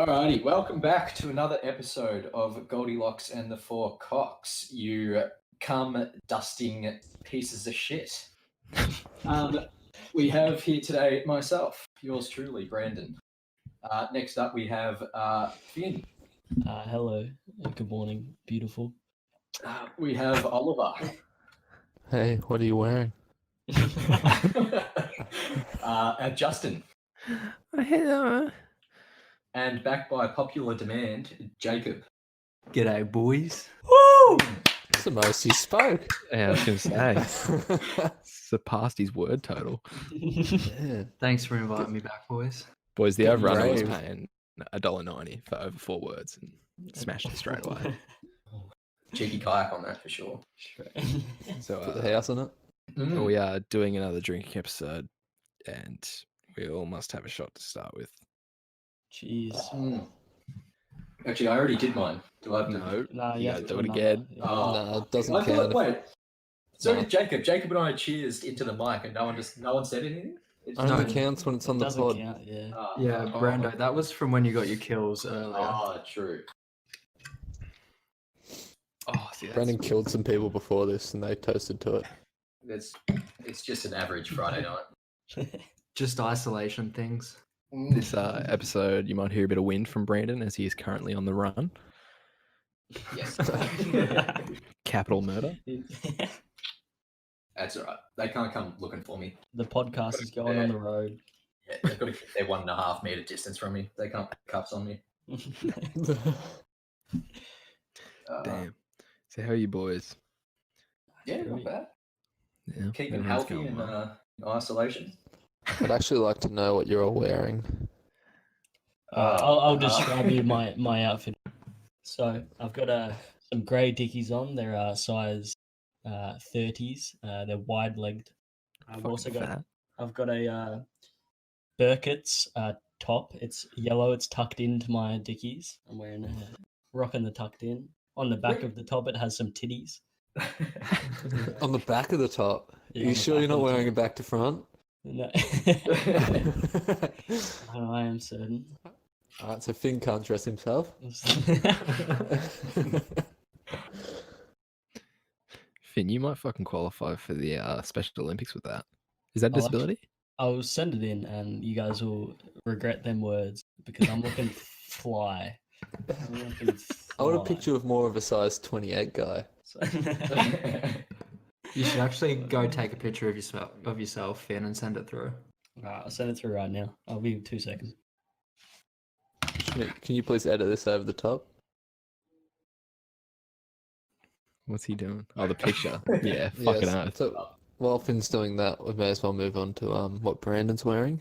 Alrighty, welcome back to another episode of Goldilocks and the Four Cocks. You come dusting pieces of shit. We have here today myself, yours truly, Brandon. Next up, we have Phin. Hello, good morning, beautiful. We have Oliver. Hey, what are you wearing? Justin. Hello. And back by popular demand, Jacob. G'day, boys. Woo! That's the most he spoke. Yeah, I was going to say, surpassed his word total. Yeah. Thanks for inviting me back, boys. Boys, the overrunner was brave. paying $1.90 for over 4 words and smashed it straight away. Cheeky kayak on that for sure. So Put the house on it. we are doing another drinking episode, and we all must have a shot to start with. Jeez. Actually, I already did mine. Do I have to? No, Nah, you you gotta have do to it again. Yeah. No, it doesn't I count. thought, wait. So No. did Jacob. Jacob and I cheersed into the mic, and no one said anything. It's Only No. counts when it's on the Doesn't pod. count, yeah. Yeah, oh, Brando, that was from when you got your kills earlier. Oh, true. Oh, see, that's Brandon killed some people before this and they toasted to it. It's just an average Friday night. Just isolation things. this episode. You might hear a bit of wind from Brandon as he is currently on the run. Yes, Capital murder. that's all right. They can't come looking for me. The podcast is going on the road. Yeah, they've got to keep their 1.5 meter distance from me. They can't put cuffs on me. Damn. So how are you boys? Yeah, not bad. Yeah, Keeping everyone's healthy going in well. isolation. I'd actually like to know what you're all wearing. I'll describe you my outfit. So I've got some grey dickies on. They're size 30s. They're wide legged. I've got a Burkett's top. It's yellow. It's tucked into my dickies. I'm wearing rocking the tucked in. On the back of the top, it has some titties. On the back of the top. Yeah, Are you on the sure back you're not of the wearing top. it back to front? No. I am certain. Alright, so Phin can't dress himself. Finn, you might fucking qualify for the Special Olympics with that. Is that I'll disability? I'll send it in, and you guys will regret them words because I'm looking fly. I want a picture of more of a size 28 guy. You should actually go take a picture of yourself, Finn, and send it through. Alright, I'll send it through right now. I'll be 2 seconds. Can you please edit this over the top? What's he doing? Oh, the picture. Yeah, fucking Yes. hard. So while Finn's doing that, we may as well move on to what Brandon's wearing.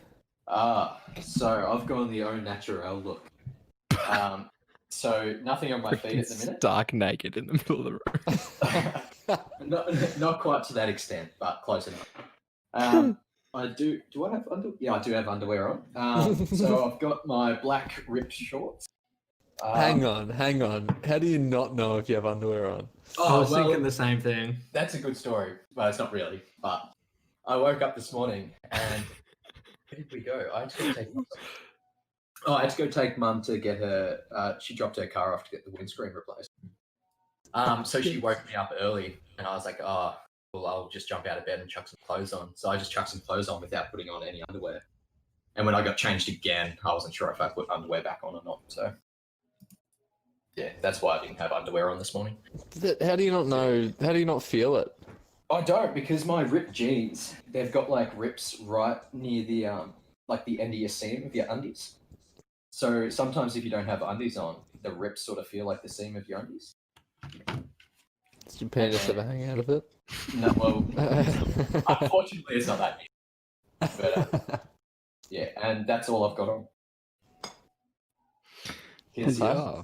So I've gone the au naturel look. So nothing on my feet at the minute. Stark naked in the middle of the room. not quite to that extent, but close enough. I do. Do I have underwear? Yeah, I do have underwear on. So I've got my black ripped shorts. Hang on. How do you not know if you have underwear on? I was thinking the same thing. That's a good story. Well, it's not really, but I woke up this morning and where did we go? I had to go take Mum to get her. She dropped her car off to get the windscreen replaced. So she woke me up early, and I was like, "Oh, well, I'll just jump out of bed and chuck some clothes on." So I just chucked some clothes on without putting on any underwear. And when I got changed again, I wasn't sure if I put underwear back on or not. So yeah, that's why I didn't have underwear on this morning. How do you not know? How do you not feel it? I don't, because my ripped jeans, they've got like rips right near the like the end of your seam of your undies. So sometimes if you don't have undies on, the rips sort of feel like the seam of your undies. Does your penis ever hang out of it? No, well, unfortunately, it's not that big. But yeah, and that's all I've got on. Yeah.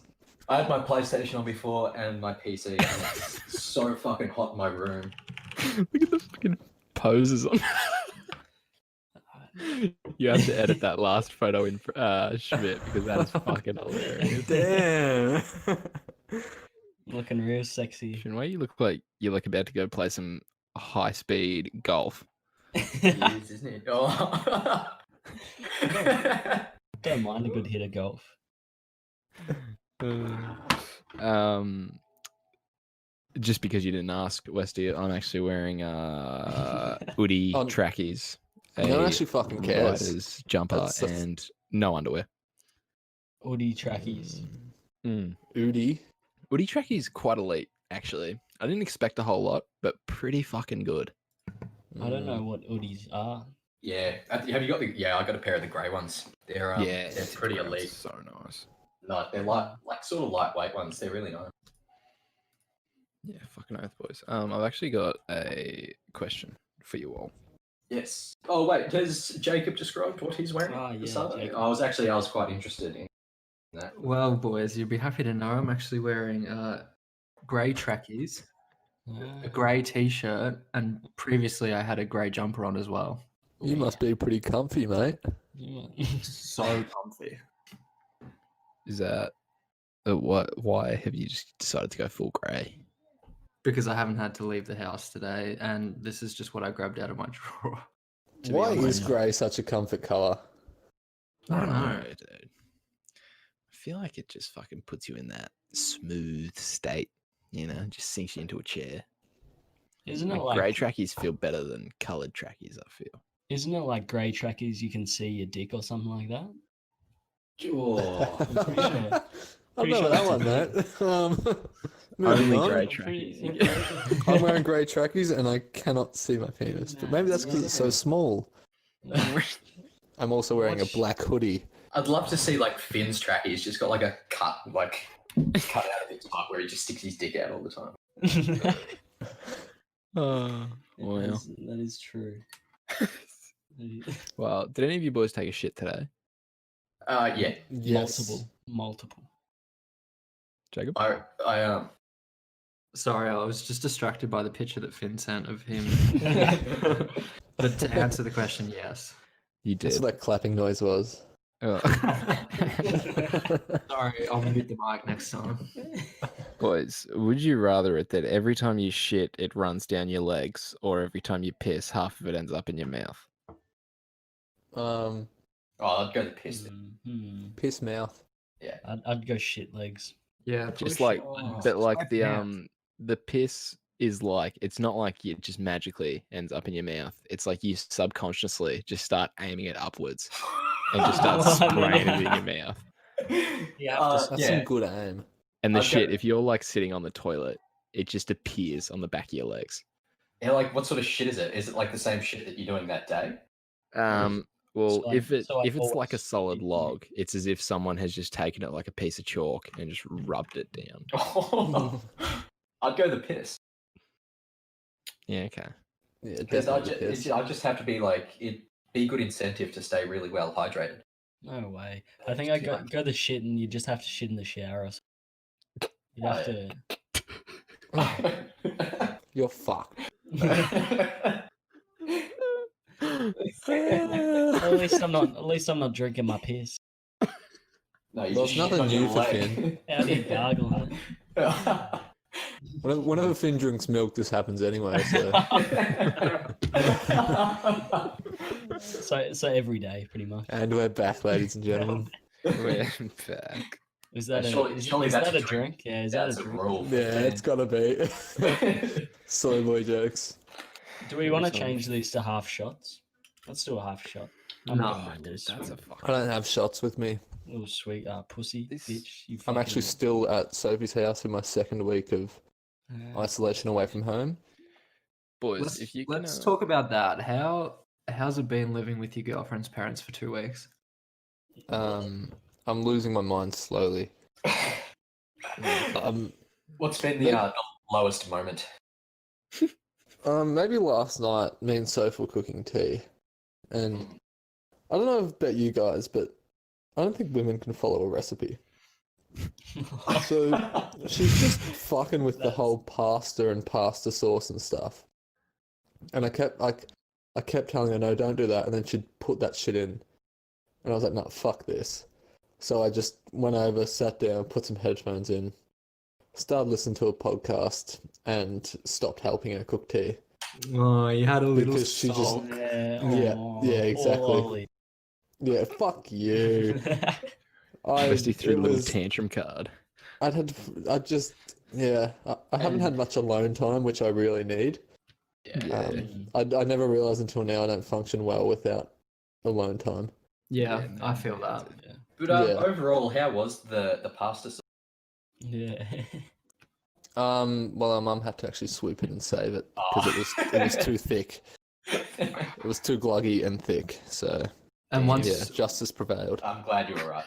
I had my PlayStation on before and my PC, and it's so fucking hot in my room. Look at the fucking poses on. You have to edit that last photo in Schmidt because that is fucking hilarious. Damn. Looking real sexy. Why you look like you're like about to go play some high speed golf? It is, isn't it? Oh. Don't mind a good hit of golf. Just because you didn't ask, Westy, I'm actually wearing hoodie On- trackies, No one a actually fucking cares. rider's jumper, That's a- and no underwear. Hoodie trackies. Udi. Hoodie trackies quite elite, actually. I didn't expect a whole lot, but pretty fucking good. I don't know what hoodies are. Yeah. Have you got the? Yeah, I got a pair of the grey ones. They're they're pretty they're elite. So nice. No, they're like sort of lightweight ones. They're really nice. Yeah, fucking oath, boys. I've actually got a question for you all. Yes. Oh wait, has Jacob described what he's wearing? Ah, for yeah, Sunday? Jacob. I was quite interested in that. Well, boys, you'll be happy to know I'm actually wearing grey trackies, a grey t-shirt, and previously I had a grey jumper on as well. You must be pretty comfy, mate. So comfy. Is that what? Why have you just decided to go full grey? Because I haven't had to leave the house today, and this is just what I grabbed out of my drawer. to be Why honest. is grey such a comfort colour? I don't know. Dude. I feel like it just fucking puts you in that smooth state, you know, just sinks you into a chair. Isn't it Like like grey trackies feel better than coloured trackies, I feel. Isn't it like grey trackies? You can see your dick or something like that. Oh, I'm pretty sure. I Pretty don't know sure that one, mate. Moving Only on. grey I'm pretty- trackies. I'm wearing grey trackies and I cannot see my penis, but maybe that's because it's so small. I'm also wearing a black hoodie. I'd love to see like Finn's tracky. He's just got like a cut out of his part where he just sticks his dick out all the time. Wow. That is true. Well, did any of you boys take a shit today? Yeah. Yes. Multiple. Jacob? I Sorry, I was just distracted by the picture that Phin sent of him. But to answer the question, yes. You That's did. what that clapping noise was. Oh. Sorry, I'll mute the mic next time. Boys, would you rather it that every time you shit, it runs down your legs, or every time you piss, half of it ends up in your mouth? I'd go the piss. Then. Piss mouth. I'd go shit legs. Yeah, Just push like, it. but like Like the mouth. the piss is like, it's not like it just magically ends up in your mouth. It's like you subconsciously just start aiming it upwards and just start spraying it in your mouth. You have to That's some good aim. And the Okay. shit, if you're like sitting on the toilet, it just appears on the back of your legs. Yeah, like what sort of shit is it? Is it like the same shit that you're doing that day? Well, So if so it's like a always solid eat log, it's as if someone has just taken it like a piece of chalk and just rubbed it down. I'd go the piss. Yeah, okay. Yeah, Because definitely piss. I just have to be like, it'd be good incentive to stay really well hydrated. No way. I think I go the shit and you just have to shit in the shower or something. You'd have to. You're fucked. At least I'm not drinking my piss. No, you Well, just it's nothing shit on your new for leg. Finn. How do you gargle on it? Whenever Finn drinks milk, this happens anyway. So, So every day, pretty much. and we're back, ladies and gentlemen. We're back. Is that Surely is that's that a a drink? Yeah, is that That's a a drink? rule. Yeah, it's gotta be. Soy boy jokes. Do we want to change these to half shots? Let's do a half shot. I'm No, gonna do this. That's a I fucking. don't have shots with me. Little sweet pussy This- bitch. You I'm actually fucking- still at Sophie's house in my second week of isolation away from home. Boys, let's if you can. let's talk about that. How's it been living with your girlfriend's parents for 2 weeks? I'm losing my mind slowly. What's been the lowest moment? Maybe last night, me and Soph were cooking tea, and I don't know about you guys, but I don't think women can follow a recipe. So she's just fucking with the whole pasta and pasta sauce and stuff. And I kept telling her, no, don't do that, and then she'd put that shit in, and I was like, no, fuck this. So I just went over, sat down, put some headphones in, started listening to a podcast, and stopped helping her cook tea. Oh, you had a little Because she just- sulk. Yeah, Yeah, aw, yeah, poor exactly. Ollie. Yeah, fuck you. Westy threw it the little was, tantrum card. I haven't had much alone time, which I really need. Yeah. I never realized until now I don't function well without alone time. Yeah, no, I feel yeah, that. Yeah. But Yeah. overall, how was the pasta sauce? Yeah. Well, our mum had to actually swoop in and save it because it was too thick. It was too gluggy and thick. So And once yeah, justice prevailed. I'm glad you were right.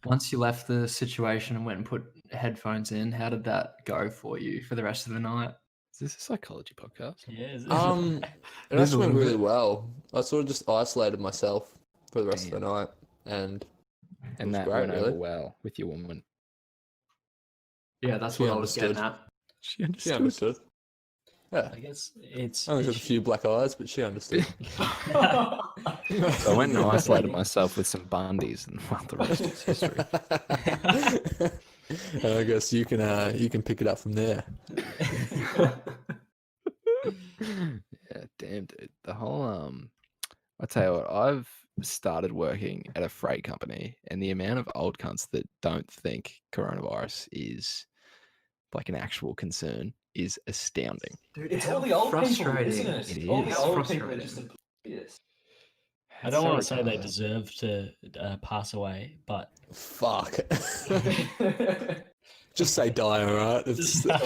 once you left the situation and went and put headphones in, how did that go for you for the rest of the night? Is this a psychology podcast? Yeah. It There's a actually went little really bit. well. I sort of just isolated myself for the rest of the night, and And was that great, went really. over well with your woman. Yeah, that's She what I was getting understood. at. She she understood. Yeah, I guess it's. only got a few black eyes, but she understood. So I went and isolated myself with some Bundies, and well, the rest is history. And I guess you can pick it up from there. Yeah, damn, dude. The whole I tell you what, I've started working at a freight company, and the amount of old cunts that don't think coronavirus is like an actual concern is astounding. Dude, It's how all the old people, frustrating. isn't it? It All the is. old It's people are just frustrating. oblivious. I don't So want to say they retarded. deserve to pass away, but Fuck. Just say die, alright? Just die.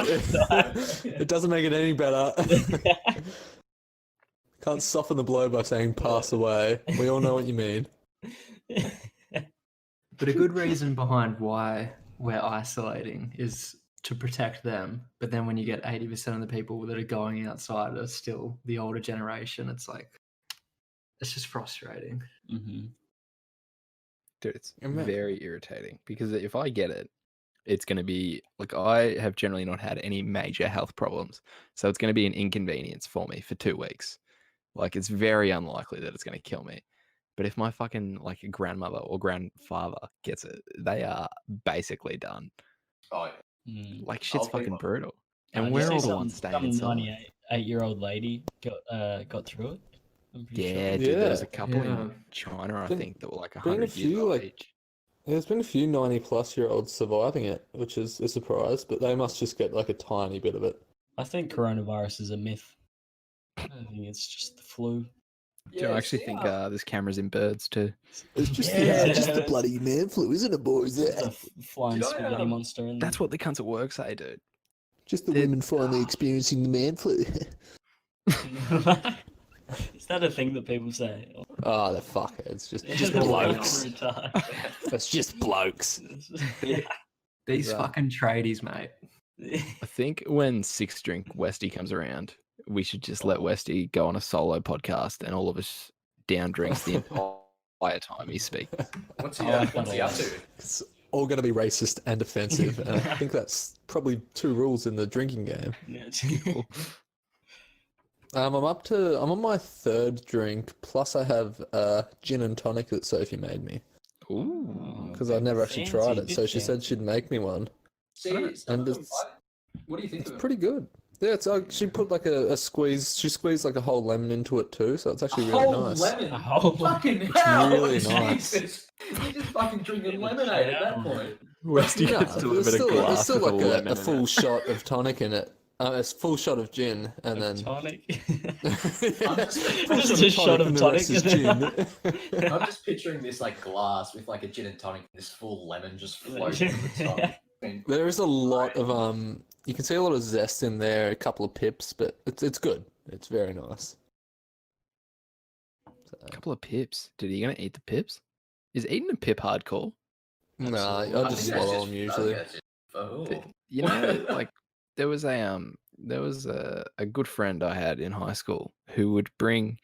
It doesn't make it any better. Can't soften the blow by saying pass away. We all know what you mean. But a good reason behind why we're isolating is to protect them. But then when you get 80% of the people that are going outside are still the older generation, it's like, it's just frustrating. Mhm. Dude, it's Yeah, man. very irritating because if I get it, it's going to be like I have generally not had any major health problems. So it's going to be an inconvenience for me for 2 weeks. Like it's very unlikely that it's going to kill me. But if my fucking like grandmother or grandfather gets it, they are basically done. Oh, Mm. Like shit's Old people. fucking brutal. And Did you we're see all the some- ones staying some inside. 98-year-old lady got through it. I'm pretty Yeah, sure. dude, there was a Yeah. couple Yeah. in China, I Been- think, that were like been a 100 years few, old like, each. There's been a few 90-plus-year-olds surviving it, which is a surprise, but they must just get like a tiny bit of it. I think coronavirus is a myth. I think it's just the flu. Do I actually think there's cameras in birds too? It's just the bloody man flu, isn't it, boys? It's a flying Did I, spaghetti monster. And That's what the cunts at work say, dude. Just the They're- women finally experiencing the man flu. Is that a thing that people say? Oh, they're fuckheads. Just Just blokes. retard. That's just blokes. These Yeah. fucking tradies, mate. I think when Six Drink Westy comes around, we should just let Westy go on a solo podcast and all of us down drinks the entire time he speaks. What's I he, like what's that he a up lot. to? It's all going to be racist and offensive. And I think that's probably 2 rules in the drinking game. Yeah. I'm on my 3rd drink. Plus, I have gin and tonic that Sophie made me Ooh. because I've never actually tried it. Fancy So she bitch, said she'd make me one. See, And it's what do you think of it? pretty good. Yeah, it's she put like a squeeze. She squeezed like a whole lemon into it too, so it's actually really whole nice. lemon. A whole Fucking It's hell! really nice. Jesus. You're just fucking drinking lemonade at that point. Westy No, gets a little there's bit of still, there's glass still with like a lemon a in full it. shot of tonic in it. A full shot of gin, and then Tonic. full Just a shot of and the tonic. rest is gin. I'm just picturing this like glass with like a gin and tonic and this full lemon just floating on the top. And There is a lot of you can see a lot of zest in there, a couple of pips, but it's good. It's very nice. A couple of pips. Dude, are you going to eat the pips? Is eating a pip hardcore? Nah, Absolutely. I I just think that's swallow them usually. Oh. You know, like there was a good friend I had in high school who would bring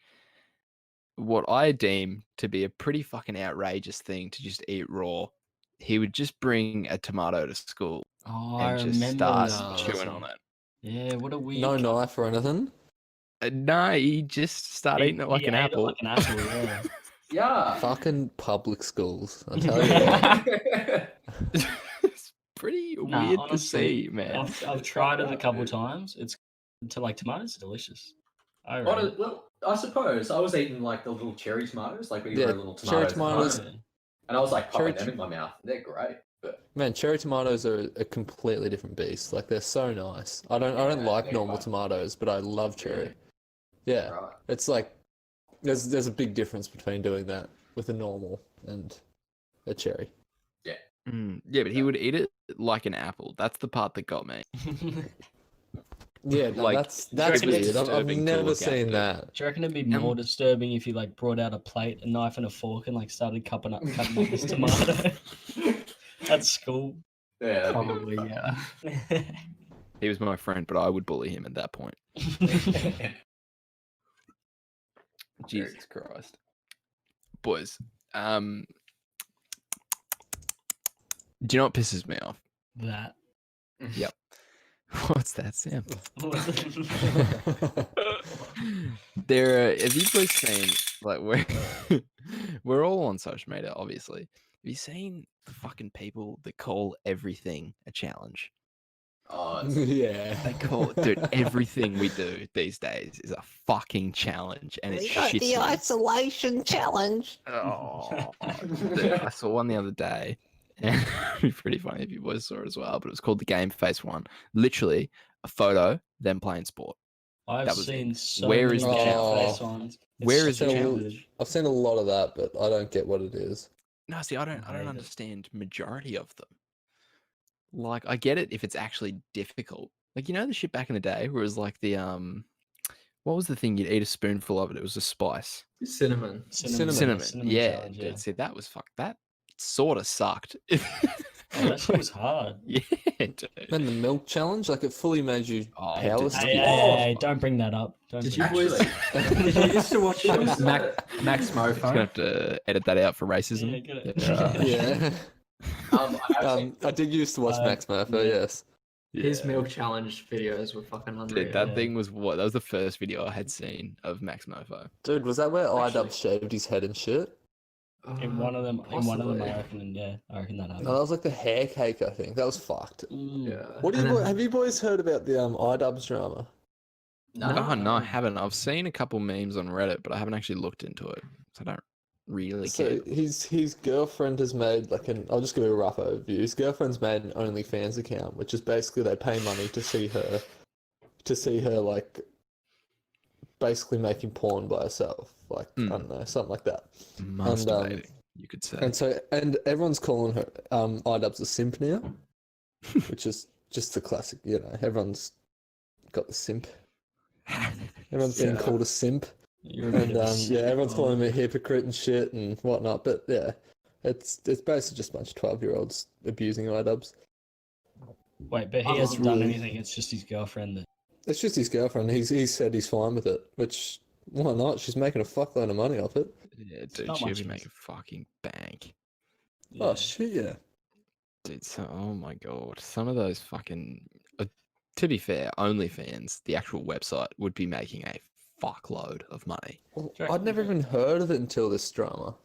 what I deem to be a pretty fucking outrageous thing to just eat raw. He would just bring a tomato to school Oh, I and just remember start this. chewing on it. Yeah, what a weird. No cunt. knife or anything. No, he just started eating it like an ate apple. Like an apple, yeah. Yeah. Fucking public schools, I tell you what. It's pretty Nah, weird honestly, to see, man. I've tried it a couple times. It's tomatoes are delicious. I What reckon. well, I suppose I was eating like the little cherry tomatoes, like we Yeah, grow little cherry tomatoes. at home. tomatoes. And I was like popping Cherry them in my mouth. They're great. But Man, cherry tomatoes are a completely different beast. Like they're so nice. I don't like they're normal fun. tomatoes, but I love cherry. Really? Yeah, Right. it's like there's a big difference between doing that with a normal and a cherry. Yeah, but he would eat it like an apple. That's the part that got me. Yeah, no, Like, that's reckon it's weird. I've disturbing to never look at, seen dude. that. Do you reckon it'd be more disturbing if you like brought out a plate, a knife, and a fork, and like started cutting up this tomato at school? Yeah, that'd be Probably, fun. yeah. He was my friend, but I would bully him at that point. Jesus Christ. Boys, do you know what pisses me off? That. Yep. What's that, Sam? Have you boys seen, like, we're all on social media, obviously. Have you seen the fucking people that call everything a challenge? Oh, Yeah. They call it, dude, everything we do these days is a fucking challenge, and it's shit. The isolation challenge. Oh, dude, I saw one the other day, and it'd be pretty funny if you boys saw it as well. But it was called the Game Face One. Literally, a photo, them playing sport. I've That was it. seen so Where many is the game challenge? face ones. It's Where is such the a challenge? challenge. I've seen a lot of that, but I don't get what it is. No, see, I don't hate it. understand majority of them. Like, I get it if it's actually difficult. Like, you know the shit back in the day where it was like the what was the thing you'd eat a spoonful of it? It was a spice. Cinnamon. Cinnamon. Yeah, challenge, dude. See, that was that sort of sucked. Oh, that shit was hard. Yeah, dude. And the milk challenge, like it fully made you Oh, power dude. stick. Hey, don't bring that up. Don't Did bring you that boys? up. Did you used to watch What was Max Just gonna Mofo? have to edit that out for Yeah, racism. get it. Yeah. I have seen, I did used to watch Max Murphy, yeah. yes. His milk challenge videos were fucking unreal. Dude, that Yeah. thing was what? That was the first video I had seen of Max Mofo. Dude, was that where Actually- iDub shaved his head and shit? In one of them, I Possibly. reckon, yeah, I reckon that happened. No, that was like the hair cake, I think. That was fucked. Mm. Yeah. What do you And then- have you boys heard about the iDubbbz drama? No, I haven't. I've seen a couple memes on Reddit, but I haven't actually looked into it. So I don't really care. So his girlfriend has made like I'll just give you a rough overview. His girlfriend's made an OnlyFans account, which is basically they pay money to see her like basically making porn by herself. Like I don't know, something like that. Masturbating, you could say. And everyone's calling her iDubbbz a simp now, which is just the classic, you know, everyone's got the simp. Everyone's being Yeah. called a simp. You're a bit And of a sick yeah, everyone's boy. calling him a hypocrite and shit and whatnot. But yeah, it's basically just a bunch of 12-year-olds abusing iDubbbz. Wait, but he Oh, hasn't done really? anything. It's just his girlfriend that. It's just his girlfriend. He said he's fine with it, which why not? She's making a fuckload of money off it. Yeah, dude, not she'll much, be is it? making fucking bank. Oh shit, yeah. Dude, so, oh my god. Some of those fucking. To be fair, OnlyFans, the actual website, would be making a fuckload of money. Well, Sure. I'd never even heard of it until this drama.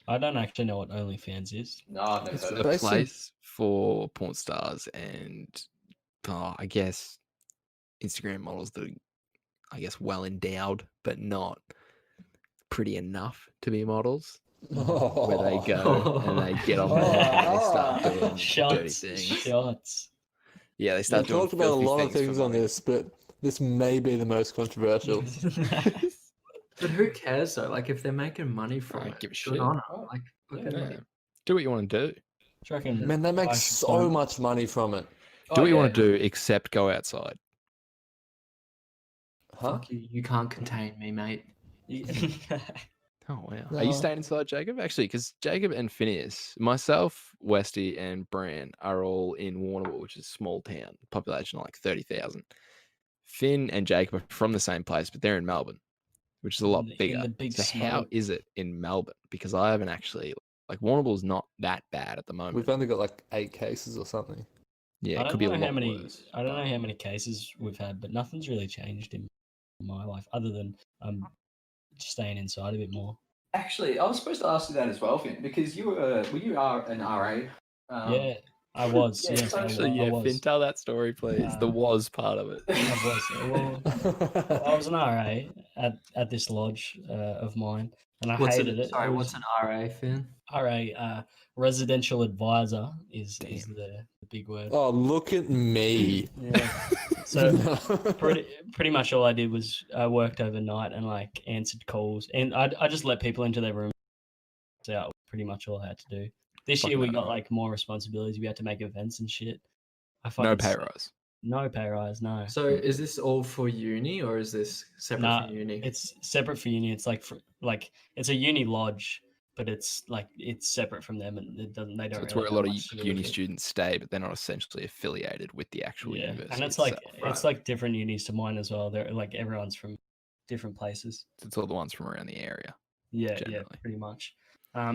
I don't actually know what OnlyFans is. no, I've never It's heard A of it. basically- place for porn stars and, I guess, Instagram models that are, I guess, well endowed, but not pretty enough to be models. Where they go and they get on there and they start doing dirty Shots. things. Shots. Yeah, they We start doing talked about a filthy lot of for things on money. this, but this may be the most controversial. But who cares though? Like if they're making money from don't it, give a good shit. on 'em. Oh. Like fucking Yeah. Do what you want to do. Do you reckon Man, they make I should so find- much money from it. Do what you want to do, except go outside. Huh? fuck you. You can't contain me, mate. Oh wow! Are No. you staying inside, Jacob? Actually, because Jacob and Phineas, myself, Westy, and Bran are all in Warrnambool, which is a small town, population of like 30,000. Finn and Jacob are from the same place, but they're in Melbourne, which is a lot In the bigger. big So how smoke. is it in Melbourne? Because I haven't actually like Warrnambool's not that bad at the moment. We've only got like 8 cases or something. Yeah, I it don't could be a know lot how many. worse. I don't know how many cases we've had, but nothing's really changed in my life other than just staying inside a bit more. Actually, I was supposed to ask you that as well, Finn, because you are an RA. Yeah, I was. yeah, yes, Actually, I yeah, was. Finn, tell that story, please. The Uh, was part of it. I was. Well, I was an RA at this lodge of mine, and I What's hated it? it. Sorry, It what's was an RA, Finn? residential advisor is the big word. Oh, look at me. Yeah. So pretty much all I did was I worked overnight and like answered calls, and I just let people into their room. That was pretty much all I had to do. This year we got like more responsibilities. We had to make events and shit. No pay rise. No pay rise. No. So is this all for uni or is this separate from uni? It's separate for uni. It's like it's a uni lodge, but it's separate from them, and it doesn't. They don't. So it's really where a lot have of much to do uni with it. students stay, but they're not essentially affiliated with the actual university. And it's like itself. it's like different unis to mine as well. They're like everyone's from different places. It's all the ones from around the area. Yeah, generally. yeah, pretty much.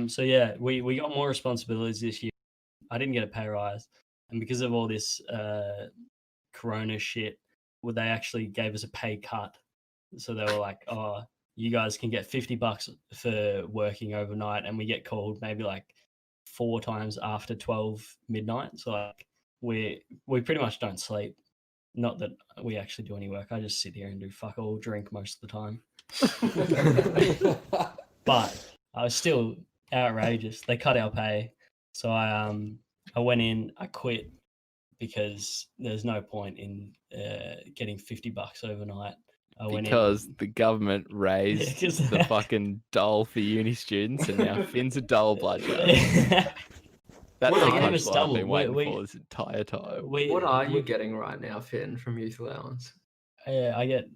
So yeah, we got more responsibilities this year. I didn't get a pay rise, and because of all this Corona shit, well, they actually gave us a pay cut. So they were like, "Oh, you guys can get $50 for working overnight," and we get called maybe like 4 times after 12 midnight. So like we pretty much don't sleep. Not that we actually do any work. I just sit here and do fuck all, drink most of the time. But I was still outrageous. They cut our pay, so I went in. I quit because there's no point in getting $50 overnight. Because the government raised 'cause- the fucking dole for uni students, and now Finn's a dole bloodshot. That's What the are you punchline I've been waiting we- for this entire time. What are you getting right now, Phin, from youth allowance? I get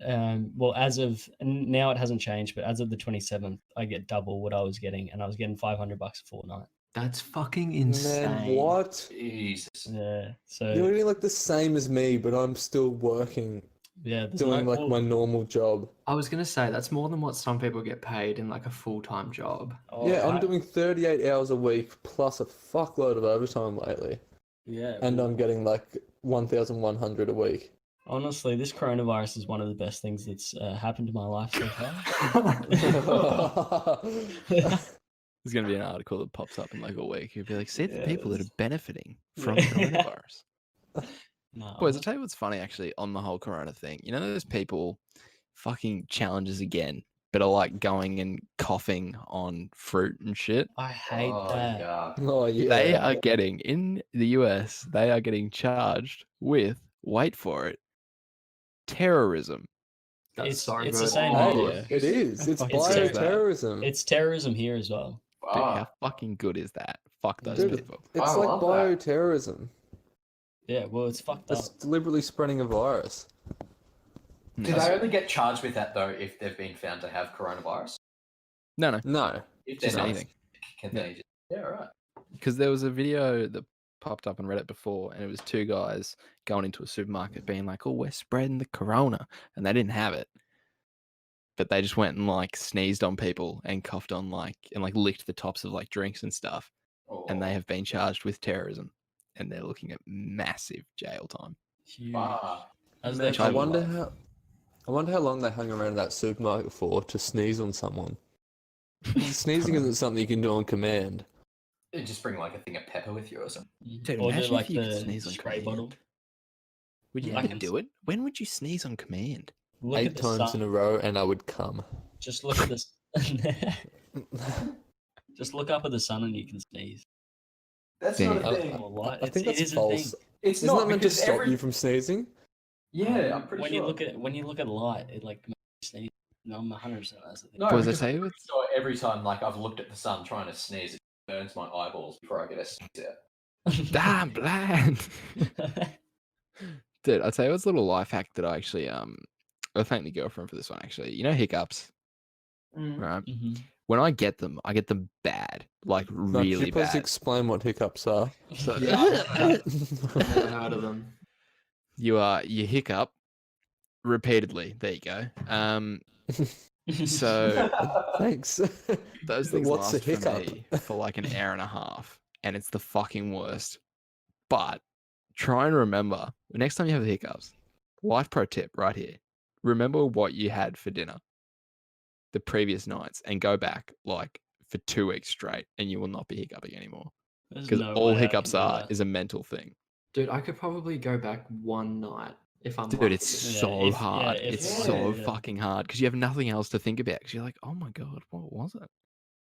well, as of now it hasn't changed, but as of the 27th, I get double what I was getting, and I was getting $500 a fortnight. That's fucking insane. Man, what? Jesus. Yeah, so You're getting like the same as me, but I'm still working, yeah, there's doing no, like my normal job. I was gonna say that's more than what some people get paid in like a full-time job. Yeah, I'm doing 38 hours a week plus a fuckload of overtime lately, Yeah, and I'm getting like 1,100 a week. honestly, this coronavirus is one of the best things that's happened to my life so far. There's going to be an article that pops up in like a week. You'll be like, see the people that Yes. are benefiting from Yeah. coronavirus. No, Boys, I'll tell you what's funny actually on the whole corona thing. You know those people fucking challenges again, but are like going and coughing on fruit and shit? I hate that. Yeah. Oh yeah. They are getting, in the US, they are getting charged with, wait for it, terrorism. That's It's so the good. same Hey, idea. it is. It's fucking says that. bioterrorism. It's terrorism here as well. Dude, Wow. how fucking good is that? Fuck those Dude, people. It's I like love that. bioterrorism. Yeah, well, it's fucked up. It's deliberately spreading a virus. Do they only get charged with that though if they've been found to have coronavirus? No, No. If they're just not, anything. can Yeah. they just... Yeah, right. Because there was a video that popped up on Reddit before, and it was 2 guys going into a supermarket being like, "Oh, we're spreading the corona," and they didn't have it, but they just went and like sneezed on people and coughed on like and like licked the tops of like drinks and stuff, and they Oh, have been charged with terrorism, and they're looking at massive jail time. Huge. wow. As Which they I I call it. wonder how long they hung around that supermarket for to sneeze on someone. Sneezing isn't something you can do on command. You just bring like a thing of pepper with you or something. Dude, Or imagine do like if you could the sneeze on spray command. bottle. Would you Yeah. even do it? When would you sneeze on command? Look 8 at the times sun. in a row, and I would come. Just look at this. Just look up at the sun and you can sneeze. That's Damn. not a thing. Or light. I think It that's is a false. thing. It's Isn't not that meant to because stop you from sneezing? Yeah, I'm pretty when sure. you look at light, it like makes you sneeze. No, I'm 100% that's the thing. No, Boys, I because tell you I'm what- pretty sure every time like I've looked at the sun trying to sneeze, it burns my eyeballs before I get a sneeze out. Damn, blind. Dude, I'll tell you what's a little life hack that I actually I'll thank the girlfriend for this one actually. You know hiccups, right? Mhm. When I get them bad, like No, could really you please bad. explain what hiccups are? So Never heard of them. you hiccup repeatedly. There you go. So Thanks. those things What's a last for hiccup? me for like an hour and a half, and it's the fucking worst. But try and remember next time you have the hiccups. Life pro tip right here: remember what you had for dinner the previous nights, and go back like for 2 weeks straight, and you will not be hiccuping anymore. There's Because no all way I hiccups can do are that. is a mental thing. Dude, I could probably go back one night if I'm Dude, lucky. it's Yeah, so if- hard. yeah, if- It's yeah, so yeah. fucking hard because you have nothing else to think about. Because you're like, oh my god, what was it?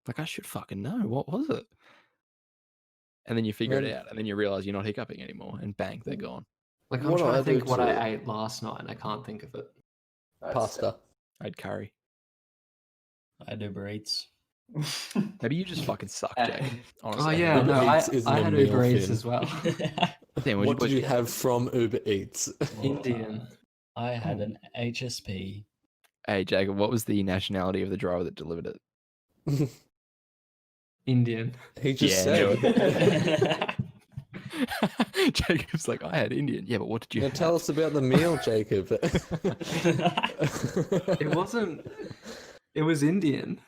Like, I should fucking know. What was it? And then you figure it Then- out, and then you realize you're not hiccuping anymore, and bang, they're gone. Like I'm What trying I to think do what I too- ate last night and I can't think of it. Pasta. I had curry. I had Uber Eats. Maybe you just fucking suck, Jake. Oh Honestly. yeah, Uber no, Eats isn't I a had meal, Uber Eats Phin. as well. Damn, What did you get? have from Uber Eats? Indian. I had an HSP. Hey, Jacob, what was the nationality of the driver that delivered it? Indian. He just Yeah, said. Jacob's like, I had Indian. Yeah, but what did you Now have? tell us about the meal, Jacob. It wasn't. It was Indian.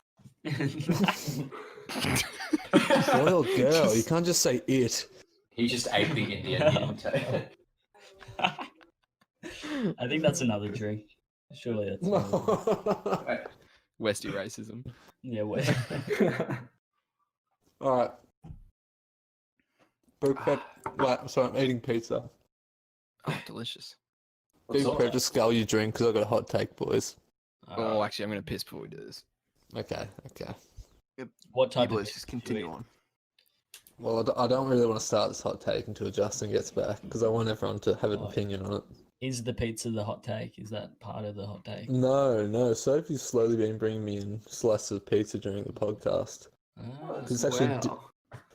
Spoiled girl. You can't just say it. He just ate the Indian. He didn't take it. I think that's another drink. Surely that's another drink. Westie racism. Yeah, wait. All right. Wait, sorry, I'm eating pizza. Oh, delicious. What's Be all prepared that? to scull your drink because I've got a hot take, boys. Oh, actually, I'm going to piss before we do this. Okay. What type You of boys just continue on. Well, I don't really want to start this hot take until Justin gets back because I want everyone to have an Oh. opinion on it. Is the pizza the hot take? Is that part of the hot take? No. Sophie's slowly been bringing me in slices of pizza during the podcast. Ah, It's actually Wow.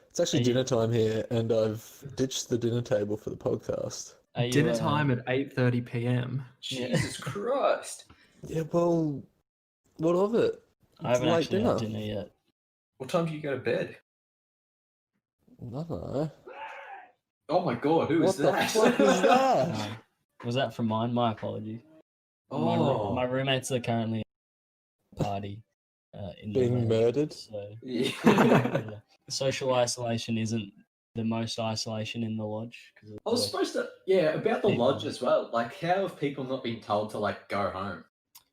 it's actually Are you- dinner time here, and I've ditched the dinner table for the podcast. are you, Dinner time at 8:30 p.m. Jesus Christ. Yeah, well, what of it? I It's haven't late actually had dinner yet. What time do you go to bed? I don't know. Oh my god, who What is the that? fuck is that? No. Was that from mine? My apologies. Oh. My roommates are currently at a party in the Being lodge, murdered? So Yeah. yeah. Social isolation isn't the most isolation in the lodge. I was supposed to, about the lodge as well. Like, how have people not been told to, like, go home?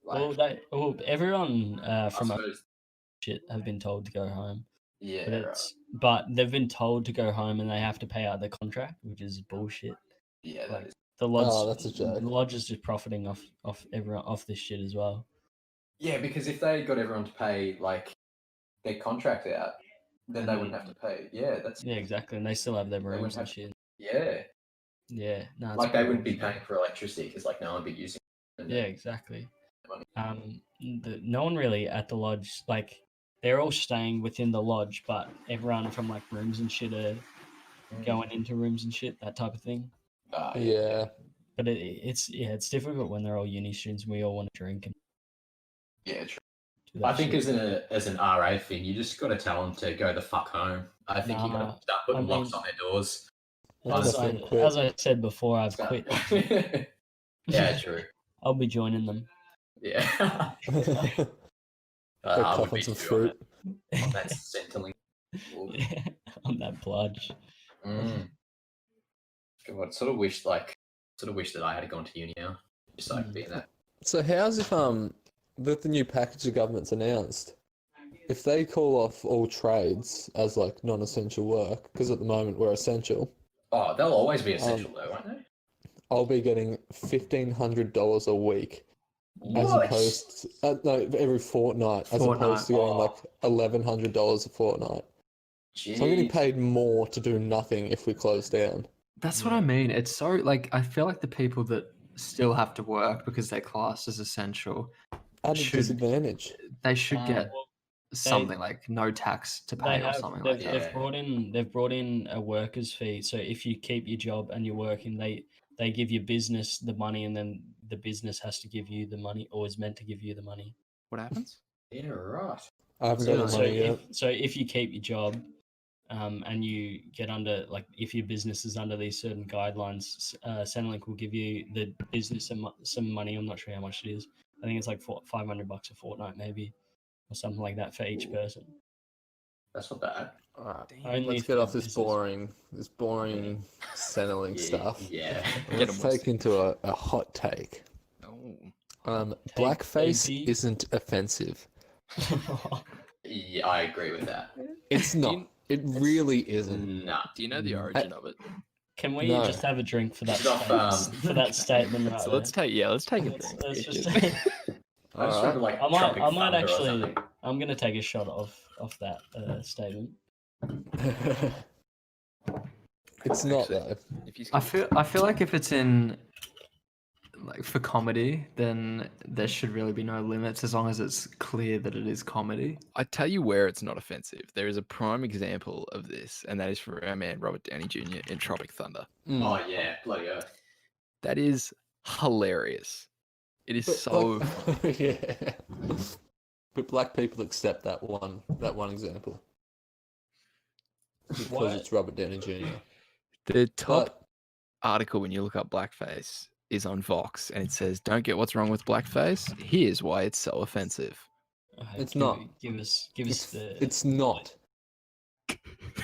Like, everyone I from a suppose, shit have been told to go home. yeah, But, right. but they've been told to go home and they have to pay out their contract, which is bullshit. Yeah, that Like is. the lodge, Oh, that's a joke. The lodge is just profiting off everyone off this shit as well. Yeah, because if they got everyone to pay, like, their contract out, then they wouldn't have to pay. Yeah, that's, Yeah, exactly. And they still have their wouldn't rooms and have- shit. yeah. Yeah, no, it's Like, they pretty wouldn't be bullshit. paying for electricity because, like, no one would be using it. And Yeah, then- exactly. money. No one really at the lodge. Like they're all staying within the lodge, but everyone from like rooms and shit are going into rooms and shit, that type of thing. Yeah. But it's difficult when they're all uni students and we all want to drink and Yeah, true. do that I think shit. as an RA thing, you just got to tell them to go the fuck home. I think you got Nah, to start putting I locks mean- on their doors. That's As definitely quit. I said before, I've Start- quit. Yeah, true. I'll be joining them. Yeah. Go I cough would on be some too fruit. on that Centrelink. On that bludge. Mm. God, sort of wish that I had gone to uni now, just so I could be in that. So how's if with the new package the government's announced, if they call off all trades as like non-essential work, because at the moment we're essential, Oh, they'll always be essential though, won't they? I'll be getting $1,500 a week as What? opposed no, every fortnight as opposed to getting Oh. like $1,100 a fortnight. So I'm getting Jeez. paid more to do nothing if we close down. That's what I mean. It's so like I feel like the people that still have to work because they're classed as essential, At a Should- disadvantage. they should get Well, something like no tax to they pay or have something they've, like that. Yeah. they've brought in a workers fee. So if you keep your job and you're working, they give your business the money, and then the business has to give you the money, or is meant to give you the money. What happens? Yeah, right. I haven't got the So money yet. if you keep your job, and you get under like if your business is under these certain guidelines, Centrelink will give you the business some money. I'm not sure how much it is. I think it's like $500 a fortnight, maybe, or something like that for each person. That's not bad. Alright. Only Let's if get your off this business- boring Centrelink stuff. Yeah. Get Let's 'em, take into a hot take. Oh. Blackface AB. isn't offensive. Yeah, I agree with that. It's not. It really isn't. Nah. Do you know the origin of it? Can we No. just have a drink for that It's not, for that statement right So there? let's take a Let's- drink. let's just- I just remember like I might Tropic Thunder or actually. something. I'm gonna take a shot of off that statement. It's not Actually, though. If you I feel like if it's in like for comedy, then there should really be no limits as long as it's clear that it is comedy. I tell you where it's not offensive. There is a prime example of this, and that is for our man Robert Downey Jr. in Tropic Thunder. Oh yeah, bloody earth. That is hilarious. It is But, so like, yeah. But black people accept that one example because What? it's Robert Downey Jr. the top But article when you look up blackface is on Vox, and it says, "Don't get what's wrong with blackface. Here's why it's so offensive." Okay, It's not. Give us the. it's not.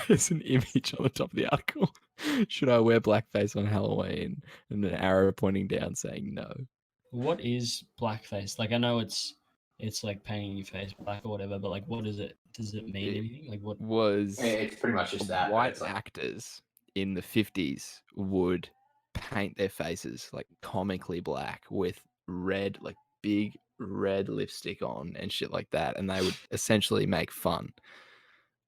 There's an image on the top of the article. Should I wear blackface on Halloween? And an arrow pointing down saying no. What is blackface? Like I know it's like painting your face black or whatever, but like what is it? Does it mean It anything? Like what? Was It's pretty much just that. but white it's like, actors in the 50s would paint their faces like comically black with red, like big red lipstick on and shit like that. And they would essentially make fun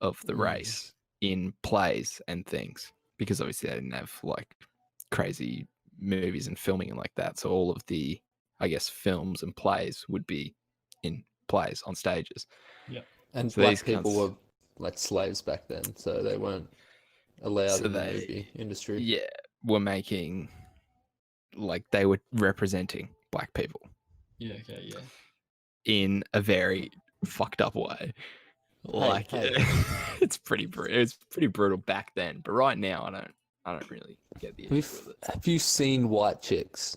of the race in plays and things because obviously they didn't have like crazy movies and filming and like that. So all of the, I guess, films and plays would be in plays on stages. And So black these people cunts- were like slaves back then, so they weren't allowed So in the they- movie industry. Yeah, were making, like, they were representing black people Yeah. Okay. Yeah. in a very fucked up way. Like, hey. it's pretty brutal back then, but right now I don't really get the issue with it. Have you seen white chicks?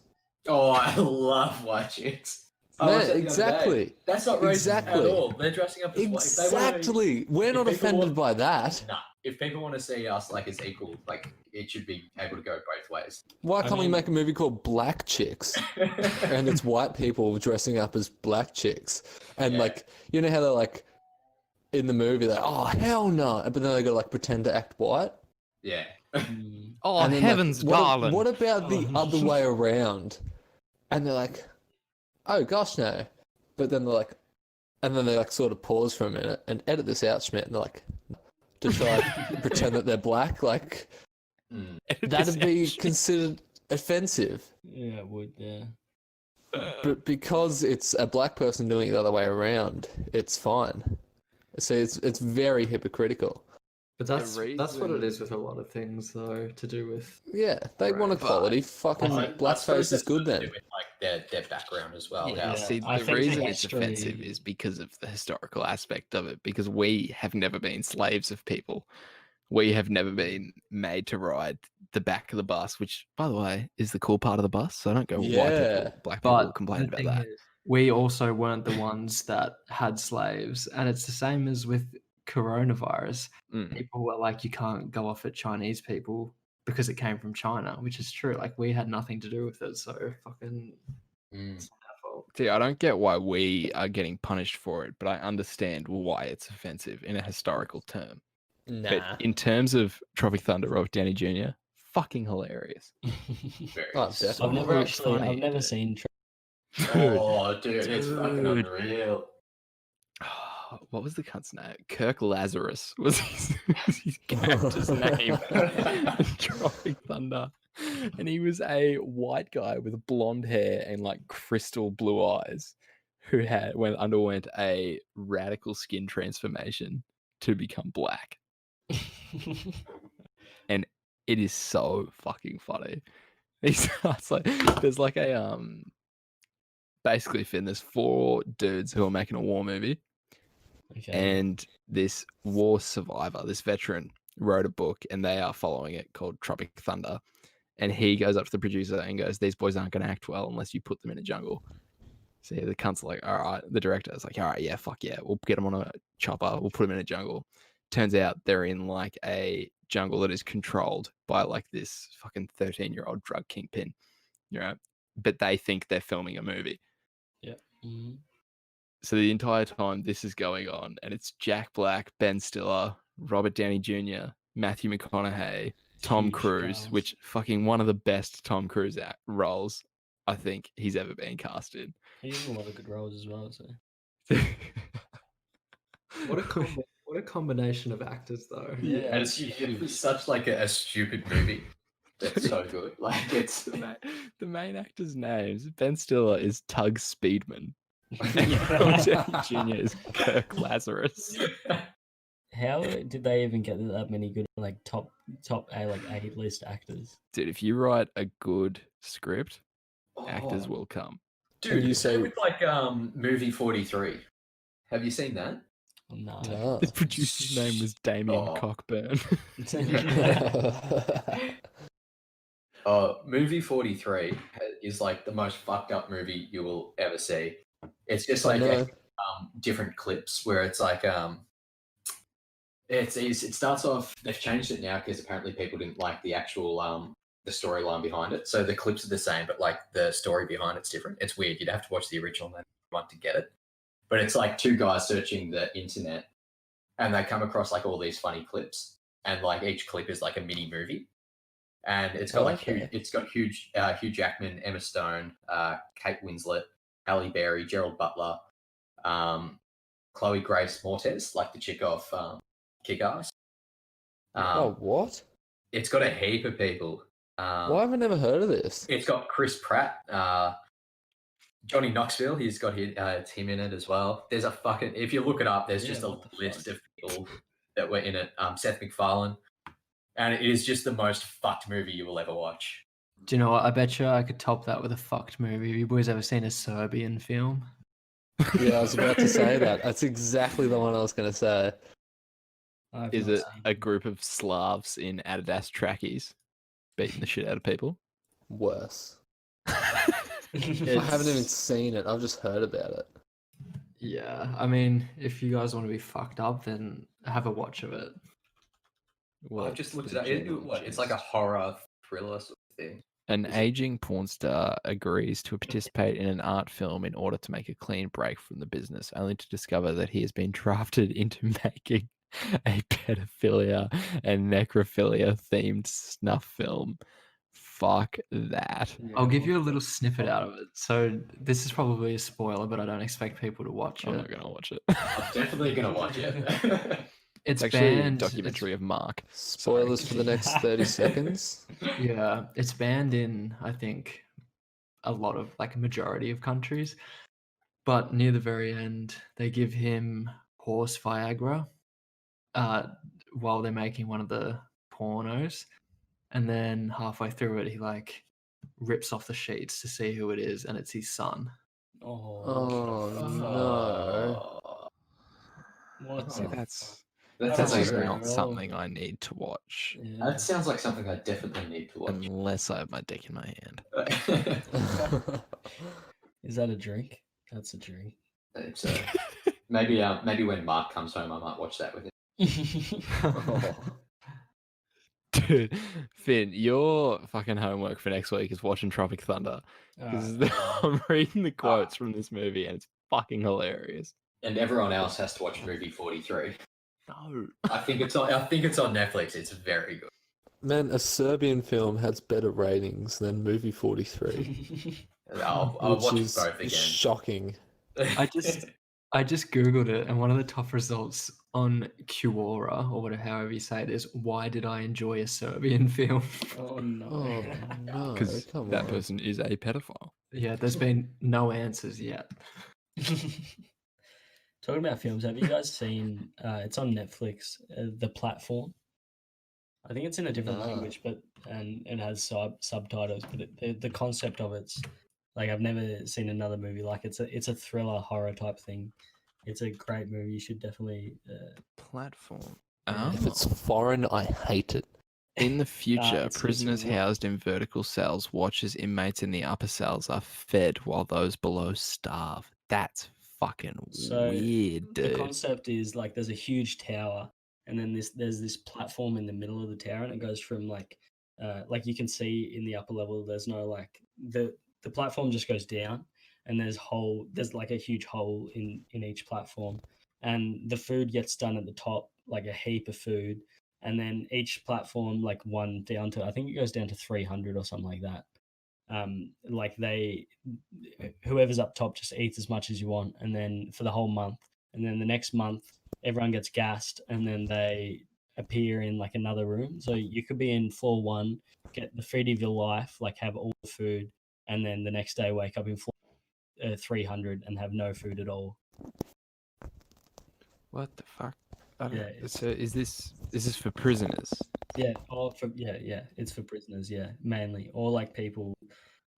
oh, I love white chicks. I Man, watched that the other day. exactly. That's not racist Exactly. at all. They're dressing up as white. If they wanna- Exactly. We're if not people offended want- by that. Nah, if people want to see us like as equal, like it should be able to go both ways. Why I can't we mean- make a movie called Black Chicks? And it's white people dressing up as black chicks. And Yeah. like, you know how they're like in the movie, they're oh hell no, but then they gotta like pretend to act white. yeah. Mm. Oh, And then, heavens, like, darling. What about the Oh. other way around? And they're like, oh gosh no. But then they're like, and then they like sort of pause for a minute and edit this out, Schmidt, and they're like, to try and pretend that they're black, like Mm. that'd be considered offensive. Yeah, it would. Yeah. But because it's a black person doing it the other way around, it's fine. So it's very hypocritical. But that's what reason- it is with a lot of things, though, to do with. Yeah, they want Right, but- equality. Fucking I suppose blackface is that's good got to then. do with, like their background as well. Yeah, how- see, I the think the reason it's history- offensive is because of the historical aspect of it, because we have never been slaves of people. We have never been made to ride the back of the bus, which, by the way, is the cool part of the bus. So I don't go white Yeah, people, black people But complain the about thing that. is, we also weren't the ones that had slaves, and it's the same as with coronavirus. Mm. People were like, you can't go off at Chinese people because it came from China, which is true. Like we had nothing to do with it, so fucking Mm. it's not our fault. See, I don't get why we are getting punished for it, but I understand why it's offensive in a historical term. Nah. But in terms of Tropic Thunder, Robert Downey Jr., fucking hilarious. Very Oh, nice. definitely. I've never So actually. funny, I've never dude. seen. Oh, dude, it's fucking Dude. unreal. What was the cunt's name? Kirk Lazarus was his character's name in Tropic Thunder. And he was a white guy with blonde hair and like crystal blue eyes who underwent a radical skin transformation to become black. And it is so fucking funny. He starts like there's like a basically Finn, there's 4 dudes who are making a war movie. Okay. And this war survivor, this veteran, wrote a book and they are following it called Tropic Thunder. And he goes up to the producer and goes, these boys aren't going to act well unless you put them in a jungle. So the cunt's like, all right. The director's like, all right, yeah, fuck yeah. We'll get them on a chopper. We'll put them in a jungle. Turns out they're in like a jungle that is controlled by like this fucking 13-year-old drug kingpin. You know? But they think they're filming a movie. Mhm. So the entire time this is going on, and it's Jack Black, Ben Stiller, Robert Downey Jr., Matthew McConaughey, Tom Huge Cruise, stars. which fucking one of the best Tom Cruise roles I think he's ever been cast in. He has a lot of good roles as well. So. What a combo What a combination of actors, though. Yeah, and it's such like a stupid movie that's so good. Like it's The main actor's names, Ben Stiller is Tug Speedman. Yeah. Robert Downey Jr. is Kirk Lazarus. How did they even get that many good like top A list actors? Dude, if you write a good script, actors Oh, will come. dude, you you say- say with like movie 43. Have you seen that? No. No. The producer's name was Damien Oh. Cockburn. Movie 43 is like the most fucked up movie you will ever see. It's just I like know. different clips where it's like it starts off. They've changed it now because apparently people didn't like the actual the storyline behind it. So the clips are the same, but like the story behind it's different. It's weird. You'd have to watch the original one to get it. But it's like two guys searching the internet, and they come across like all these funny clips, and like each clip is like a mini movie. And it's got like Okay. Hugh Jackman, Emma Stone, Kate Winslet, Halle Berry, Gerald Butler, Chloe Grace Moretz, like the chick off Kick-Ass. Oh, what? It's got a heap of people. Why have I never heard of this? It's got Chris Pratt, Johnny Knoxville. He's got it's him in it as well. There's a fucking, if you look it up, there's Yeah, just a what the list fuck? of people that were in it. Seth MacFarlane. And it is just the most fucked movie you will ever watch. Do you know what? I bet you I could top that with a fucked movie. Have you boys ever seen a Serbian film? Yeah, I was about to say that. That's exactly the one I was going to say. I've Is not it seen a group of Slavs in Adidas trackies beating the shit out of people? Worse. it. I haven't even seen it. I've just heard about it. Yeah, I mean, if you guys want to be fucked up, then have a watch of it. I've just looked the it up. general It's like a gist? horror thriller sort of thing. An Is it- aging porn star agrees to participate in an art film in order to make a clean break from the business, only to discover that he has been drafted into making a pedophilia and necrophilia themed snuff film. Fuck that. I'll give you a little snippet out of it. So this is probably a spoiler, but I don't expect people to watch I'm it. not going to watch it. I'm definitely going to watch it. It's It's actually banned. a documentary of Mark. Spoilers for the next 30 seconds. Yeah, it's banned in, I think, a lot of, like, a majority of countries. But near the very end, they give him horse Viagra while they're making one of the pornos. And then halfway through it, he, like, rips off the sheets to see who it is, and it's his son. Oh, no. What? See, the that's That fuck? sounds like just very- not something I need to watch Yeah. That sounds like something I definitely need to watch. unless I have my dick in my hand. Is that a drink? That's a drink. So maybe when Mark comes home, I might watch that with him. Dude, Finn, your fucking homework for next week is watching Tropic Thunder. Because I'm reading the quotes from this movie and it's fucking hilarious. And everyone else has to watch movie 43. No. I think it's on Netflix. It's very good. Man, a Serbian film has better ratings than movie 43. I'll which watch is both again. shocking. I just googled it, and one of the top results on Quora, or whatever, however you say it, is why did I enjoy a Serbian film? Oh no. Oh, no. Because Come that on. person is a pedophile. Yeah, there's been no answers yet. Talking about films, have you guys seen? It's on Netflix. The Platform. I think it's in a different No. language, but and it has subtitles. But the concept of it's like I've never seen another movie like it's a thriller horror type thing. It's a great movie. You should definitely. Platform. If it's foreign, I hate it. In the future, it's prisoners what- housed in vertical cells watch as inmates in the upper cells are fed while those below starve. That's fucking So, weird, The dude. concept is like there's a huge tower, and then there's this platform in the middle of the tower, and it goes from like you can see in the upper level. There's no like the platform just goes down, and there's like a huge hole in each platform, and the food gets done at the top, like a heap of food, and then each platform like one down to I think it goes down to 300 or something like that. Like whoever's up top just eats as much as you want, and then for the whole month, and then the next month everyone gets gassed, and then they appear in like another room. So you could be in floor 1, get the food of your life, like have all the food, and then the next day wake up in floor 300 and have no food at all. What the fuck? I don't Yeah, know. So is this for prisoners? Yeah, it's for prisoners, yeah, mainly, or like people.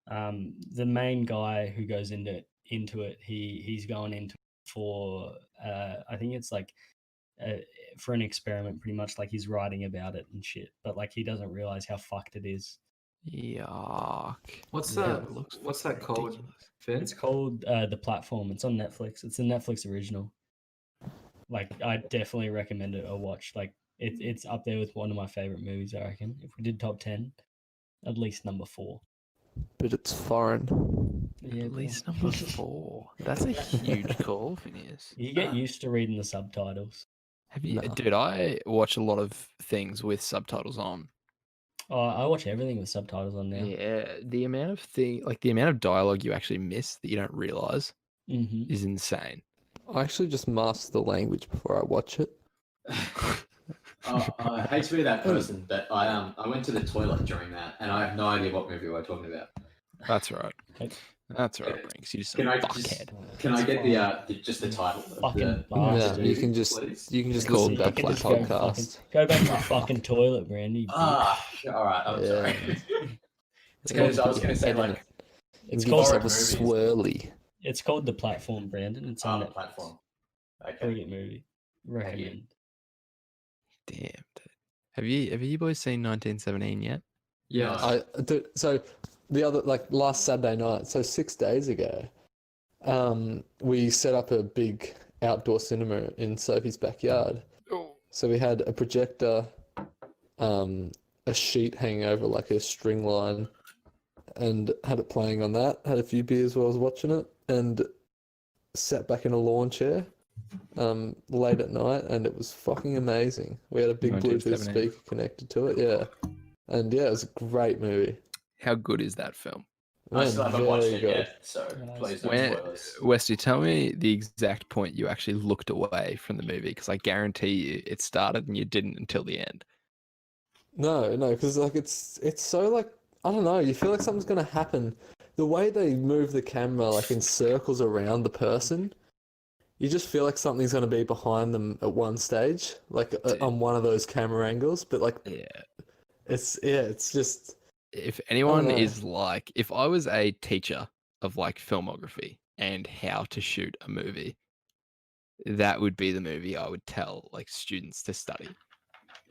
The main guy who goes into it, he's going into it for I think it's like for an experiment, pretty much. Like he's writing about it and shit, but like he doesn't realize how fucked it is. Yuck. What's Yeah, that? It looks What's that called, ridiculous. Finn? It's called The Platform. It's on Netflix. It's a Netflix original. Like I definitely recommend it a watch. Like it's up there with one of my favorite movies. I reckon if we did top 10, at least number 4. But it's foreign. Yeah, At least bro. number 4. That's a huge call, Phineas. You get used to reading the subtitles. Have you, Nah. dude? I watch a lot of things with subtitles on. Oh, I watch everything with subtitles on now. Yeah, the amount of dialogue you actually miss that you don't realize Mm-hmm. is insane. I actually just master the language before I watch it. I hate to be that person, but I went to the toilet during that, and I have no idea what movie we're talking about. That's right. Okay. That's right, Brinks. You just Can I fuckhead. Can I get just the title? Of Fucking the bastard. Yeah, you can just please? listen called back to the The Platform. podcast. Go back to the fucking toilet, Brandy. Ah, all right. I'm Yeah. sorry. It's Because I called, was going to say like it's Give called yourself a movies. swirly. it's called The Platform, Brandon. It's on the Netflix. platform. Okay. Brilliant movie. Recommend. Damn, dude. Have you boys seen 1917 yet? Yeah. So the other, like last Saturday night, so 6 days ago, we set up a big outdoor cinema in Sophie's backyard. So we had a projector, a sheet hanging over like a string line, and had it playing on that. Had a few beers while I was watching it, and sat back in a lawn chair late at night, and it was fucking amazing. We had a big Bluetooth 1917. speaker connected to it, yeah. And yeah, it was a great movie. How good is that film? I still haven't watched very it good. yet, so please don't When, spoil us. Westy, tell me the exact point you actually looked away from the movie, because I guarantee you it started and you didn't until the end. No, because like it's so like, I don't know, you feel like something's gonna happen. The way they move the camera like in circles around the person, you just feel like something's gonna be behind them at one stage, like on one of those camera angles. But like, Yeah. it's just. If anyone know. is like, if I was a teacher of like filmography and how to shoot a movie, that would be the movie I would tell like students to study.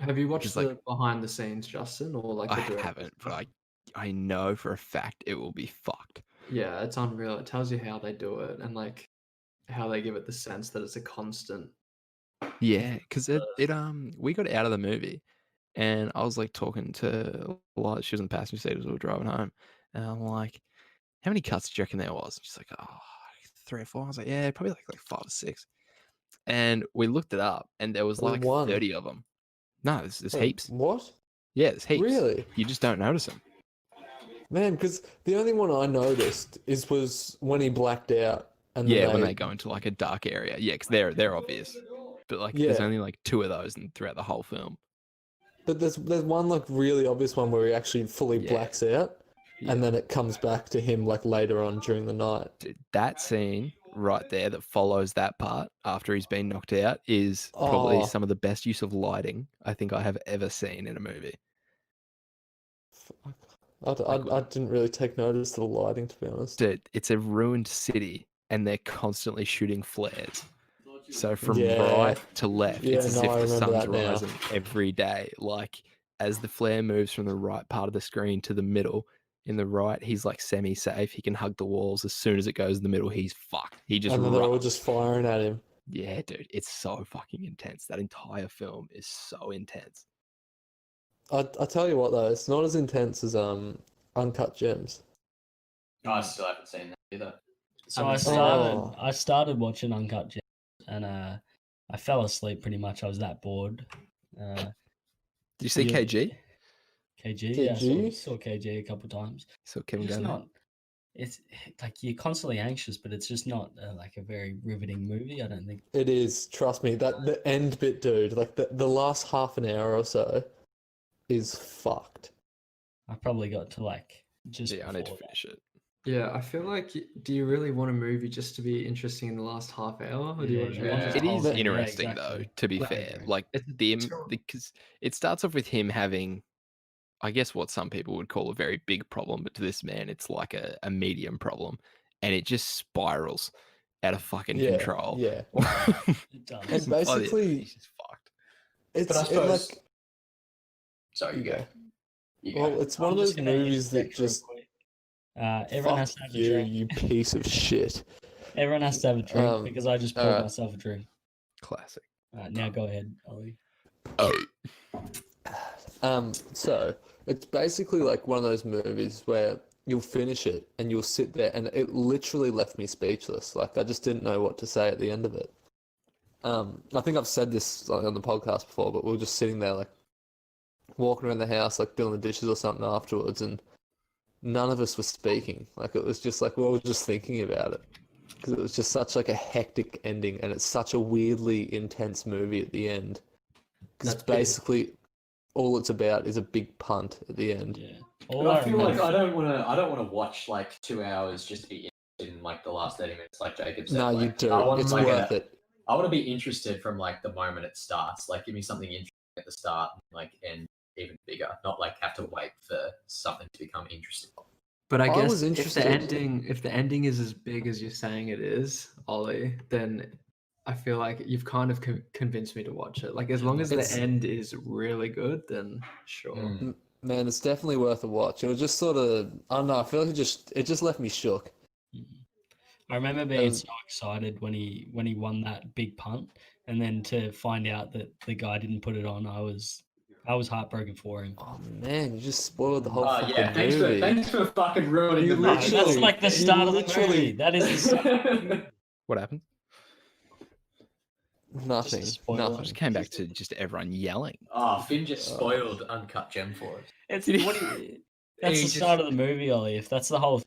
Have you watched Just, the like, behind the scenes, Justin, or like I the director's haven't, but cut? I know for a fact it will be fucked. Yeah, it's unreal. It tells you how they do it and like how they give it the sense that it's a constant. Yeah, because we got out of the movie, and I was like talking to Lola. She was in the passenger seat as we were driving home, and I'm like, "How many cuts do you reckon there was?" And she's like, "Oh, 3 or 4." I was like, "Yeah, probably like 5 or 6." And we looked it up, and there was Only like one. 30 of them. No, there's Wait, heaps. What? Yeah, there's heaps. Really? You just don't notice them. Man, because the only one I noticed was when he blacked out. And Yeah, then when they go into like a dark area. Yeah, because they're obvious. But like, there's Yeah. only like 2 of those throughout the whole film. But there's one like really obvious one where he actually fully Yeah. blacks out, Yeah. and then it comes back to him like later on during the night. Dude, that scene right there that follows that part after he's been knocked out is probably Oh. some of the best use of lighting I think I have ever seen in a movie. I didn't really take notice of the lighting, to be honest. Dude, it's a ruined city and they're constantly shooting flares. So from Yeah. right to left, Yeah, it's as no, if I the remember sun's that now. rising every day. Like as the flare moves from the right part of the screen to the middle, in the right, he's like semi-safe. He can hug the walls. As soon as it goes in the middle, he's fucked. He just And then they're all runs. just firing at him. Yeah, dude, it's so fucking intense. That entire film is so intense. I tell you what though, it's not as intense as Uncut Gems. I still haven't seen that either. So Oh. I started watching Uncut Gems, and I fell asleep pretty much. I was that bored. Did you see Yeah. KG? KG, yeah, KG? saw KG a couple times. So Kevin It's Garnett. not. it's like you're constantly anxious, but it's just not like a very riveting movie. I don't think. It is. Trust me. That the end bit, dude. Like the last half an hour or so is fucked. I probably got to like just Yeah, I need to before that. finish it. Yeah, I feel like do you really want a movie just to be interesting in the last half hour, or do you Yeah, want you to want watch the It it? whole is thing, yeah, interesting though, exactly. to be Like, fair. agree. Like It's because it starts off with him having, I guess, what some people would call a very big problem, but to this man, it's like a medium problem, and it just spirals out of fucking Yeah, control. yeah. It does. And By the end, basically, he's just fucked. But I it suppose. like Sorry, you go. You go. well, it's one I'm of just those gonna movies that interject real just quick. Everyone has to fuck have a you, drink. you piece of shit. Everyone has to have a drink Um, because I just poured alright. myself a drink. Classic. Now go ahead, Ollie. So it's basically like one of those movies where you'll finish it and you'll sit there, and it literally left me speechless. Like I just didn't know what to say at the end of it. I think I've said this like, on the podcast before, but we were just sitting there like walking around the house, like doing the dishes or something afterwards, and none of us were speaking. Like it was just like we were just thinking about it because it was just such like a hectic ending, and it's such a weirdly intense movie at the end. Because That's big. basically all it's about is a big punt at the end. Yeah. But All I feel like remember- I don't want to watch like 2 hours just to be interested in like the last 30 minutes, like Jacob said. No, like, you do. I want It's like worth it. I want to be interested from like the moment it starts. Like, give me something interesting at the start, like, and even bigger. Not like have to wait for something to become interesting. But I I guess was if interested. the ending is as big as you're saying it is, Ollie, then I feel like you've kind of convinced me to watch it. Like as long as It's- the end is really good, then sure. Mm. Man, it's definitely worth a watch. It was just sort of, I don't know, I feel like it just left me shook. I remember being And- so excited when he won that big punt, and then to find out that the guy didn't put it on, I was heartbroken for him. Oh man, you just spoiled the whole Oh fucking yeah, movie. thanks for fucking ruining You the No, movie. that's like the you start of the literally- movie. That is the start. What happened? Nothing. Just a spoiler. I Nothing. just came back to just everyone yelling. Oh, Finn just spoiled Uncut Gem for us. It's Did he- what do you, that's He the just- start of the movie, Ollie. If that's the whole,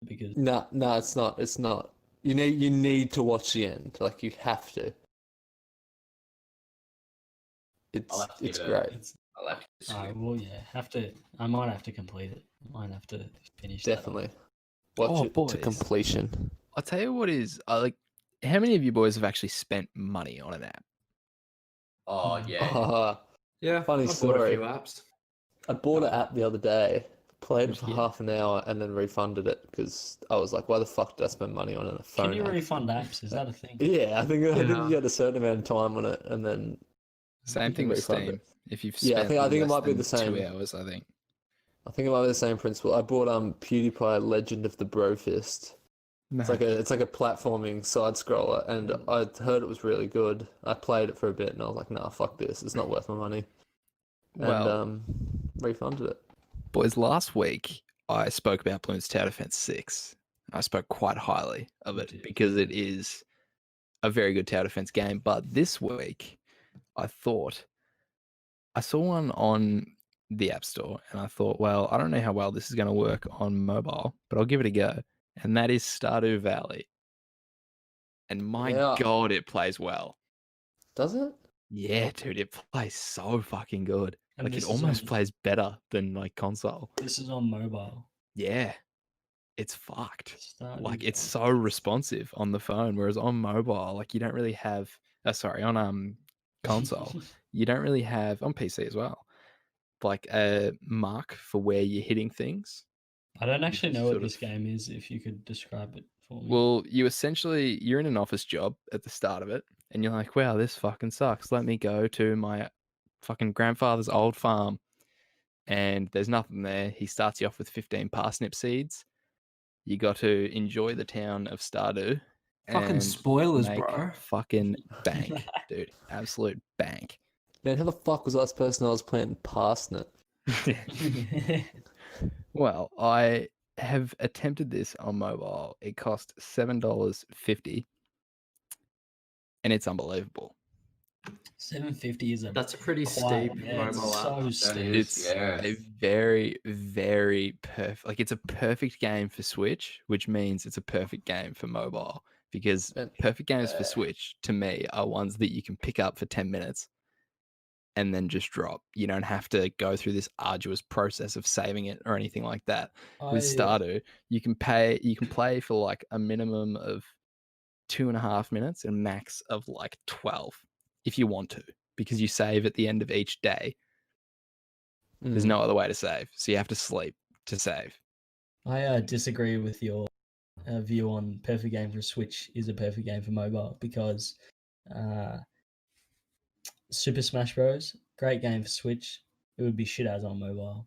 because No, it's not. It's not. You need to watch the end. Like you have to. I'll have to It's give it a- great. it's I'll have to I will. Yeah, have to. I might have to complete it. I might have to finish. Definitely. Watch Oh, it boys. to completion. I'll tell you what is, like, how many of you boys have actually spent money on an app? Oh yeah. Yeah, Funny I bought a story. few apps. I bought an app the other day, played it for Yeah. half an hour, and then refunded it because I was like, "Why the fuck did I spend money on a phone?" Can you app? refund apps? Is that a thing? Yeah, I think Yeah. you had a certain amount of time on it, and then Same You thing can with refund Steam. it. If you've Yeah, I spent think it less might be than the same. 2 hours, I think. I think it might be the same principle. I bought PewDiePie Legend of the Brofist. No. It's like a platforming side scroller, and I heard it was really good. I played it for a bit, and I was like, "Nah, fuck this. It's not worth my money." Well, And refunded it. boys, last week I spoke about Bloons Tower Defense 6. I spoke quite highly of You it did. because it is a very good tower defense game. But this week, I thought I saw one on the App Store, and I thought, well, I don't know how well this is going to work on mobile, but I'll give it a go. And that is Stardew Valley. And my Yeah. God, it plays well. Does it? Yeah, dude, it plays so fucking good. And Like, it this is almost on- plays better than like console. This is on mobile. Yeah, it's fucked. Stardew Like, it's Valley. so responsive on the phone, whereas on mobile, like, you don't really have. Sorry, on console, you don't really have on PC as well. Like a mark for where you're hitting things. I don't actually know what sort this of- game is. If you could describe it for me. Well, you're in an office job at the start of it, and you're like, wow, this fucking sucks. Let me go to my fucking grandfather's old farm. And there's nothing there. He starts you off with 15 parsnip seeds. You got to enjoy the town of Stardew. Fucking and spoilers, make bro. Fucking bank, dude. Absolute bank. Man, how the fuck was I supposed to know I was planting parsnip? Well, I have attempted this on mobile. It cost $7.50, and it's unbelievable. $7.50 is That's a pretty quite, steep yeah, it's mobile app. so steep. It's a very, very perfect. Like it's a perfect game for Switch, which means it's a perfect game for mobile. Because And- perfect games for Switch to me are ones that you can pick up for 10 minutes and then just drop. You don't have to go through this arduous process of saving it or anything like that. With Stardew, you can play for like a minimum of 2.5 minutes and max of like 12 if you want to, because you save at the end of each day. There's no other way to save, so you have to sleep to save. I disagree with your view on perfect game for Switch is a perfect game for mobile because Super Smash Bros. Great game for Switch. It would be shit as on mobile.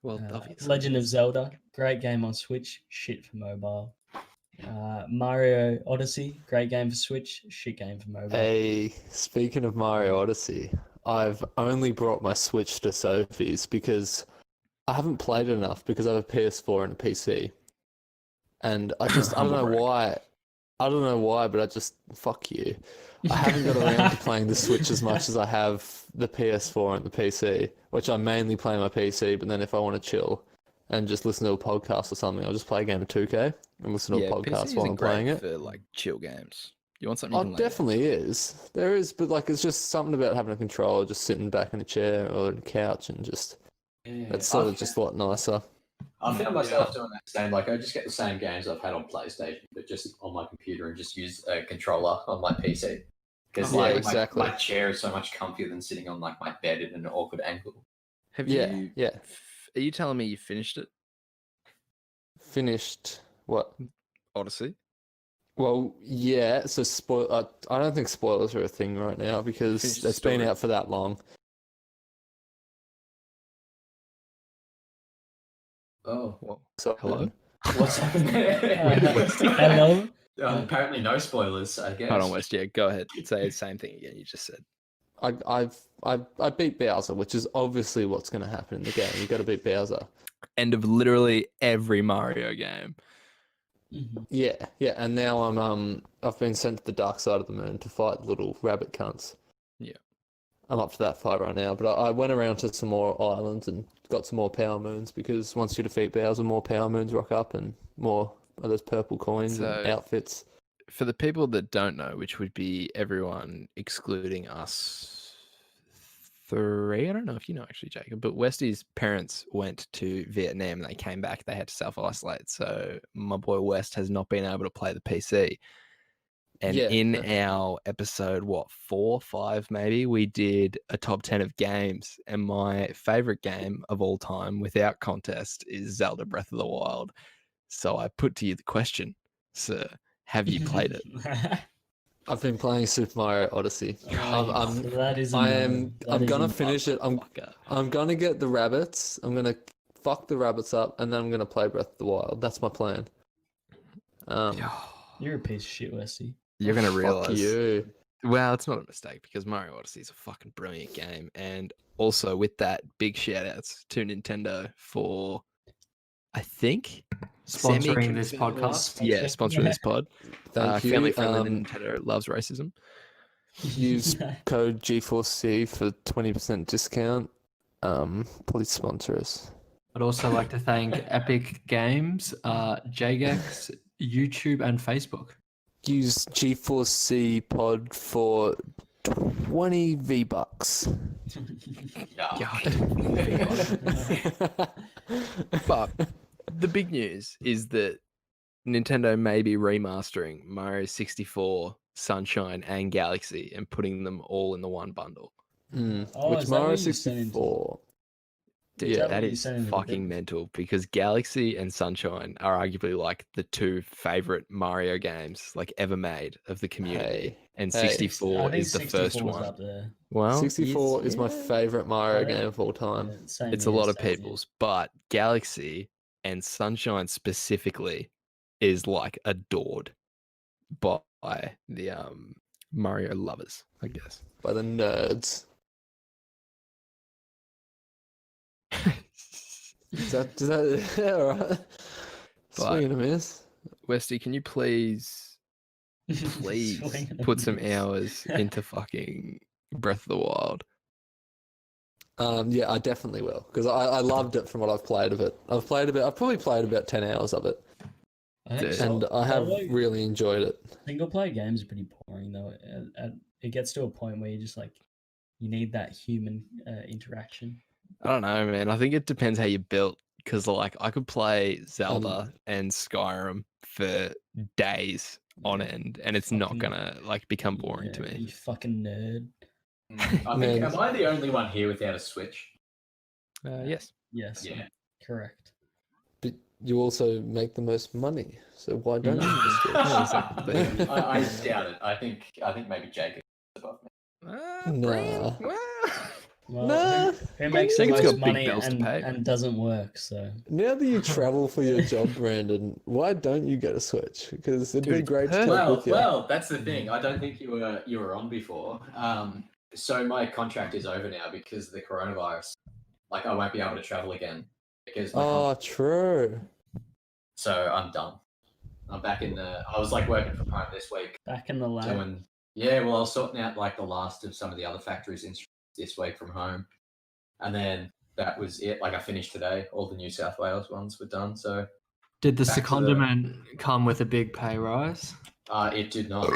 Well, obviously. Legend of Zelda, great game on Switch, shit for mobile. Mario Odyssey, great game for Switch, shit game for mobile. Hey, speaking of Mario Odyssey, I've only brought my Switch to Sophie's because I haven't played it enough because I have a PS4 and a PC. And I don't know why. I don't know why, but I just, fuck you. I haven't got around to playing the Switch as much as I have the PS4 and the PC, which I mainly play on my PC, but then if I want to chill and just listen to a podcast or something, I'll just play a game of 2K and listen to a podcast while I'm playing it. For like chill games. You want something you can Definitely is. There is, but like it's just something about having a controller, just sitting back in a chair or on a couch and just, it's sort of just a lot nicer. I found myself doing that same. Like I just get the same games I've had on PlayStation, but just on my computer and just use a controller on my PC. Because Yeah, like exactly. my chair is so much comfier than sitting on like my bed in an awkward angle. Have Yeah, you? yeah. Are you telling me you finished it, Finished what? Odyssey? Well, yeah. So I don't think spoilers are a thing right now because Finished the it's been story. out for that long. Oh, Well, So hello. what's happening? Hello. Apparently, no spoilers. I guess. Hold on, West. Yeah, go ahead. Say the same thing again. You just said. I beat Bowser, which is obviously what's going to happen in the game. You got to beat Bowser. End of literally every Mario game. Mhm. Yeah, yeah. And now I've been sent to the dark side of the moon to fight little rabbit cunts. Yeah. I'm up to that fight right now, but I went around to some more islands and got some more power moons because once you defeat Bowser, more power moons rock up and more of those purple coins So- and outfits. For the people that don't know, which would be everyone excluding us three, I don't know if you know actually, Jacob, but Westy's parents went to Vietnam and they came back. They had to self-isolate. So my boy West has not been able to play the PC. And Yeah. in our episode, 4, 5 maybe, we did a top 10 of games. And my favorite game of all time without contest is Zelda Breath of the Wild. So I put to you the question, sir, have you played it? I've been playing Super Mario Odyssey. That is I'm annoying. That is gonna annoying. finish it. I'm gonna get the rabbits. I'm gonna fuck the rabbits up, and then I'm gonna play Breath of the Wild. That's my plan. You're a piece of shit, Westy. You're going to Fuck realize. you. Well, it's not a mistake because Mario Odyssey is a fucking brilliant game. And also with that, big shout outs to Nintendo for, I think, Sponsoring this semi-confirmed- podcast. Yeah, sponsoring this pod. Thank you. Family friendly Nintendo loves racism. Use code G4C for 20% discount. Please sponsor us. I'd also like to thank Epic Games, JGEX, YouTube, and Facebook. Use G4C pod for 20 V-Bucks. But the big news is that Nintendo may be remastering Mario 64, Sunshine, and Galaxy and putting them all in the one bundle. Oh, Which is that Mario what you sent into- 64? Dude, Yeah. that what you is sent into the fucking group? mental because Galaxy and Sunshine are arguably like the two favorite Mario games like ever made of the community. And hey. 64 I think is the first 64 is one. up there. Well, 64 is my yeah, favorite Mario I think- game of all time. Yeah, same it's a here, lot of same here. people's, but Galaxy and Sunshine specifically is like adored by the Mario lovers, I guess. By the nerds. Is that yeah, all right? Swing and a miss. Westy, can you please Swing and a put some miss. hours into fucking Breath of the Wild? Yeah, I definitely will because I loved it from what I've played of it. I've probably played about 10 hours of it, I think Dude. and I have really enjoyed it. single player games are pretty boring though. It gets to a point where you just like you need that human interaction. I don't know, man. I think it depends how you're built. Because like I could play Zelda and Skyrim for days on end, and it's not Fucking- gonna like become boring to Yeah, me. you fucking nerd. I think, am I the only one here without a Switch? Yes. Yes. Yeah. Correct. But you also make the most money, so why don't you just do Yeah, it? exactly. I doubt it. I think maybe Jacob is above me. Nah. Well, Nah. who makes the Jacob's most got big money bills to pay. and doesn't work? So Now that you travel for your job, Brandon, why don't you get a Switch? Because it'd Dude, be it's great to take perfect. with you. Well, that's the thing. I don't think you were on before. So my contract is over now because of the coronavirus. Like I won't be able to travel again because my Oh, true. so I'm done. I'm back in the. I was like working from home this week, back in the lab. doing. Yeah, well, I was sorting out like the last of some of the other factories this week from home, and then that was it. Like I finished today. All the New South Wales ones were done. So Did the Back to the- secondment come with a big pay rise? it did not.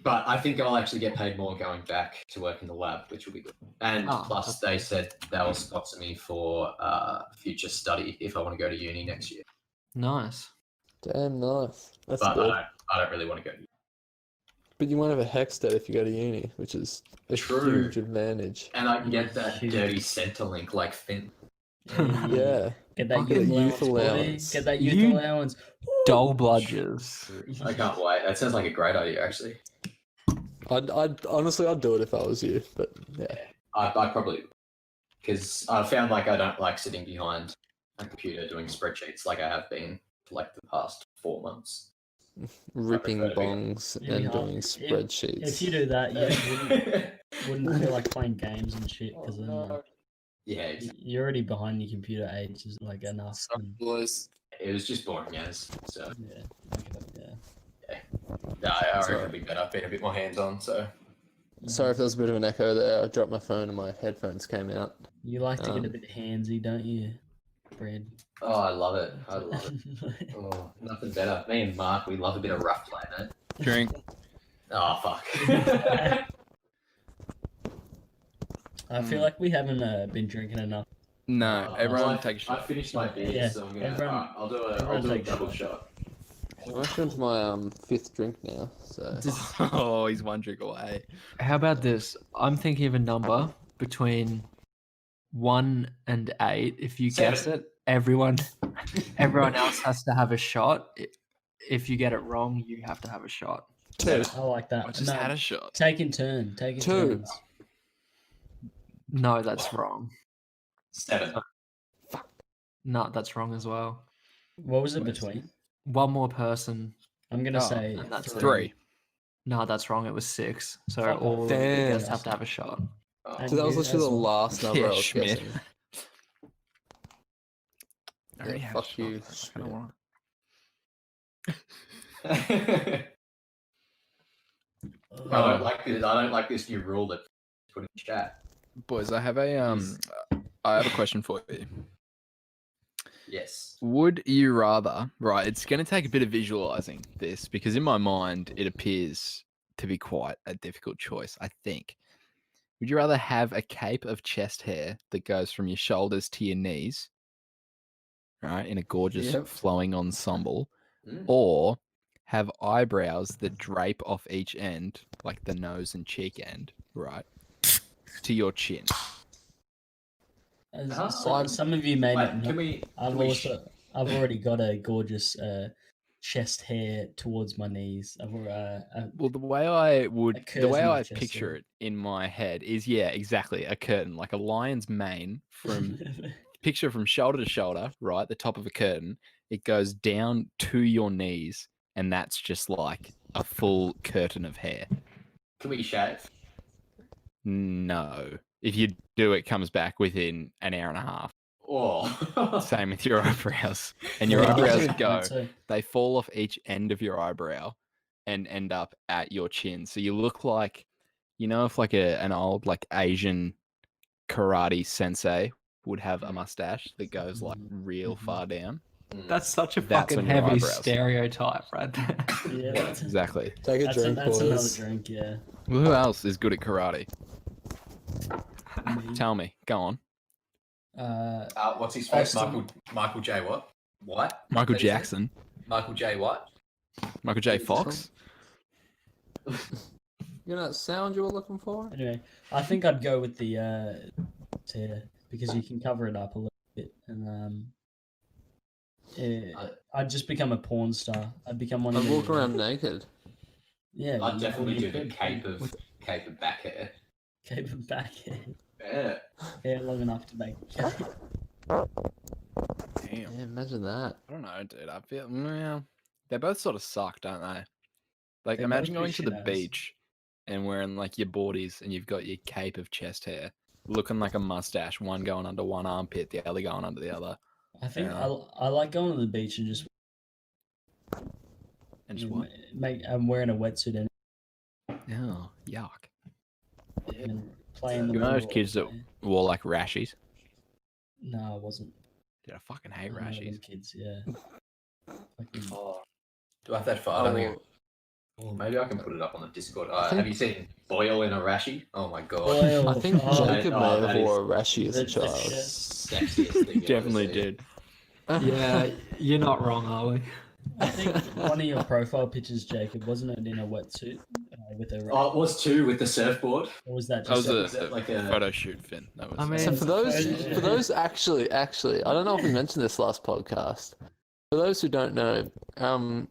But I think I'll actually get paid more going back to work in the lab, which will be good. And Oh, plus, they said they'll sponsor me for future study if I want to go to uni next year. Nice. Damn nice. That's But good. I don't really want to go to uni. But you won't have a hex debt if you go to uni, which is a True. huge advantage. And I can get that Huge. dirty Centrelink like Phin. Yeah. Get that Fucking youth youth allowance, boy. allowance. Get that youth You- allowance. Dull bludgers. I can't wait. That sounds like a great idea, actually. I'd honestly, I'd do it if I was you. But yeah, I probably because I found like I don't like sitting behind a computer doing spreadsheets like I have been for like the past 4 months. ripping prefer to be- bongs Yeah, and yeah. doing If- spreadsheets. If you do that, you wouldn't feel like playing games and shit because Yeah, exactly. you're already behind your computer age is like enough. And, It was just boring as so. yeah, yeah. No, I reckon Sorry. it'd be better being a bit more hands on. So Sorry if there was a bit of an echo there. I dropped my phone and my headphones came out. You like to get a Um, bit handsy, don't you, Brad? oh, I love it. I love it. Oh, nothing better. Me and Mark, we love a bit of rough play, mate. Drink. Oh fuck. I feel like we haven't been drinking enough. No, everyone I, take a I shot. finished my beer, Yeah, so I'm gonna. everyone- alright, I'll do a everyone take a double shot. shot. I'm actually into my fifth drink now. So Oh, he's one drink away. How about this? I'm thinking of a number between 1 and 8. If you guess Seven. it, everyone else has to have a shot. If you get it wrong, you have to have a shot. two. I like that. I just No, had a shot. taking turn. Taking Two. turns. No, that's wrong. 7. No, that's wrong as well. What was it What is it? between? One more person. I'm gonna Oh, say and that's 3. No, that's wrong. It was 6. So Fuck all of the Damn. guests have to have a shot. Oh. And So that was you literally as the well. last number Yeah, I was Schmidt. guessing. I already Yeah, had a fuck shot, you, bro. I kinda Schmidt. wanna- I don't like this. I don't like this new rule that put in the chat. Boys, I have a question for you. Yes. Would you rather, right, it's going to take a bit of visualizing this because in my mind it appears to be quite a difficult choice, I think. Would you rather have a cape of chest hair that goes from your shoulders to your knees, right, in a gorgeous Yep. flowing ensemble, Mm. or have eyebrows that drape off each end, like the nose and cheek end, right, to your chin? Some of you may Wait, not know. can we? I've can we I've already got a gorgeous chest hair towards my knees. Well, the way I curtain picture hair. it in my head is, yeah, exactly, a curtain, like a lion's mane from picture from shoulder to shoulder, right, the top of a curtain. It goes down to your knees, and that's just like a full curtain of hair. Can we shave? No, if you do, it comes back within an hour and a half. Oh. Same with your eyebrows, and your Yeah, that's a eyebrows good go. point, so- They fall off each end of your eyebrow and end up at your chin. So you look like You know, if like an old like Asian karate sensei would have a mustache that goes like real far down. That's such a That's fucking on your heavy eyebrows. stereotype right there. Yeah, Exactly. Take a drink, that's another boys. drink. Yeah. Well, who else is good at karate? Me. Tell me. Go on. What's his face? Austin. Michael J. What? What? Michael Did he say? Jackson. Michael J. What? Michael J. Fox. You know that sound you were looking for? Anyway, I think I'd go with the because you can cover it up a little bit, and I'd just become a porn star. I'd become one of I'd the walk around naked. Yeah, I'd definitely do the good. cape of back hair. Cape of back hair. Yeah. Hair long enough to make. Damn. Yeah, imagine that. I don't know, dude. I feel they both sort of suck, don't they? Like, They're imagine both going to the shit-ass. beach and wearing like your boardies and you've got your cape of chest hair, looking like a mustache, one going under one armpit, the other going under the other. I think Yeah. I like going to the beach and just And just what? I'm wearing a wetsuit and Oh, yuck. playing the You know water those kids all that day. wore like rashies? No, I wasn't. Dude, I fucking hate I'm one of them rashies. kids, yeah. Fucking- Oh. Do I have that far? I don't think maybe I can put it up on the Discord. think- Have you seen Boyle in a rashi? Oh my god. Oil. I think Oh, Jacob Oh, may have that wore a rashy as a the child. chest. Sexiest thing you've Definitely ever seen. did. Yeah, you're not wrong, Ollie. I think one of your profile pictures, Jacob, wasn't it in a wetsuit with a Oh, it was two with the surfboard. or was that That was just a like a- photo shoot, Finn. That was I mean- So Yeah, for those, yeah. for those actually, I don't know if we mentioned this last podcast. For those who don't know, have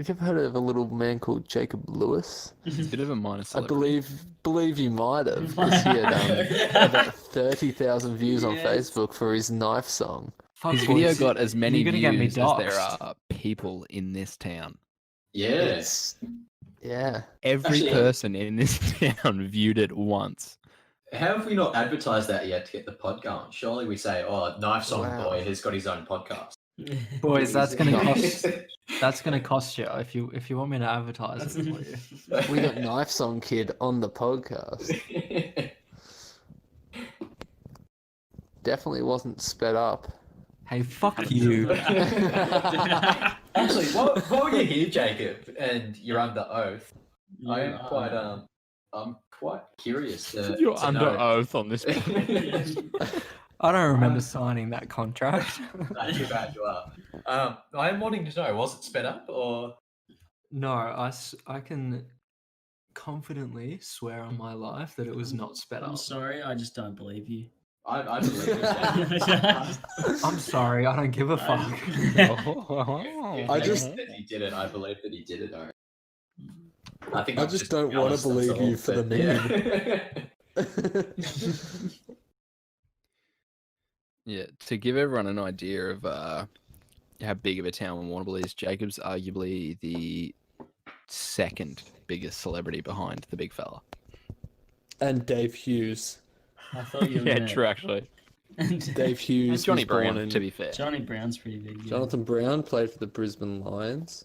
you ever heard of a little man called Jacob Lewis? a bit of a minor I celebrity. believe you might have, because he had about 30,000 views on Yes. Facebook for his knife song. Fuck, His video boys, got as many you're gonna get me views as there doxxed. are people in this town. Yeah. It's, yeah. Every Actually- person in this town viewed it once. How have we not advertised that yet to get the pod going? Surely we say, "Oh, Knife Song Wow. Boy has got his own podcast." Boys, that's gonna Nice. cost. That's gonna cost you if you want me to advertise it for you. We got Knife Song Kid on the podcast. Definitely wasn't sped up. Hey, fuck you. Actually, while you're here, Jacob, and you're under oath, I am quite I'm quite curious to. You're to under know. oath on this. I don't remember signing that contract. No, too bad you are. I am wanting to know: was it sped up or? No, I can confidently swear on my life that it was not sped I'm up. sorry, I just don't believe you. I believe you. Jacob. I'm sorry, I don't give a fuck. If I Jacob just- said he did it. I believe that he did it. I think I I'm just don't jealous, wanna that's believe all, you for the but- Yeah, to give everyone an idea of how big of a town Warrnambool is, Jacob's arguably the second biggest celebrity behind the big fella. And Dave Hughes. I thought you were Yeah, gonna... true, actually. Dave Hughes And Johnny was born Brown, in... to be fair. Johnny Brown's pretty big. Yeah. Jonathan Brown played for the Brisbane Lions.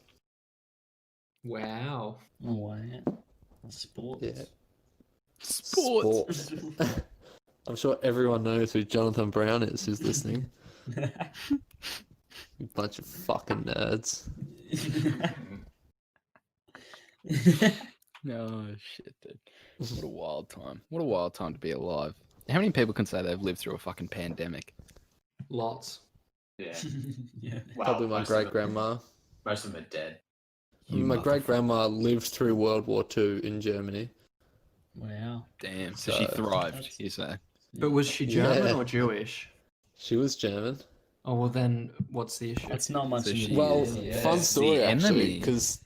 Wow. Oh wow. Sports. Yeah. Sports. Sports. I'm sure everyone knows who Jonathan Brown is who's listening. You bunch of fucking nerds. No shit, dude. What a wild time. What a wild time to be alive. How many people can say they've lived through a fucking pandemic? Lots. Yeah. yeah. Wow, Probably my most of them- great grandma. Most of them are dead. You My motherfucker. great grandma lived through World War II in Germany. Wow. Damn. So she So- thrived, That's- you say. But was she German Yeah. or Jewish? She was German. Oh well, then what's the issue? That's not much. So of a she deal, Well, is it? yeah. fun The story actually, enemy. because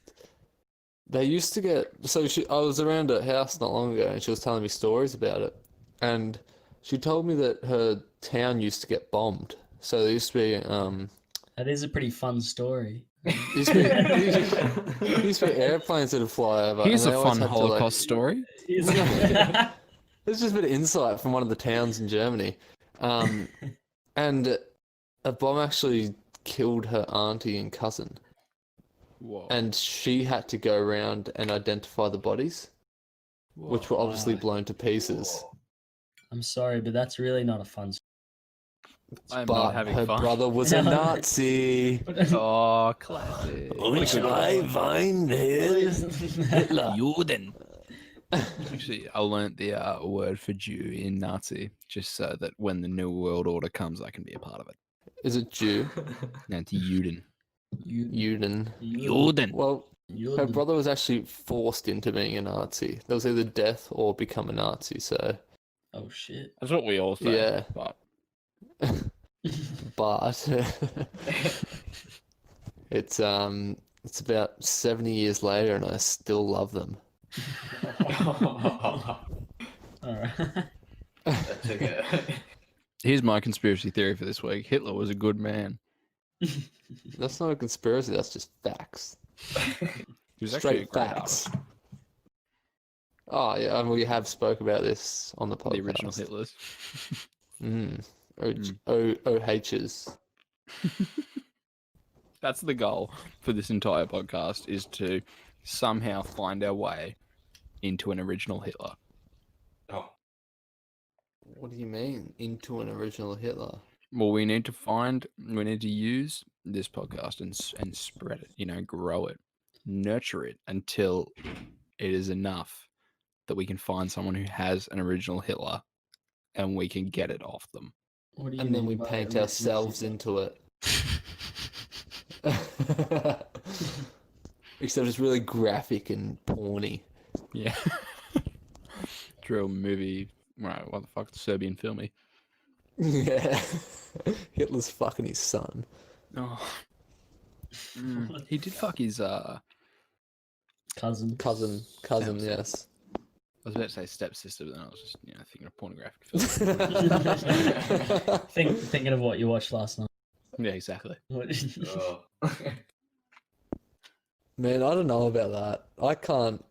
they used to get. So I was around her house not long ago, and she was telling me stories about it. And she told me that her town used to get bombed. So there used to be That is a pretty fun story. used to be, there used to be airplanes that would fly over. and Here's they a always fun had to, like- Holocaust story. There's just a bit of insight from one of the towns in Germany. And a bomb actually killed her auntie and cousin. Whoa. And she had to go around and identify the bodies. which were obviously Wow. blown to pieces. I'm sorry, but that's really not a fun I'm But not having her fun. brother was a Nazi. story. Oh, classic. Which I find is Hitler. Juden. Actually, I learnt the word for Jew in Nazi just so that when the New World Order comes, I can be a part of it. Is it Jew? No, it's Juden. Juden. Juden. Well, her Juden. brother was actually forced into being a Nazi. There was either death or become a Nazi. So Oh shit. That's what we all say. Yeah. But but it's about 70 years later, and I still love them. Alright. That took a... here's my conspiracy theory for this week: Hitler was a good man. That's not a conspiracy. That's just facts. He was actually a Straight great facts. artist. Oh yeah, and we have spoke about this on the podcast. The original Hitlers. OHs. That's the goal for this entire podcast: is to somehow find our way into an original Hitler. Oh, What do you mean into an original Hitler? Well, we need to use this podcast and spread it, grow it, nurture it until it is enough that we can find someone who has an original Hitler and we can get it off them. What do you And then mean we by paint original ourselves Hitler? into it. Except it's really graphic and porny. Yeah. Drill movie, right, what the fuck, Serbian filmy. Yeah. Hitler's fucking his son. Oh. He did fuck his, Cousin. Cousin, Sounds- yes. I was about to say stepsister, but then I was just, thinking of pornographic films. Thinking of what you watched last night. Yeah, exactly. oh. Man, I don't know about that. I can't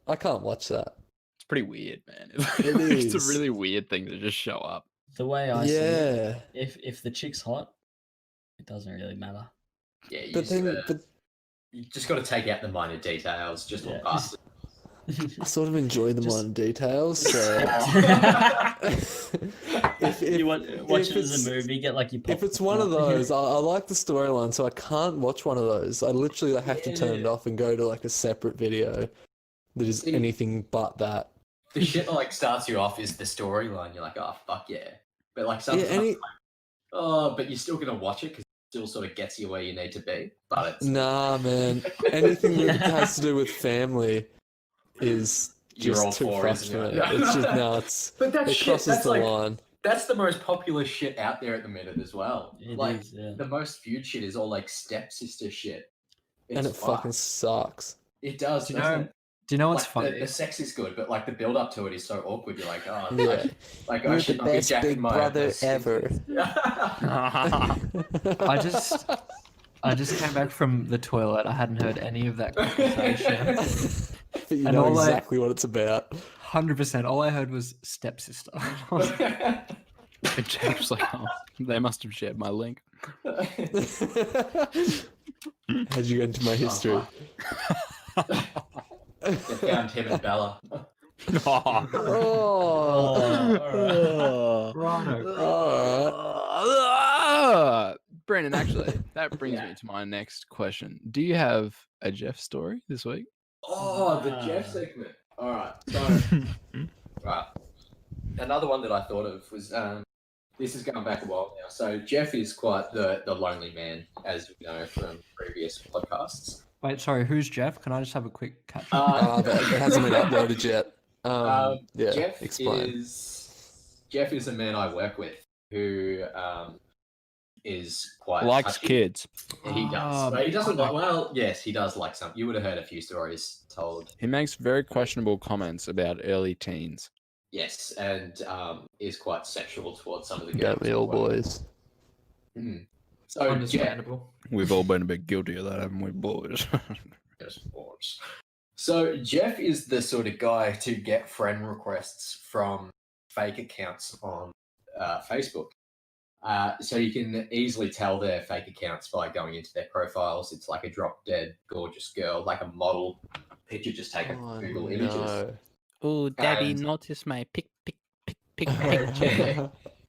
watch that. It's pretty weird, man. It It's is. a really weird thing to just show up. The way I see it, Yeah. if the chick's hot, it doesn't really matter. Yeah, you But then you just got to take out the minor details. Just look Yeah. past it. I sort of enjoy the Just- minor details, so if you watch if it as it's- a movie, get like your if it's one of those, I like the storyline, so I can't watch one of those. I literally have to turn it Yeah. off and go to like a separate video that is See- anything but that. The shit that like starts you off is the storyline. You're like, oh fuck yeah, but like Yeah, sometimes, but you're still gonna watch it because it still sort of gets you where you need to be. But it's Nah, man. Anything that has to do with family is You're just all too for, much isn't for it? me. It's just nuts. But that It shit, crosses that's the like line. that's the most popular shit out there at the minute as well. It like is, yeah. the most viewed shit is all like stepsister shit. And it It's fucking fucked. sucks. It does. Do you doesn't know? it? Do you know what's Like, funny? the sex is good, but like the build up to it is so awkward. You're like, oh, Yeah. I You're the should not be best jacking big my brother my ever. I just came back from the toilet. I hadn't heard any of that conversation. But you And know all I- exactly what it's about. 100%. All I heard was stepsister. And Jack was like, oh, they must have shared my link. How'd you get into my history? They found him and Bella. Oh, Brando. Brandon, actually, that brings me to my next question. Do you have a Jeff story this week? Oh, the Jeff segment. All right. So, right. Another one that I thought of was this is going back a while now. So Jeff is quite the lonely man, as we know from previous podcasts. Wait, sorry, who's Jeff? Can I just have a quick catch? that hasn't been uploaded yet. Yeah, Jeff explain. Jeff is a man I work with who is quite Likes touchy. kids. He does. But he doesn't like. Well, yes, he does like some. You would have heard a few stories told. He makes very questionable comments about early teens. Yes, and is quite sexual towards some of the girls. Don't we all, boys? Mm. So Jeff, Understandable. We've all been a bit guilty of that, haven't we, boys? Yes, of course. So Jeff is the sort of guy to get friend requests from fake accounts on Facebook. So you can easily tell they're fake accounts by going into their profiles. It's like a drop dead gorgeous girl, like a model picture just taken from Google Images. Oh, Daddy, And- notice my pick has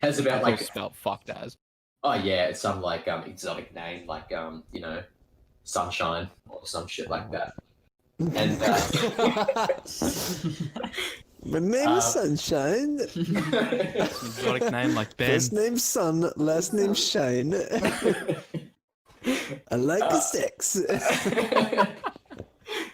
That's about all like spelled fucked as. oh yeah, it's some like exotic name like sunshine or some shit like that. And My name is Sunshine. Exotic name like Ben. First name Sun, last name Shine. I like the sex.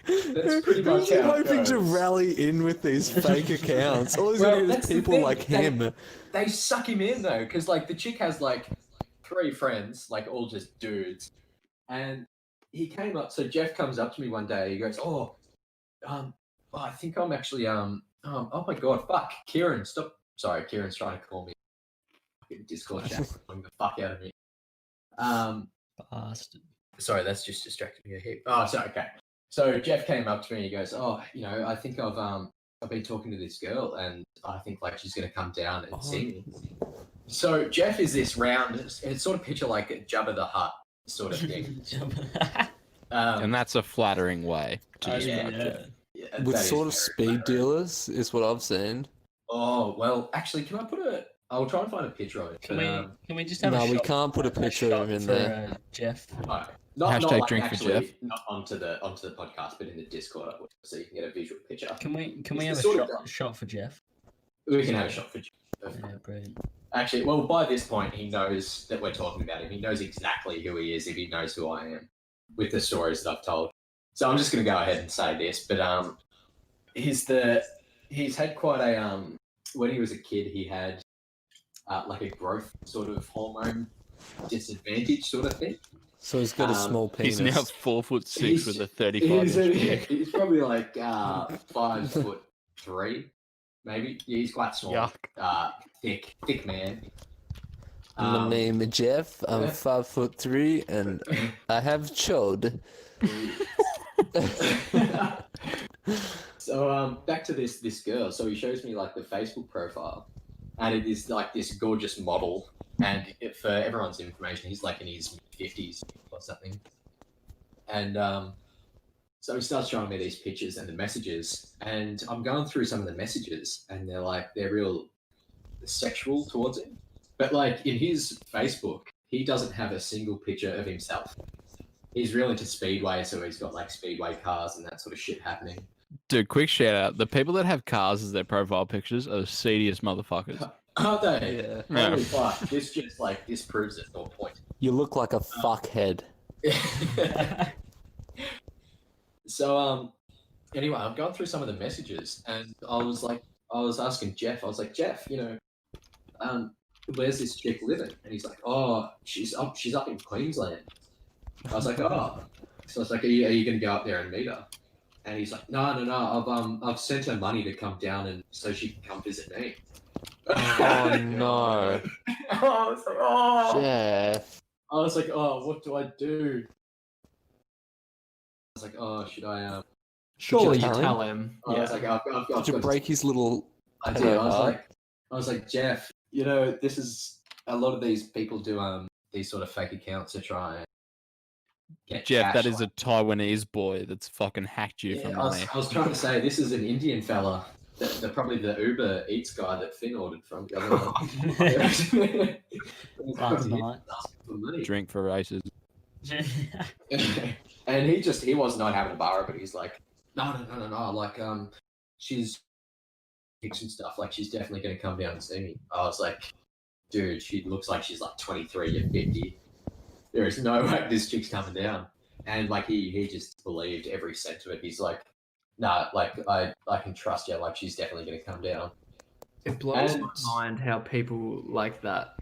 That's pretty much Who's how it hoping to goes. rally in with these fake accounts? All he's Well, gonna get that's is the people thing, like him. They suck him in though, because like the chick has like 3 friends, like all just dudes, and he came up. So Jeff comes up to me one day. He goes, I think I'm actually oh my god, fuck, Kieran, stop. Sorry, Kieran's trying to call me. Fucking Discord chat, calling the fuck out of me. Bastard. Sorry, that's just distracted me a heap. Oh, sorry, okay. So Jeff came up to me. He goes, I think I've been talking to this girl, and I think like she's gonna come down and see me. So Jeff is this round, it's sort of picture like a Jabba the Hutt sort of thing. And that's a flattering way to yeah. describe it. Yeah, With that is sort of very speed flattering. dealers is what I've seen. Oh well, actually, can I put I'll try and find a picture of it. Can we just have a No, shot? we can't put a picture of him in for, there. Jeff. Alright. Not Hashtag like drink for actually, Jeff. not onto the podcast, but in the Discord, so you can get a visual picture. Can we It's have the a sort of shot for Jeff? We can have a shot for Jeff. Yeah, brilliant. Actually, well, by this point, he knows that we're talking about him. He knows exactly who he is if he knows who I am with the stories that I've told. So I'm just going to go ahead and say this, but he's had quite a when he was a kid, he had like a growth sort of hormone disadvantage sort of thing. So he's got a small penis. He's now 4'6" with a 35 He's, inch dick. he's probably like 5'3", maybe. Yeah, he's quite small. Yuck. Thick man. My name is Jeff. I'm 5'3" and I have chode. So back to this girl. So he shows me like the Facebook profile, and it is like this gorgeous model. And for everyone's information, he's like in his 50s or something. And so he starts showing me these pictures and the messages, and I'm going through some of the messages, and they're real sexual towards him. But like in his Facebook, he doesn't have a single picture of himself. He's real into speedway, so he's got like speedway cars and that sort of shit happening. Dude, quick shout out. The people that have cars as their profile pictures are the seediest motherfuckers. Aren't they? Yeah. Holy fuck! This proves it. No point. You look like a fuckhead. So anyway, I'm going through some of the messages, and I was asking Jeff. I was like, Jeff, where's this chick living? And he's like, oh, she's up in Queensland. I was like, oh. So I was like, are you going to go up there and meet her? And he's like, no. I've sent her money to come down, and so she can come visit me. Oh no. I was like, oh. Jeff. I was like, oh, what do I do? I was like, oh, should I Surely you tell him? tell him. I was like, I've Did you got break his little I did. I was like, Jeff, this is a lot of these people do these sort of fake accounts to try and get Jeff, cash, that is like- a Taiwanese boy that's fucking hacked you Yeah, for I money. was trying to say this is an Indian fella. Probably the Uber Eats guy that Phin ordered from the other one. Last night. Asking for money. Drink for races. And he was not having a bar, but he's like, no, like she's pics and stuff, like she's definitely gonna come down and see me. I was like, dude, she looks like she's like 23, you're 50. There is no way this chick's coming down. And like he just believed every cent of it. He's like, nah, like I can trust you, like she's definitely gonna come down. It blows And- my mind how people like that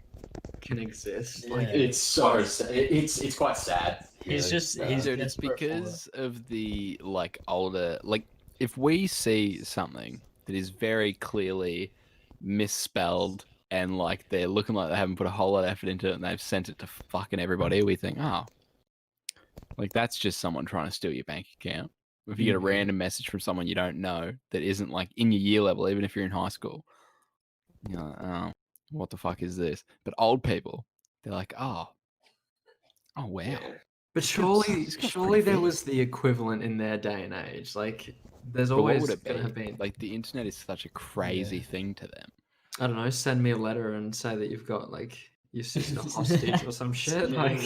can exist. Yeah. Like, It's so it's quite sad. He's really. just he's Dude, it's desperate for it. because of the older if we see something that is very clearly misspelled and like they're looking like they haven't put a whole lot of effort into it and they've sent it to fucking everybody, we think, oh, like that's just someone trying to steal your bank account. If you get a random message from someone you don't know that isn't like in your year level, even if you're in high school, you're like, oh, what the fuck is this? But old people, they're like, oh wow. Yeah. But surely, this guy's surely pretty there fit. was the equivalent in their day and age. Like, there's But what always would it gonna be? have been. Like the internet is such a crazy Yeah. thing to them. I don't know. Send me a letter and say that you've got like your sister hostage or some shit. Like,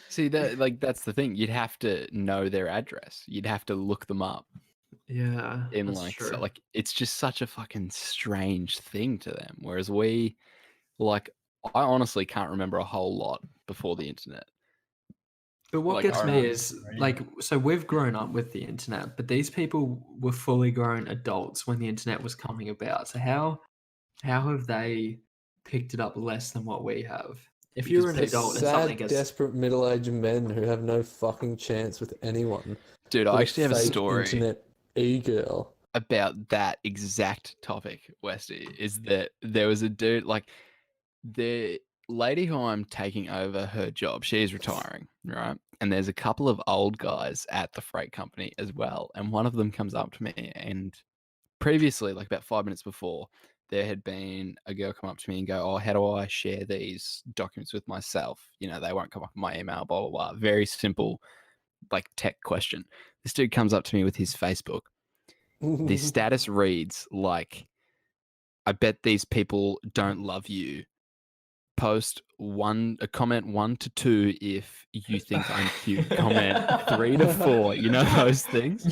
See that like that's the thing. You'd have to know their address. You'd have to look them up yeah, in that's like true. so, like it's just such a fucking strange thing to them. Whereas we like I honestly can't remember a whole lot before the internet. But what Like, gets I me remember is reading like, so we've grown up with the internet, but these people were fully grown adults when the internet was coming about. So how have they picked it up less than what we have? If you're an Because adult and something Sad, gets desperate middle-aged men who have no fucking chance with anyone. dude, but I actually have a fake story internet e-girl. about that exact topic, Westy, is that there was a dude like the lady who I'm taking over her job, she's retiring, right? And there's a couple of old guys at the freight company as well. And one of them comes up to me and previously, like about 5 minutes before, there had been a girl come up to me and go, "Oh, how do I share these documents with myself? You know, they won't come up in my email, blah, blah, blah." Very simple, like tech question. This dude comes up to me with his Facebook. The status reads like, "I bet these people don't love you. Post a comment 1 to 2 if you think I'm cute. Comment 3 to 4." You know those things?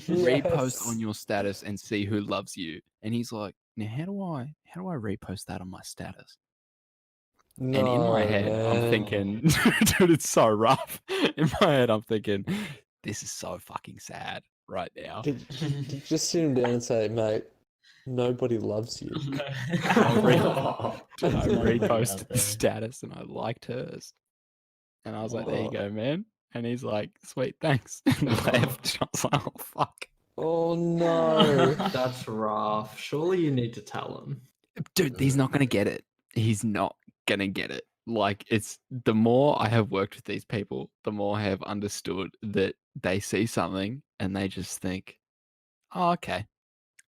Repost on your status and see who loves you. And he's like, "Now how do I repost that on my status?" No, And in my head, I'm man. thinking, dude, it's so rough. In my head, I'm thinking, this is so fucking sad right now. Did you just sit him down and say, "Mate, nobody loves you." I It's not really out reposted the there. status and I liked hers. And I was like, "There you Oh. go, man." And he's like, "Sweet, thanks." And left. I was like, "Oh, fuck." Oh no. that's rough. Surely you need to tell them. Dude, he's not going to get it. He's not going to get it. Like, it's the more I have worked with these people, the more I have understood that they see something and they just think, "Oh, okay."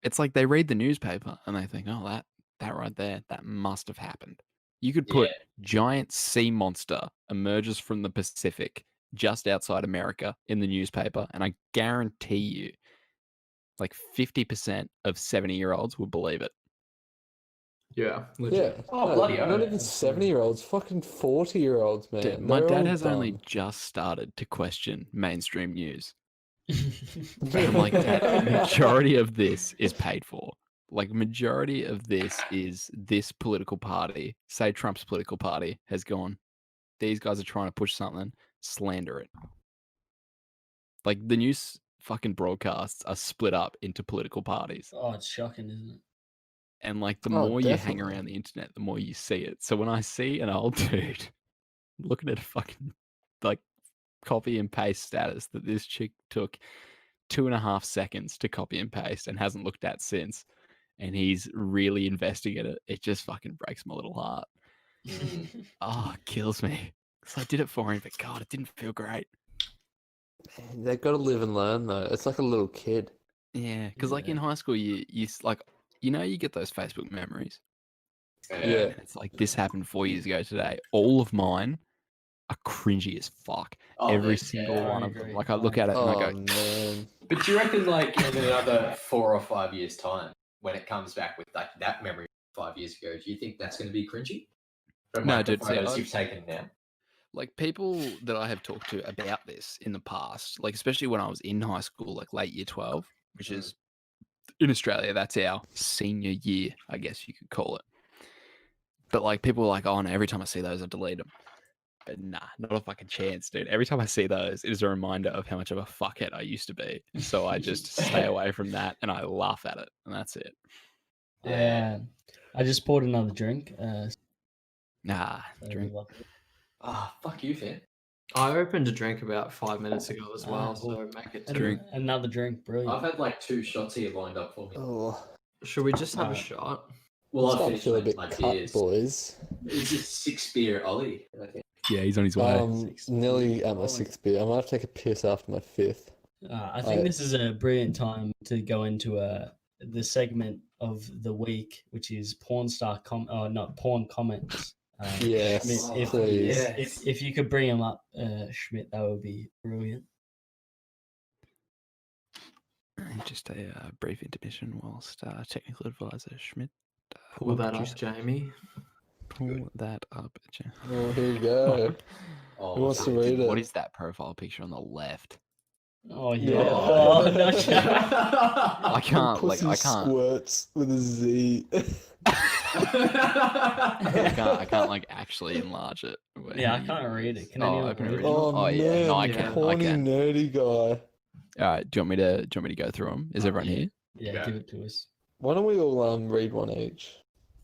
It's like they read the newspaper and they think, "Oh, that right there, that must have happened." You could put giant sea monster emerges from the Pacific just outside America in the newspaper, and I guarantee you, like 50% of 70-year-olds would believe it. Yeah, Yeah. legit. Oh, No, bloody not hell. even 70-year-olds, fucking 40-year-olds, man. Dude, my They're dad all has only dumb. just started to question mainstream news. I'm like, "Dad, majority of this is paid for. Like, majority of this is this political party, say Trump's political party, has gone, these guys are trying to push something, slander it." Like, the news fucking broadcasts are split up into political parties. Oh, it's shocking, isn't it? And, like, the Oh, more you hang definitely. around the internet, the more you see it. So when I see an old dude looking at a fucking, like, copy and paste status that this chick took 2.5 seconds to copy and paste and hasn't looked at since, and he's really investing in it, it just fucking breaks my little heart. Oh, it kills me. Because I did it for him, but God, it didn't feel great. Man, they've got to live and learn, though. It's like a little kid. Yeah, because like in high school, you like, you know, you get those Facebook memories. Yeah. And it's like, this happened 4 years ago today. All of mine are cringy as fuck. Oh, Every they're single terrible. one I of them. agree. Like, I look at it and I Oh, go, man. But do you reckon, like, in another 4 or 5 years' time, when it comes back with like that memory 5 years ago, do you think that's going to be cringy? From No, like the dude, see, photos you've taken now. like people that I have talked to about this in the past, like especially when I was in high school, like late year 12, which is in Australia, that's our senior year, I guess you could call it. But like people were like, "Oh no, every time I see those, I delete them." But nah, not a fucking chance, dude. Every time I see those, it is a reminder of how much of a fuckhead I used to be. So I just stay away from that and I laugh at it, and that's it. Yeah. I just poured another drink. Nah, So drink. Ah, fuck you, Phin. I opened a drink about 5 minutes ago as well, Ah, so make it Drink. two. Another drink, brilliant. I've had like 2 shots here lined up for me. Oh, Should we just have a Alright. shot? Well, I've starting to finished feel a bit my cut, beers. boys. Is this 6 beer Ollie? I think. Yeah, he's on his way. Nearly at my 6th beer. I might have to take a piss after my 5th. I think this is a brilliant time to go into the segment of the week, which is porn comments. Yes, Schmidt, if, please. if you could bring him up, Schmidt, that would be brilliant. Just a brief intermission whilst technical advisor Schmidt. Pull that up, Jamie. Pull that up. Oh, here you go. Oh, Who wants to dude. read it? What is that profile picture on the left? Oh yeah. Yeah. Oh no. I can't. Like, Pussy I can't. squirts with a Z. I can't like actually enlarge it. Wait, Yeah, I how do can't you read this? it. Can anyone open read it? original? Oh, yeah. man, No, I yeah. can. I horny can. nerdy guy. All right. Do you want me to go through them? Is everyone here? Yeah, Yeah. give it to us. Why don't we all read one each?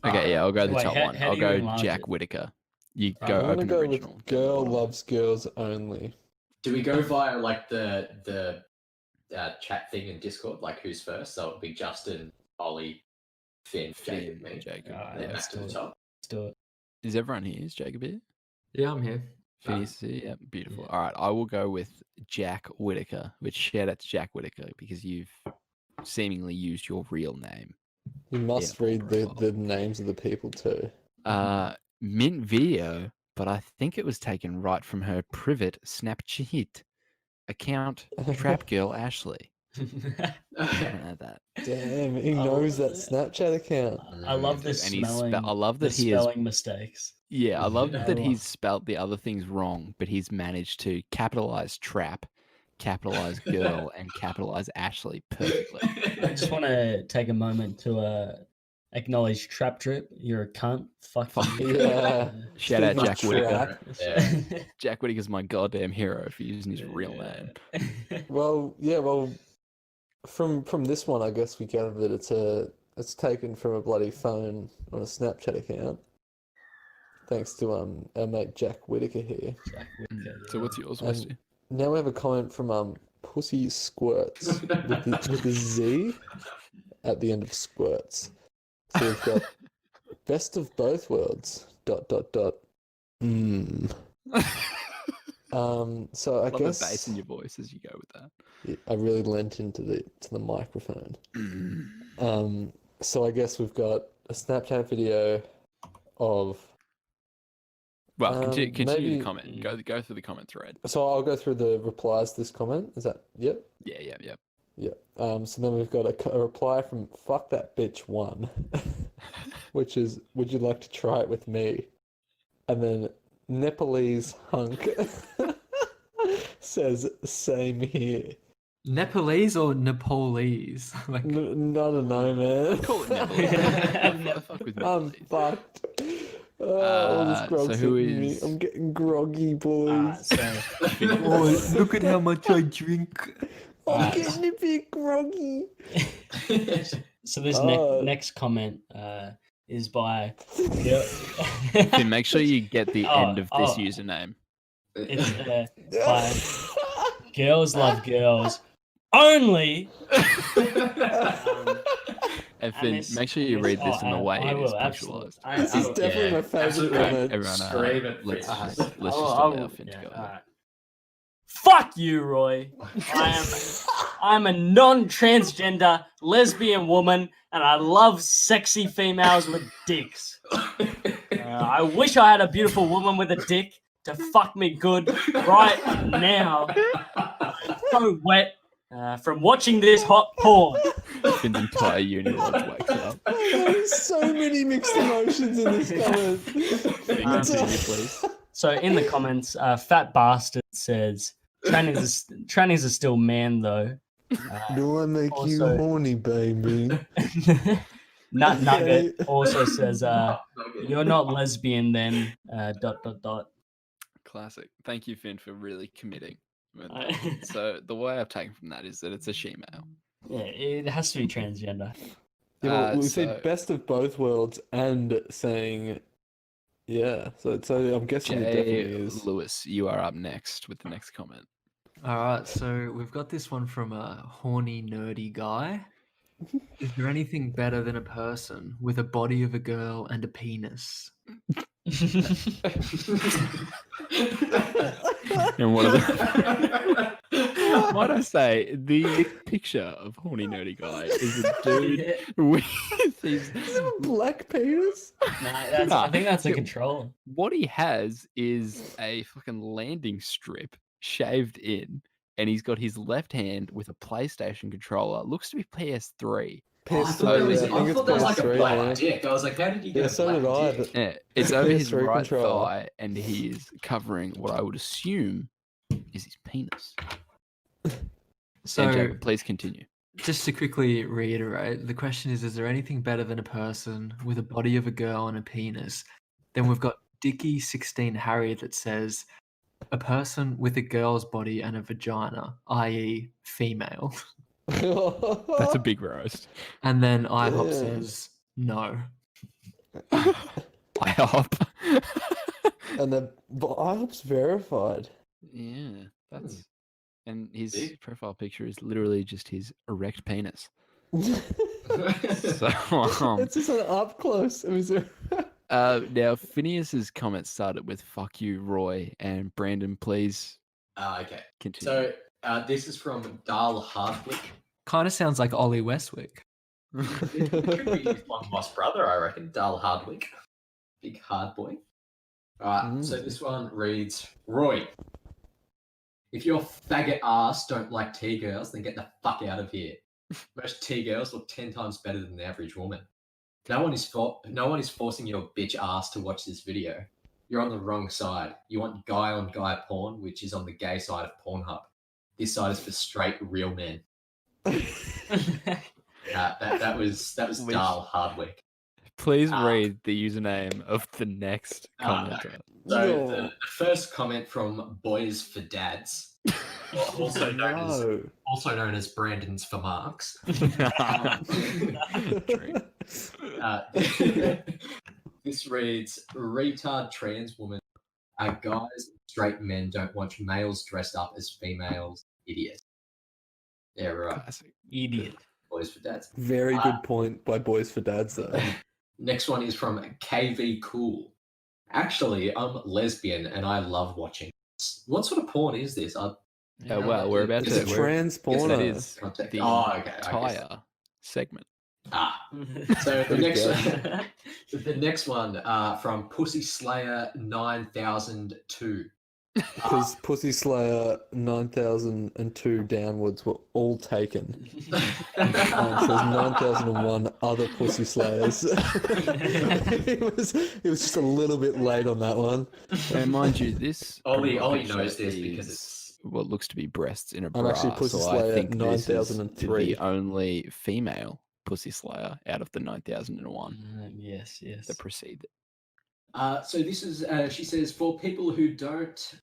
Okay. Yeah, I'll go the Wait, top one. how I'll do you go enlarge Jack it? Whitaker. You I'm go I'm gonna open go original. with go to the girl bottom. loves girls only. Do we go via like the chat thing in Discord, like who's first? So it'll be Justin, Ollie, Phin, Jacob, me. Jacob. Alright, And then let's back to do the it. top. Let's do it. Is everyone here? Is Jacob here? Yeah, I'm here. Phineas is here? Yeah, beautiful. Yeah. All right, I will go with Jack Whitaker, which shout out to Jack Whitaker because you've seemingly used your real name. You must Yeah, read profile. the names of the people too. Mint video, but I think it was taken right from her private Snapchat account, Trap Girl Ashley. I haven't had that. Damn, he Oh, knows that yeah. Snapchat account. I love Dude, the and he's spelling. I love that the he has. spelling mistakes. Yeah, I love I that he's love- spelt the other things wrong, but he's managed to capitalize trap, capitalize girl, and capitalize Ashley perfectly. I just want to take a moment to acknowledge Trap Drip. You're a cunt. Fuck Fuck you. Yeah. Shout out Speaking of Jack Whitaker. trap, Yeah. Jack Whitaker's my goddamn hero for using his real name. Well, yeah, from this one, I guess we gather that it's taken from a bloody phone on a Snapchat account. Thanks to our mate Jack Whitaker here. Jack Whitaker, So what's yours, Westy? Now we have a comment from Pussy Squirts with a Z at the end of squirts. So we've got best of both worlds. ... So I Love guess the bass in your voice as you go with that. I really lent into the microphone. So I guess we've got a Snapchat video of. Well, continue maybe- the comment. Go through the comment thread. So I'll go through the replies to this comment. Is that yep? Yeah. Yeah. So then we've got a reply from "Fuck that bitch 1," which is, "Would you like to try it with me?" And then Nepalese hunk says, "Same here." Nepalese or Nepalese? Like, I don't know, man. Call it Nepalese. Fuck with I'm Nepalese. fucked. All this So grog's who hitting me. is- I'm getting groggy, boys. oh, look at how much I drink. I'm getting a bit groggy. So this Oh. next comment is by. Then make sure you get the Oh, end of this oh. username. It's by Girls Love Girls Only. And Finn, this- make sure you read this in the way I it is will, absolutely. punctualized. This is definitely my favorite absolutely. comment. Everyone, Scream it, let's Finn. just I allow will- Finn to yeah, go. alright. Fuck you, Roy. I'm a non-transgender lesbian woman, and I love sexy females with dicks. I wish I had a beautiful woman with a dick to fuck me good right now. I'm so wet from watching this hot porn. Finn's entire uni lodge wakes up. There's so many mixed emotions in this comment. Finn, continue, please. So in the comments, Fat Bastard says, trannies are still man though. Do I make you Also- horny, baby? Nut Nugget also says, Nugget. you're not lesbian then, ... Classic. Thank you, Finn, for really committing. with I- that. So the way I've taken from that is that it's a she-male. Yeah, it has to be transgender. Yeah, well, we so- said best of both worlds and saying, yeah. So I'm guessing it definitely Jay is. Lewis, you are up next with the next comment. All right, so we've got this one from a horny, nerdy guy. Is there anything better than a person with a body of a girl and a penis? And what are the Might I say, the picture of horny nerdy guy is a dude Yeah. with his. Black penis? Nah, I think that's a Yeah, controller. What he has is a fucking landing strip shaved in, and he's got his left hand with a PlayStation controller. Looks to be PS3. Oh, I thought that was, I I think it's thought that was like a PS3, black yeah. dick. I was like, how did he get Yeah, a so black did I. dick? But Yeah, it's over his PS3 right controller. thigh, and he is covering what I would assume is his penis. So, Jacob, please continue. just to quickly reiterate, the question is there anything better than a person with a body of a girl and a penis? Then we've got Dicky16 Harry that says, a person with a girl's body and a vagina, i.e., female. That's a big roast. And then IHOP Damn. says, no. I hope. And the IHOP's verified. Yeah, that's. And his See? profile picture is literally just his erect penis. It's So, just an up close. It was now Phineas's comments started with "fuck you, Roy," and Brandon, please Okay. continue. So this is from Darl Hardwick. Kind of sounds like Ollie Westwick. It could be his long lost brother, I reckon. Darl Hardwick. Big hard boy. Alright, so this one reads, Roy, if your faggot ass don't like T-girls, then get the fuck out of here. Most T-girls look 10 times better than the average woman. No one is forcing your bitch ass to watch this video. You're on the wrong side. You want guy-on-guy porn, which is on the gay side of Pornhub. This side is for straight, real men. That was Darl Hardwick. Please read the username of the next commenter. So the first comment from Boys for Dads, also known as Brandon's for Marks. This reads, retard trans woman. Guys and straight men don't want males dressed up as females. Idiot. Yeah, right. Classic. Idiot. Boys for Dads. Very good point by Boys for Dads, though. Next one is from KV Cool. Actually, I'm lesbian and I love watching. What sort of porn is this? Well, we're about Is to. it trans porno. That is Contact. the Okay. entire segment. So the next good. one, the next one from Pussy Slayer 9002. Because Pussy Slayer 9002 downwards were all taken. So there's 9001 other Pussy Slayers. It was just a little bit late on that one. And mind you, this Ollie picture knows this because is it's what looks to be breasts in a I'm bra. actually Pussy so Slayer I think this is 9003. the only female Pussy Slayer out of the 9001 Yes. that precede. so this is she says for people who don't.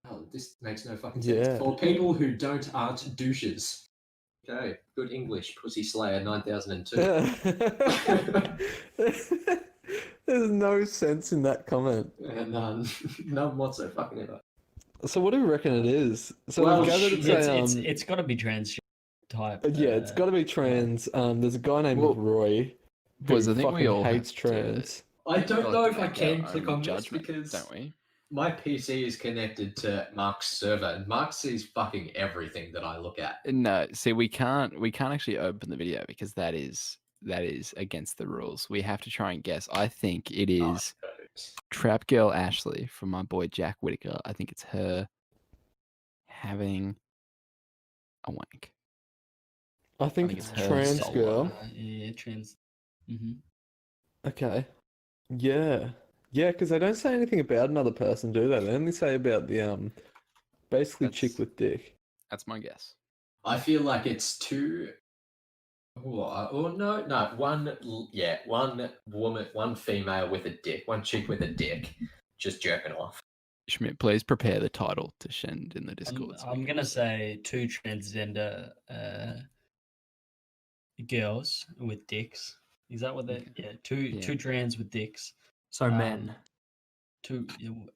Oh, this makes no fucking sense. Yeah. For people who aren't douches. Okay, good English. Pussy Slayer 9002. There's no sense in that comment. None whatsoever. Fucking ever. So what do we reckon it is? So Well, we've gathered it's It's got to be trans type. yeah, it's got to be trans. There's a guy named Roy who Boys, I think we fucking all hates have to- trans. I don't know if I make can our click own on this judgment, because don't we? my PC is connected to Mark's server, and Mark sees fucking everything that I look at. No, see, we can't actually open the video because that is against the rules. We have to try and guess. I think it is Trap Girl Ashley from my boy Jack Whitaker. I think it's her having a wank. I think think it's it's her trans solo. girl. Yeah, trans. Okay. Yeah. Yeah, because they don't say anything about another person, do they? They only say about the basically chick That's- with dick. That's my guess. I feel like it's two. One woman, one female with a dick, one chick with a dick, just jerking off. Schmidt, please prepare the title to send in the Discord. so we I'm can- gonna say two transgender girls with dicks. Is that what they? Okay. Yeah, two trans with dicks. So men. Two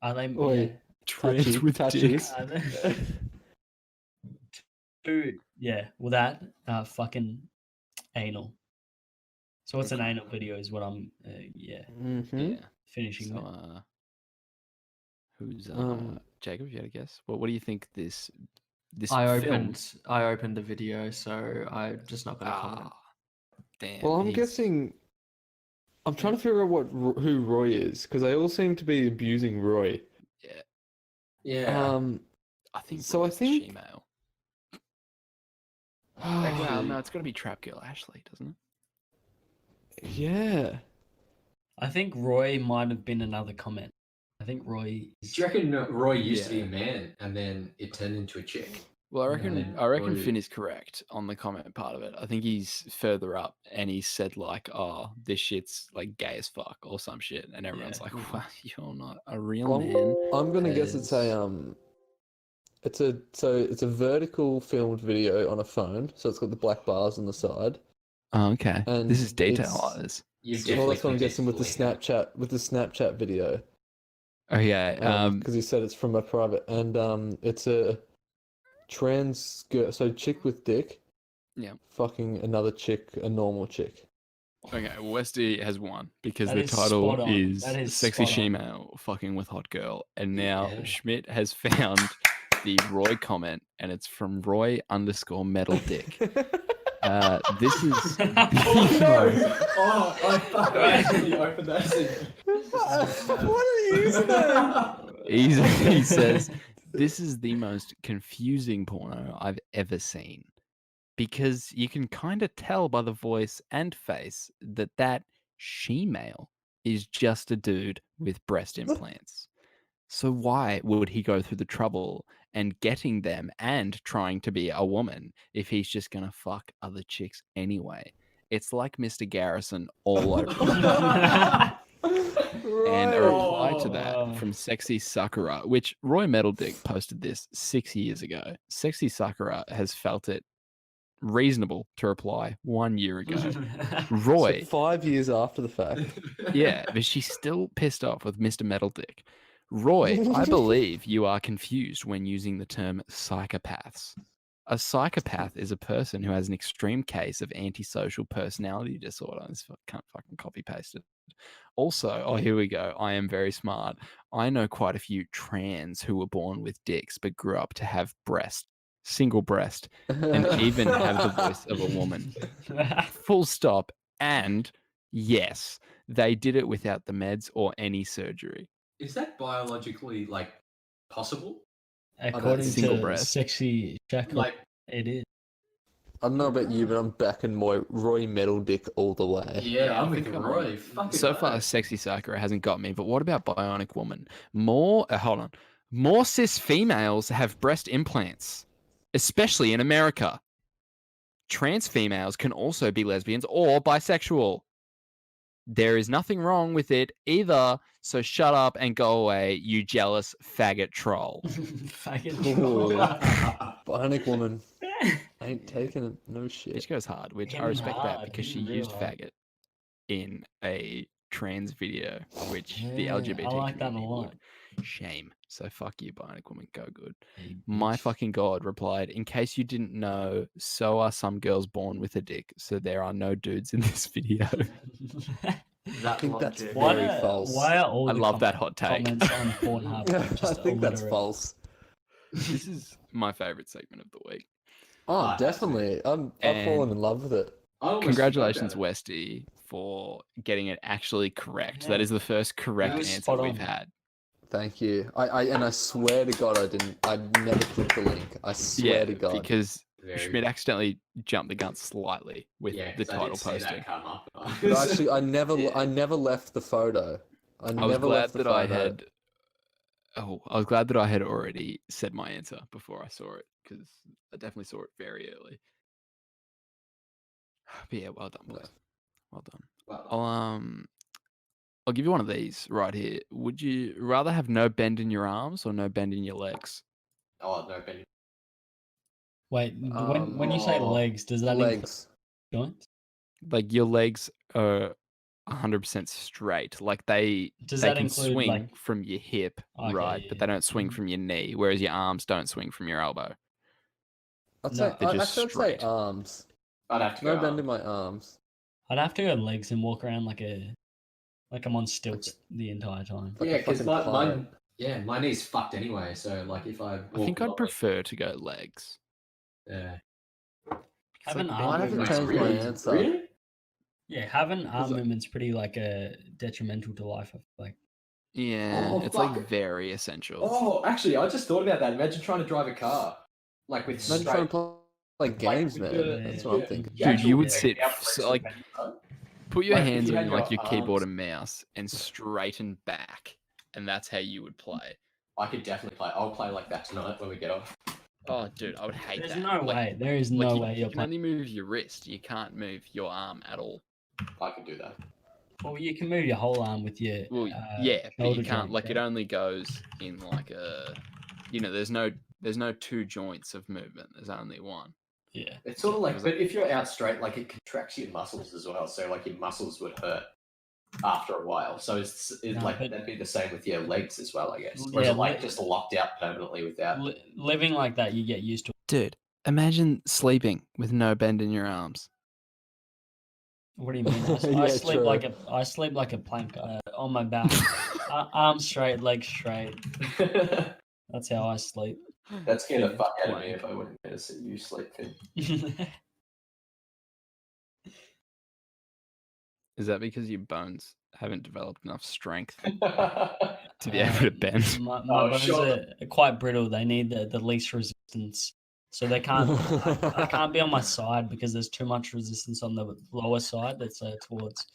are they? Oi, Trans touchy, with touchy. dicks. Are they two? Yeah. Well, that Mm-hmm. fucking anal. So what's an anal video? Is what I'm. Mm-hmm. Yeah. finishing So, with. who's Um, Jacob? You had a guess? What do you think this this I film. opened the video, so I'm just not going to comment. Damn. Well, I'm he's- guessing. I'm trying to figure out who Roy is because they all seem to be abusing Roy. Yeah, Yeah. I think. So I Roy's the think- she-male. Oh, Well, no, it's got to be Trap Girl Ashley, doesn't it? yeah. I think Roy might have been another comment. I think Roy is... Do you reckon Roy used to be Yeah. a man and then it turned into a chick? Well, I No, reckon Roy- Finn is correct on the comment part of it. I think he's further up and he said like, "Oh, this shit's like gay as fuck" or some shit, and everyone's Yeah. like, "Well, you're not a real Well, man." I'm gonna guess it's a it's a vertical filmed video on a phone, so it's got the black bars on the side. Oh, okay. And This is detail it's- artists. You've Well, that's what I'm clicked it guessing with the fully. Snapchat video. Okay. Because he said it's from a private, and it's a trans girl, so chick with dick. Yeah. Fucking another chick, a normal chick. Okay, Westy has won because That the is title spot on. is That is Sexy spot on. She-Male Fucking with Hot Girl. And now Yeah. Schmidt has found the Roy comment, and it's from Roy_Metal Dick. This is Oh, I fuck! I actually opened that thing. What are you saying? he says, "This is the most confusing porno I've ever seen. Because you can kind of tell by the voice and face that she-male is just a dude with breast implants. So why would he go through the trouble and getting them and trying to be a woman if he's just going to fuck other chicks anyway? It's like Mr. Garrison all over again." And a reply to that Oh. from Sexy Sakura, which Roy Metal Dick posted this 6 years ago. Sexy Sakura has felt it reasonable to reply 1 year ago. Roy, So 5 years after the fact. yeah, but she's still pissed off with Mr. Metal Dick. Roy, I believe you are confused when using the term psychopaths. A psychopath is a person who has an extreme case of antisocial personality disorder. This can't fucking copy paste it. Also, oh, here we go. I am very smart. I know quite a few trans who were born with dicks but grew up to have single breast, and even have the voice of a woman. Full stop. And yes, they did it without the meds or any surgery. Is that biologically like possible? According Single to breast. Sexy Shackle, Like, it is. I don't know about you, but I'm backing Roy Metal Dick all the way. yeah, I'm I with think I'm Roy. on- Fucking So far, oath. Sexy Sakura hasn't got me, but what about Bionic Woman? Hold on. More cis females have breast implants, especially in America. Trans females can also be lesbians or bisexual. There is nothing wrong with it either, so shut up and go away, you jealous faggot troll. Faggot Ooh. troll. Bionic Woman ain't taking it. No shit. Which goes hard, which I Hitting respect that hard, because she hitting real used hard. faggot in a trans video, which the Yeah, LGBT I like that a community lot. would shame. So fuck you, Bionic Woman, go good. Hey, My bitch. fucking god replied, "In case you didn't know, so are some girls born with a dick, so there are no dudes in this video." That I think that's logic. Why very are- false. Why are all I the love that hot take. comments on Pornhub I just think that's illiterate? false. This is my favorite segment of the week. Oh, Ah, definitely. I've And- fallen in love with it. I almost Congratulations, forgot about Westy, for getting it actually correct. Yeah. That is the first correct was answer spot we've on. had. Thank you. I swear to God I never clicked the link. I swear to God. because it. Very- Schmidt accidentally jumped the gun slightly with yeah, the 'cause I title did see posting. that come up. But actually I never Yeah. I never left the photo. I I was never glad left the that photo. I had. Oh, I was glad that I had already said my answer before I saw it because I definitely saw it very early. But yeah, well done, No. boys. Well done. Well, I'll give you one of these right here. Would you rather have no bend in your arms or no bend in your legs? oh no, Ben. Wait, when you say Oh, legs, does that include Legs. joints? Like your legs are 100% straight. Like they Does they that can include, swing like- from your hip, Okay, right? yeah, But they don't swing mhm. from your knee, whereas your arms don't swing from your elbow. I'd No, say they're I'd just actually say straight. arms. I'd have to No go. bend in my arms. I'd have to go legs and walk around like I'm on stilts the entire time. Like Yeah, a because fucking pirate. Yeah, my knee's fucked anyway. So like, if I I think walk I'd prefer to go legs. yeah. Having like arm I'd have to movements. change my answer. Really? Yeah, having arm 'Cause I- movements pretty like detrimental to life. I feel like. Yeah, Oh, it's fuck. like very essential. Oh, actually, I just thought about that. Imagine trying to drive a car, like with Imagine trying straight. to play games, with man. your- That's Yeah. what I'm thinking. the Dude, actual you would leg sit out f- flex so, like- the bend, though. Put your Like, if hands you on had like your your keyboard arms- and mouse and straighten back, and that's how you would play. I could definitely play. I'll play like that tonight when we get off. Oh, dude, I would hate There's that. no Like- way. There is like no you, way you you're can playing. only move your wrist. You can't move your arm at all. I could do that. Well, you can move your whole arm with your. Well, yeah, but shoulder you can't. joint, Like right? it only goes in like a. There's no two joints of movement. There's only one. Yeah. It's sort of like, Was but if you're out straight, like it contracts your muscles as well. So like your muscles would hurt after a while. So it's No, like but- that'd be the same with your legs as well, I guess. Well, Or is yeah, it like le- just locked out permanently without? Living like that, you get used to it. Dude, imagine sleeping with no bend in your arms. What do you mean? I Yeah, sleep true. I sleep like a plank on my back, arms straight, legs straight. That's how I sleep. That's scared the Finn, fuck out of me blank. if I wouldn't get to see you sleep, Finn. Is that because your bones haven't developed enough strength Oh, to be able to bend? My Oh, bones sure. are quite brittle. They need the least resistance, so they can't. I can't be on my side because there's too much resistance on the lower side. That's towards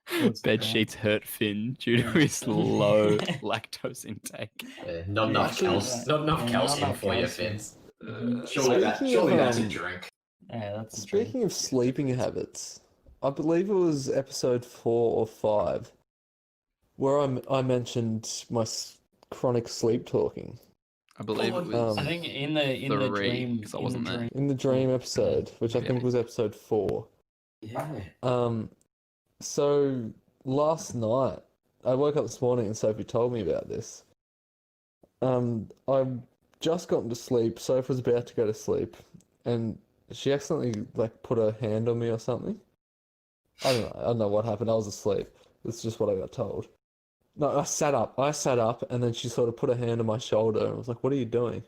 the Bed ground. sheets hurt Finn due to Yeah. his low lactose intake. Yeah, not Yeah, enough actually, calcium. Not enough yeah, not calcium enough for you, calcium. Finn. Uh, Surely that's a of, drink. Yeah, that's the dream. Speaking of sleeping habits, I believe it was episode 4 or 5 where I mentioned my chronic sleep talking. I believe it Oh, was. I think in the Three, dream, 'cause I in the wasn't there. dream. In the dream episode, which I Yeah. think was episode 4. Yeah. So last night, I woke up this morning and Sophie told me about this. I just gotten to sleep. Sophie was about to go to sleep, and she accidentally like put her hand on me or something. I don't know what happened. I was asleep. It's just what I got told. No, I sat up, and then she sort of put her hand on my shoulder and was like, "What are you doing?"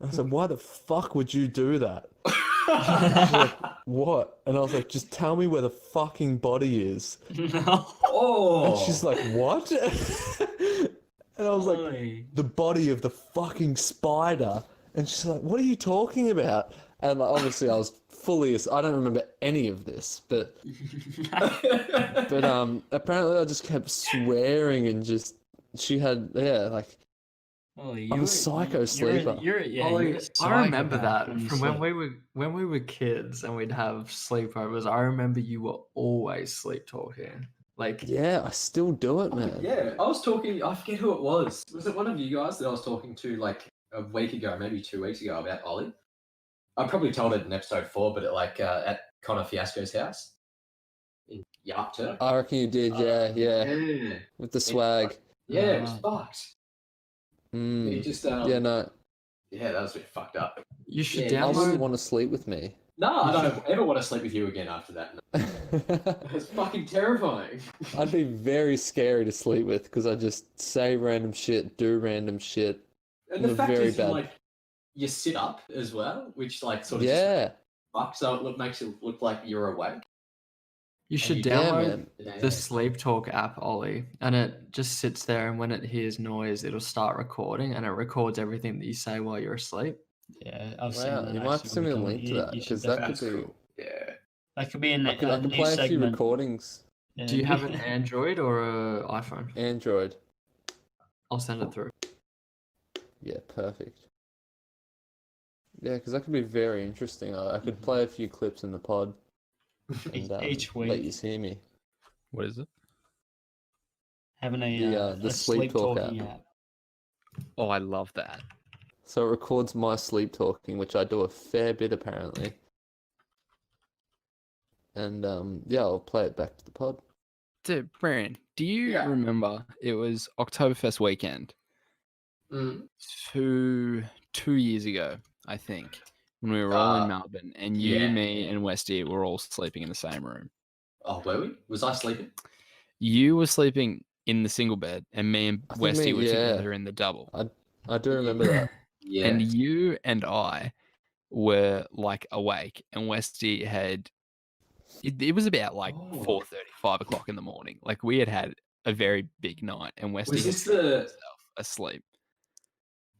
And I said, "Why the fuck would you do that?" She's like, "What?" And I was like, "Just tell me where the fucking body is." Oh. And she's like, "What?" And I was like, Ollie. "The body of the fucking spider." And she's like, "What are you talking about?" And like, obviously I was I don't remember any of this, but apparently I just kept swearing and just she had like Ollie, I'm a psycho sleeper. You're a I remember psychopath that when you from when sleep. we were kids and we'd have sleepovers. I remember you were always sleep talking. Like yeah, I still do it, man. Yeah, I was talking. I forget who it was. Was it one of you guys that I was talking to like a week ago, maybe 2 weeks ago, about Ollie? I probably told it in episode 4, but at Connor Fiasco's house in Yarpton. I reckon you did, yeah, Yeah, with the swag. yeah, it was Ah. fucked. He Mm. just Yeah, no, yeah, that was a bit fucked up. you should Yeah, I wouldn't download. want to sleep with me. No, I don't ever want to sleep with you again after that. It's fucking terrifying. I'd be very scary to sleep with because I just say random shit, do random shit. And the You're fact very is, bad. you sit up as well, which like sort of just Yeah, fuck, so it makes it look like you're awake. You should you- yeah, download man. the Sleep Talk app, Ollie, and it just sits there. And when it hears noise, it'll start recording, and it records everything that you say while you're asleep. Yeah, I've seen Wow, that. you might have to actually send me a when we link to come- that you should because that definitely- That's could be. cool. Yeah. That could be a, I could new play a few segment. recordings. Yeah, Do you have an Android or a iPhone? Android. I'll send it through. Yeah, perfect. Yeah, because that could be very interesting. I could play a few clips in the pod and each let week you hear me. What is it? having a the a Sleep sleep Talk talking app. app. Oh, I love that. So it records my sleep talking, which I do a fair bit apparently. And yeah, I'll play it back to the pod. Dude, Brian, do you Yeah. remember it was Oktoberfest weekend Mm. two years ago, I think, when we were all in Melbourne, and you, yeah. me, and Westy were all sleeping in the same room. Oh, were we? Was I sleeping? You were sleeping in the single bed, and me and I think Westy were yeah. together in the double. I do remember that. Yeah. And you and I were like awake, and Westy had. It was about like 4:30, 5 o'clock in the morning. Like we had a very big night, and Westy Was had this thrown the himself asleep.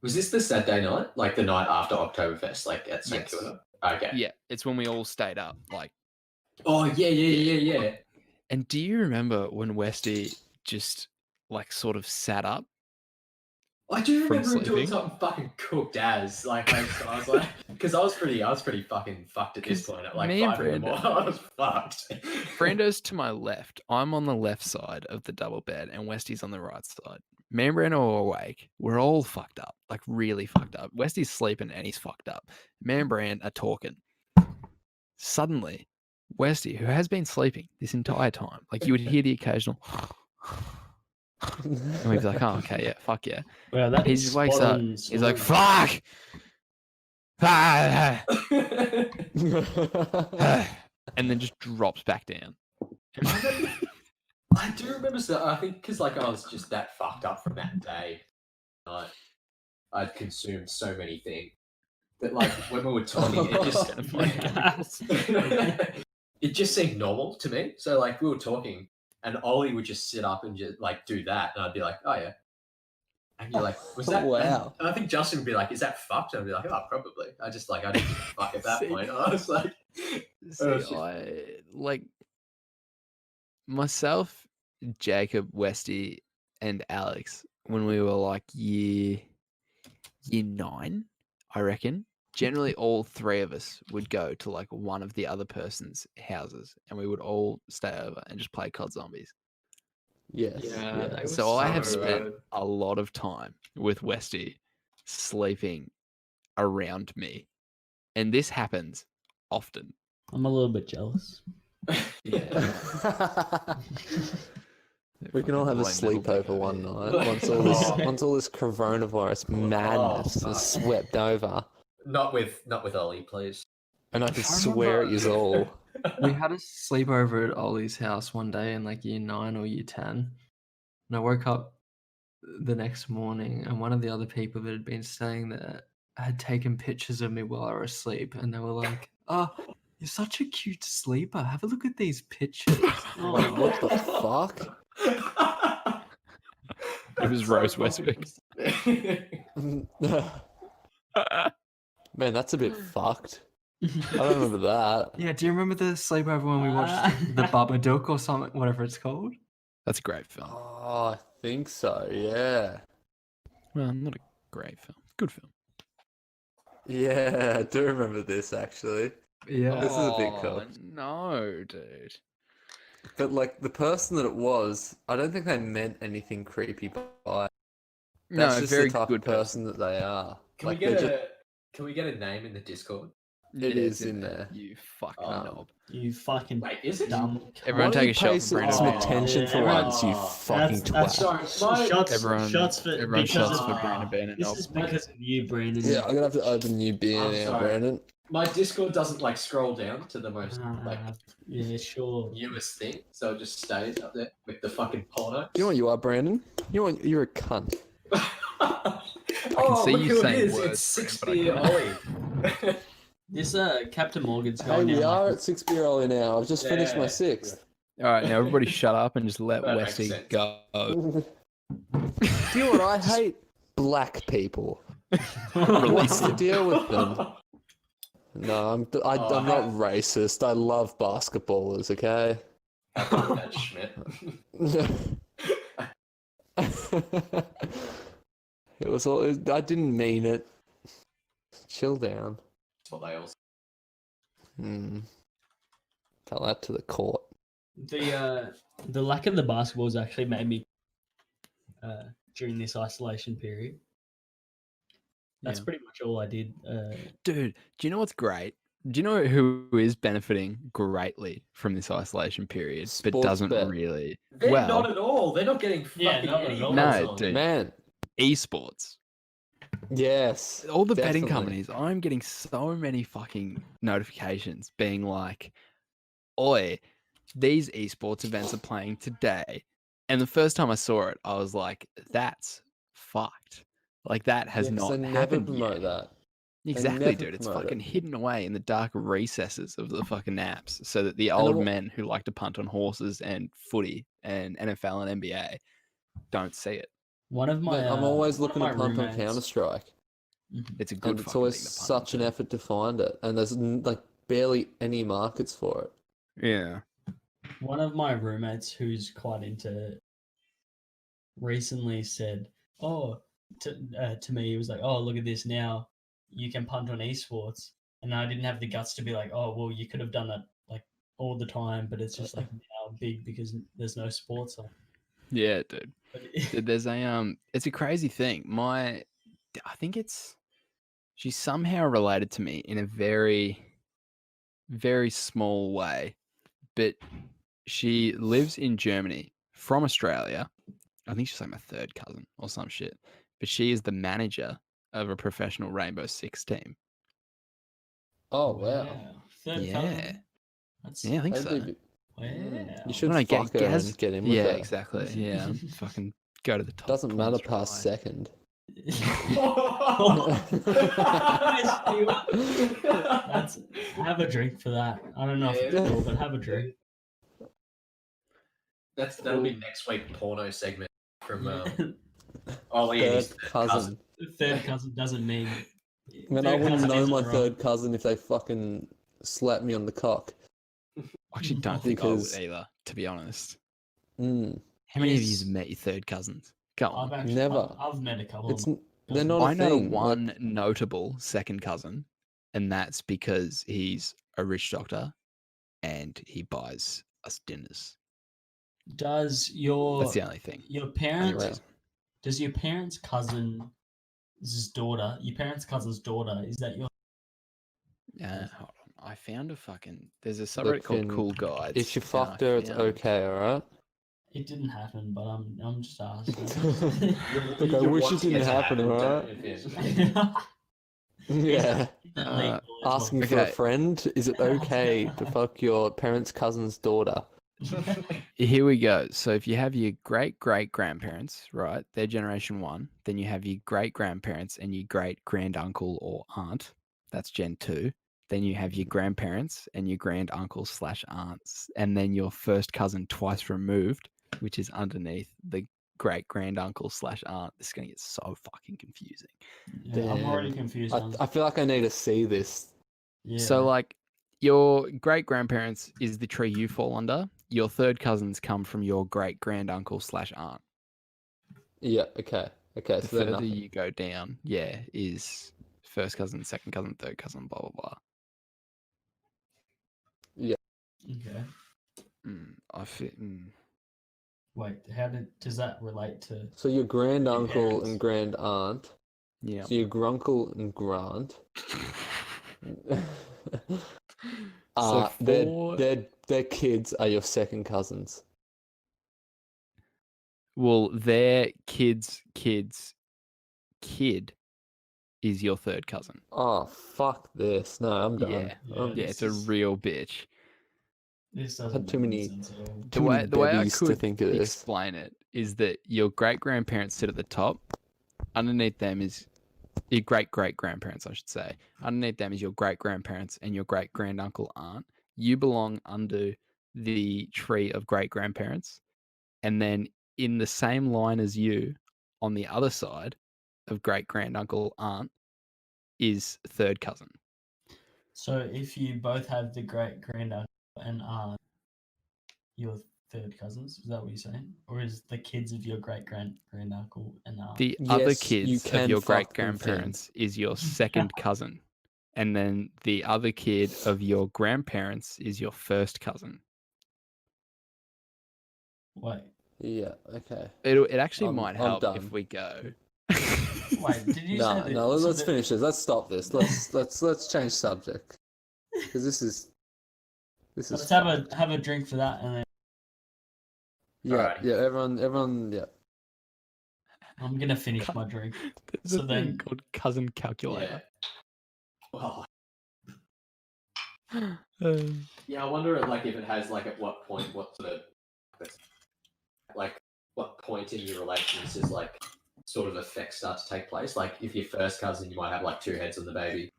was this the Saturday night, like the night after Oktoberfest, like at St Yes. Kilda? Okay. Yeah, it's when we all stayed up. Like, Oh yeah. and do you remember when Westy just like sort of sat up? I do From remember him doing sleeping? something fucking cooked as like I was like, because I was pretty fucking fucked at this 'Cause point. At like me and 5 in the morning, Brando- I was fucked. Brando's to my left. I'm on the left side of the double bed, and Westy's on the right side. Me and Brando are awake. We're all fucked up, like really fucked up. Westy's sleeping and he's fucked up. Me and Brand are talking. Suddenly, Westy, who has been sleeping this entire time, like you would hear the occasional, and we'd be like, "Oh, okay, yeah, fuck yeah." Well, that He is just wakes up. spot-on He's like, snoring. "Fuck!" Ah, and then just drops back down. I do remember. So I think because like I was just that fucked up from that day. I'd consumed so many things that like when we were talking, it just seemed normal to me. So like we were talking, and Ollie would just sit up and just like do that, and I'd be like, "Oh yeah." And you're like, was that? Wow. And I think Justin would be like, "Is that fucked?" And I'd be like, "Oh, probably." I didn't give a fuck at that See? point. I was like, See, I like myself, Jacob, Westy, and Alex when we were like year 9, I reckon. Generally, all three of us would go to like one of the other person's houses, and we would all stay over and just play COD Zombies. Yes. Yeah, Yeah. that was So I have so spent good. a lot of time with Westy sleeping around me, and this happens often. I'm a little bit jealous. Yeah. We can all have a sleepover one night once all this coronavirus madness is swept over, not with Ollie, please. and I can I swear at remember- you all. We had a sleepover at Ollie's house one day in like year 9 or year 10. And I woke up the next morning, and one of the other people that had been staying there had taken pictures of me while I was asleep. And they were like, "Oh, you're such a cute sleeper. Have a look at these pictures." Like, what the fuck? It was Rose Westwick. Man, that's a bit fucked. I don't remember that. Yeah, do you remember the sleepover when we watched The Babadook or something, whatever it's called? That's a great film. Oh, I think so. Yeah. Well, not a great film. Good film. Yeah, I do remember this actually. Yeah. This is a bit cool. No, dude. But like the person that it was, I don't think they meant anything creepy by it. That's No, just very the type good of person that they are. Can Like, we they're get Can we get a name in the Discord? It Yeah, is it's in there. You fucking Oh. knob. You fucking Wait, is it? dumb. Everyone Why don't take you a shot pay for some Brandon. attention for everyone- once, you fucking That's twat. Sorry, shots. Everyone, Shots for everyone because shots of, for Brandon being a This knob. is because of you, Brandon. Yeah, I'm gonna have to open new beer I'm now, sorry. Brandon. My Discord doesn't like scroll down to the most like Yeah, sure. newest thing, so it just stays up there with the fucking porno. You know what you are, Brandon? You're a cunt. I can see look you who saying it is. words, It's 6 but I beer can't. Ollie. This Captain Morgan's Hey, going we down. are Like, at 6 beer Ollie now. I've just finished my Yeah. 6th. All right, now everybody shut up and just let That makes Westy sense. go. Do you know what I hate? Black people. Release What's the them. deal with them? No, I'm not racist. I love basketballers, okay? How about that, Schmidt? It was all. I didn't mean it. Chill down. That's what they all say. Tell that to the court. the lack of the basketballs actually made me during this isolation period. That's Yeah. pretty much all I did. Dude, do you know what's great? Do you know who is benefiting greatly from this isolation period, but Sports doesn't bet. really? They're well, not at all. They're not getting fucking Yeah, not at any all. No, odds on. dude. Man, esports. yes. All the betting Definitely. companies, I'm getting so many fucking notifications being like, oi, these esports events are playing today. And the first time I saw it, I was like, "That's fucked." Like that has Yeah, 'cause not they never happened promote yet. that. Exactly, never dude. It's promote it. fucking hidden away in the dark recesses of the fucking apps, so that the And old I'm- men who like to punt on horses and footy and NFL and NBA don't see it. One of my Man, I'm always one of looking to my punt on roommates- Counter Strike, Mhm. It's a good and it's fucking always thing to punt such an into. effort to find it, and there's like barely any markets for it. Yeah. One of my roommates who's quite into recently said, "Oh, to me, he was like, oh, look at this now, you can punt on esports," and I didn't have the guts to be like, "Oh, well, you could have done that like all the time, but it's just like now big because there's no sports on." Yeah, dude. But Dude, there's a it's a crazy thing. I think she's somehow related to me in a very, very small way, but she lives in Germany from Australia. I think she's like my third cousin or some shit. But she is the manager of a professional Rainbow Six team. Oh wow! Third Yeah. cousin. That's Yeah, I think so. Maybe wow. you should No, fuck her Gaz- and get in with yeah, her. exactly. Yeah, fucking go to the top. Doesn't porn matter star past life. second. That's have a drink for that. I don't know if it's Yeah. cool, but have a drink. That'll be next week porno segment from Ollie and his Third third cousin. Third cousin doesn't mean. Man, I third wouldn't cousin know isn't my wrong. third cousin if they fucking slapped me on the cock. I actually don't think I would Because- either, to be honest. Mm, How many of you Yes. have met your third cousins? Go on. I've actually Never. I've met a couple. it's Of they're not a I know thing. one Like, notable second cousin, and that's because he's a rich doctor and he buys us dinners. Does your That's the only thing. your Only parents reason. does your parents' cousin's daughter? Your parents' cousin's daughter, is that your? Hold on. I found a fucking. There's a subreddit called Finn, Cool Guides. if you and fucked I her, it's found- okay, alright? It didn't happen, but I'm just asking. Look, I wish it didn't happen, alright? Yeah. Asking for a Okay. friend, is it okay to fuck your parents' cousin's daughter? Here we go. So if you have your great great grandparents, right? They're generation 1. Then you have your great grandparents and your great granduncle or aunt. That's gen 2. Then you have your grandparents and your grand uncles / aunts, and then your first cousin twice removed, which is underneath the great granduncle / aunt. This is gonna get so fucking confusing. Yeah, I'm already Damn. confused. I feel like I need to see this. Yeah. So like your great grandparents is the tree you fall under. Your third cousins come from your great granduncle / aunt. Yeah, okay. Okay, The so they're further nothing. you go down, is first cousin, second cousin, third cousin, blah blah blah. Okay. I feel. Wait, does that relate to? So your granduncle parents. and grand aunt. Yeah. So your grunkle and grant. So Their kids are your second cousins. Well, their kid's kid is your third cousin. Oh fuck this! No, I'm done. Yeah. Yeah, Yeah, it's a this is- real bitch. This I've doesn't had too make many- sense at all. Too many The way I babies to could think of this. explain it is that your great grandparents sit at the top. Underneath them is your great great grandparents, I should say. Underneath them is your great grandparents and your great granduncle aunt. You belong under the tree of great grandparents, and then in the same line as you, on the other side of great granduncle aunt, is third cousin. So if you both have the great granduncle and aunt, your third cousins, is that what you're saying? Or is the kids of your great granduncle and aunt? The other Yes, you kids of can your great fuck them, Finn. grandparents is your second cousin. And then the other kid of your grandparents is your first cousin. Wait, Yeah. Okay. It actually I'm- might I'm help done. if we go. wait, did you No, say that? no. so Let's that- finish this. Let's stop this. Let's change subject because this is. Let's have a drink for that, and then Yeah. Alright. Yeah. Everyone. Yeah. I'm gonna finish my drink. There's So a thing then- called cousin calculator. Well, Uh, yeah, I wonder like if it has like at what point what sort of like what point in your relations like sort of effects start to take place. Like if your first cousin, you might have like 2 heads on the baby.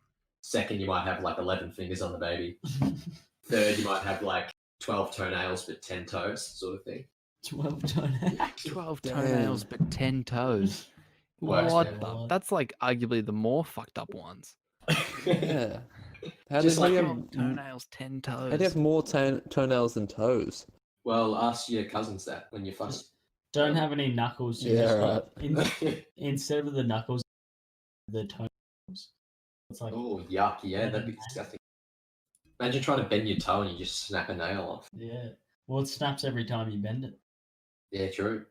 Second, you might have like 11 fingers on the baby. Third, you might have like 12 toenails but 10 toes, sort of thing. 12 toenails. 12 Damn. toenails, but 10 toes. Worse, What man. the? That's like arguably the more fucked up ones. Yeah. How Just do like you 12 have, toenails, 10 how do you toes. have more toenails than toes? Well, ask your cousins that when you're fucking. Don't have any knuckles. You Yeah, just right. got, instead of the knuckles, the toenails. It's like, Oh, yuck! Yeah, that'd be disgusting. Imagine trying to bend your toe and you just snap a nail off. yeah. Well, it snaps every time you bend it. Yeah, true.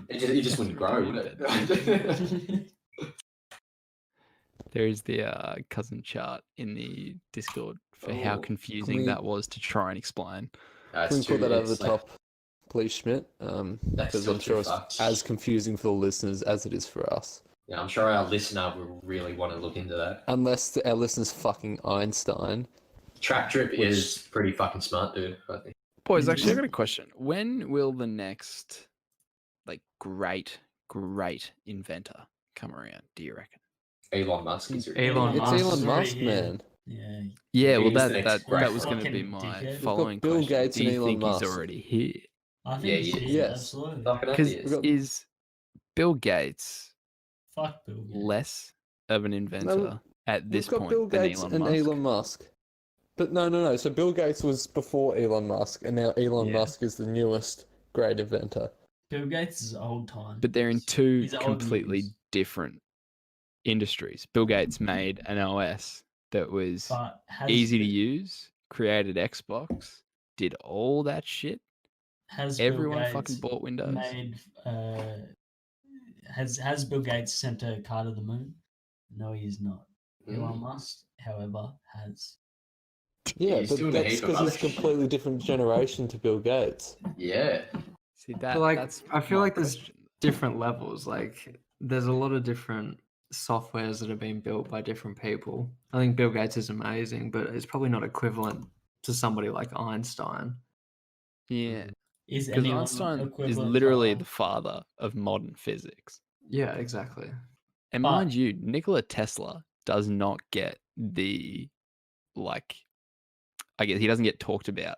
It just wouldn't grow, would it? There is the cousin chart in the Discord for how Oh, confusing we- that was to try and explain. Can we put that over the top, please, Schmidt? Because still I'm sure too it's fucked. as confusing for the listeners as it is for us. Yeah, I'm sure our listener will really want to look into that. Unless our listener's fucking Einstein. Trap Trip is pretty fucking smart, dude. I think. Boys, actually, I got a question. When will the next, like, great inventor come around, do you reckon? Elon Musk is Elon It's Musk Elon is Musk, already man. Yeah. Yeah, well, He's the that next great was going to be fucking my dickhead. following Bill question. Gates Do and you Elon think he's Musk. already here? I think Yeah, he's he here, is. Yes. absolutely. Fucking Because ideas. got- is Bill Gates Fuck Bill Gates. less of an inventor at this We've got point Bill than Gates Elon and Musk? Elon Musk. But no. So Bill Gates was before Elon Musk, and now Elon Yeah. Musk is the newest great inventor. Bill Gates is old time. But they're in two He's old completely news. different industries. Bill Gates made an OS that was But has, easy to use, created Xbox, did all that shit. has Everyone Bill fucking Gates bought Windows. made has Bill Gates sent a car to the moon? No, he's not. Elon Musk, however, has. Yeah, He's but doing a that's heap of because other he's a completely different generation to Bill Gates. Yeah. See that? But, like, that's I feel my like there's question. different levels. Like, there's a lot of different softwares that have been built by different people. I think Bill Gates is amazing, but it's probably not equivalent to somebody like Einstein. Yeah, Is because anyone Einstein is equivalent literally to- the father of modern physics. Yeah, exactly. And But- mind you, Nikola Tesla does not get the, like, I guess he doesn't get talked about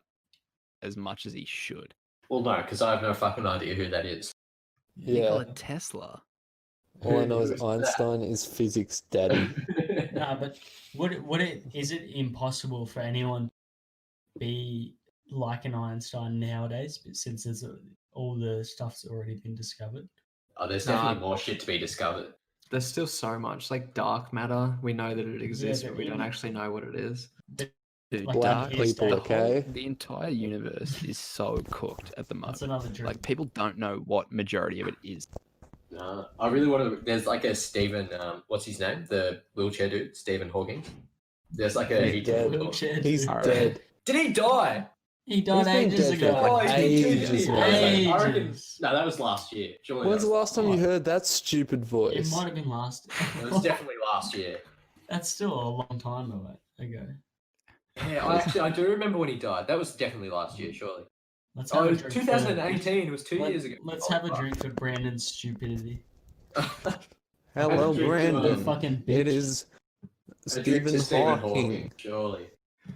as much as he should. Well, no, because I have no fucking idea who that is. Yeah. Nikola Tesla. All I know Who's is that? Einstein is physics daddy. Nah, but is it impossible for anyone to be like an Einstein nowadays? But since there's all the stuff's already been discovered. Oh, there's Nah. definitely more shit to be discovered. There's still so much. Like dark matter, we know that it exists, but but we don't even- actually know what it is. Dude, Like Black in his people, day- okay? The entire universe is so cooked at the That's moment. another drink. Like, people don't know what majority of it is. No, I really want to. There's like a Stephen, what's his name? The wheelchair dude, Stephen Hawking. There's like a. He's He dead. Wheelchair He's dude. Alright. dead. Did he die? He died been ages dead for ago. like he's been ages, ages. man. I reckon. Ages. No, that was last year. Surely When's that the was last time you heard that stupid It voice? might have been last. It was definitely last year. That's still a long time ago. Yeah, I do remember when he died. That was definitely last year, surely. Let's have Oh, a it was drink. 2018. It was 2 years ago. Let's Oh, have a fuck. drink for Brandon's stupidity. Hello, Drink to, Brandon. Fucking It bitch. is A drink to Stephen Hawking. surely.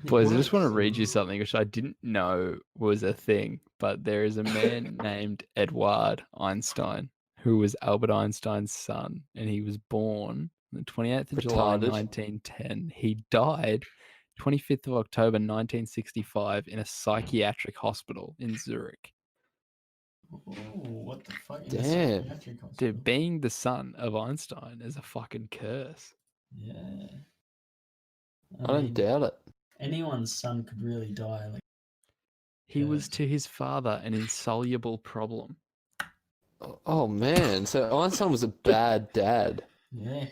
Boys, I just want to read you something which I didn't know was a thing, but there is a man named Edward Einstein who was Albert Einstein's son, and he was born on the 28th of July, Retarded. 1910. He died 25th of October, 1965 in a psychiatric hospital in Zurich. Oh, what the fuck? In a Damn. psychiatric hospital? Dude, being the son of Einstein is a fucking curse. Yeah. I don't doubt it. Anyone's son could really die. Like, He was Curse. to his father an insoluble problem. Oh man, so Einstein was a bad dad.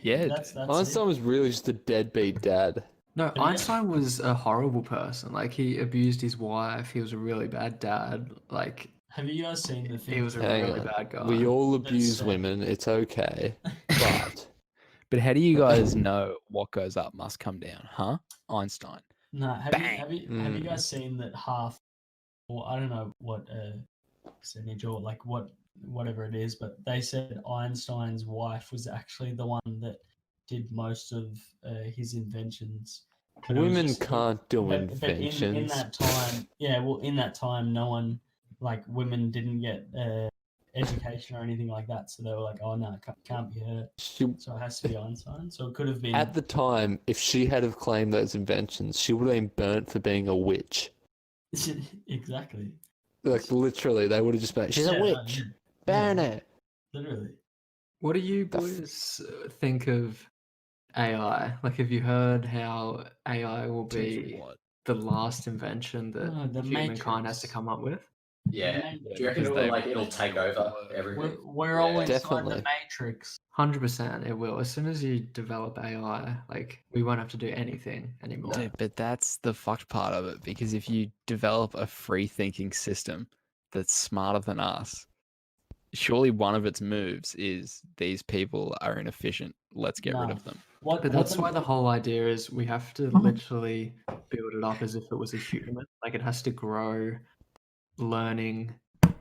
Yeah, That's Einstein it. was really just a deadbeat dad. No, But yeah. Einstein was a horrible person. Like, he abused his wife. He was a really bad dad. Like, Have you guys seen the thing? he was a Hang really on. bad guy. We all That's abuse sad. women. It's okay, but But how do you guys know what goes up must come down, huh? Einstein. No, have Bang. you Mm. guys seen that half, or I don't know what percentage or like what whatever it is, but they said Einstein's wife was actually the one that did most of his inventions. But it was Women just- can't do but inventions. in that time, in that time, no one, like, women didn't get education or anything like that, so they were like, oh no, it can't be her, She, so it has to be Einstein. So it could have been at the time, if she had have claimed those inventions, she would have been burnt for being a witch. exactly. Like, literally, they would have just been, she's Yeah, a no, witch. Burn her. literally. What do you The f- boys think of AI? Like, have you heard how AI will be What? the last invention that No, the humankind has to Matrix. come up with? Yeah. Yeah, Do you reckon because it'll take over everything? We're Yeah. all inside Definitely. the Matrix. 100% it will. As soon as you develop AI, like, we won't have to do anything anymore. No. Dude, but that's the fucked part of it, because if you develop a free thinking system that's smarter than us, surely one of its moves is these people are inefficient. Let's get rid No. of them. What? But what that's why the whole idea is we have to literally build it up as if it was a human. Like, it has to grow learning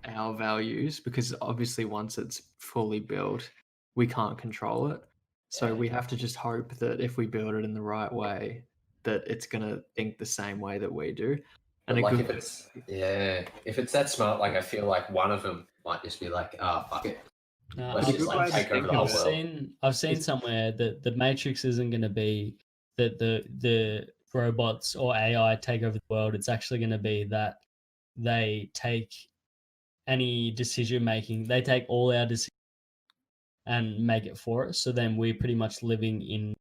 our values, because obviously once it's fully built, we can't control it. So we have to just hope that if we build it in the right way, that it's gonna think the same way that we do. But And a like good if it's that smart, like I feel like one of them might just be like, fuck it. No, Let's a just good way like to take over think the whole of world. I've seen somewhere that the Matrix isn't going to be that the robots or AI take over the world. It's actually going to be that they take any decision making. They take all our decisions and make it for us. So then we're pretty much living in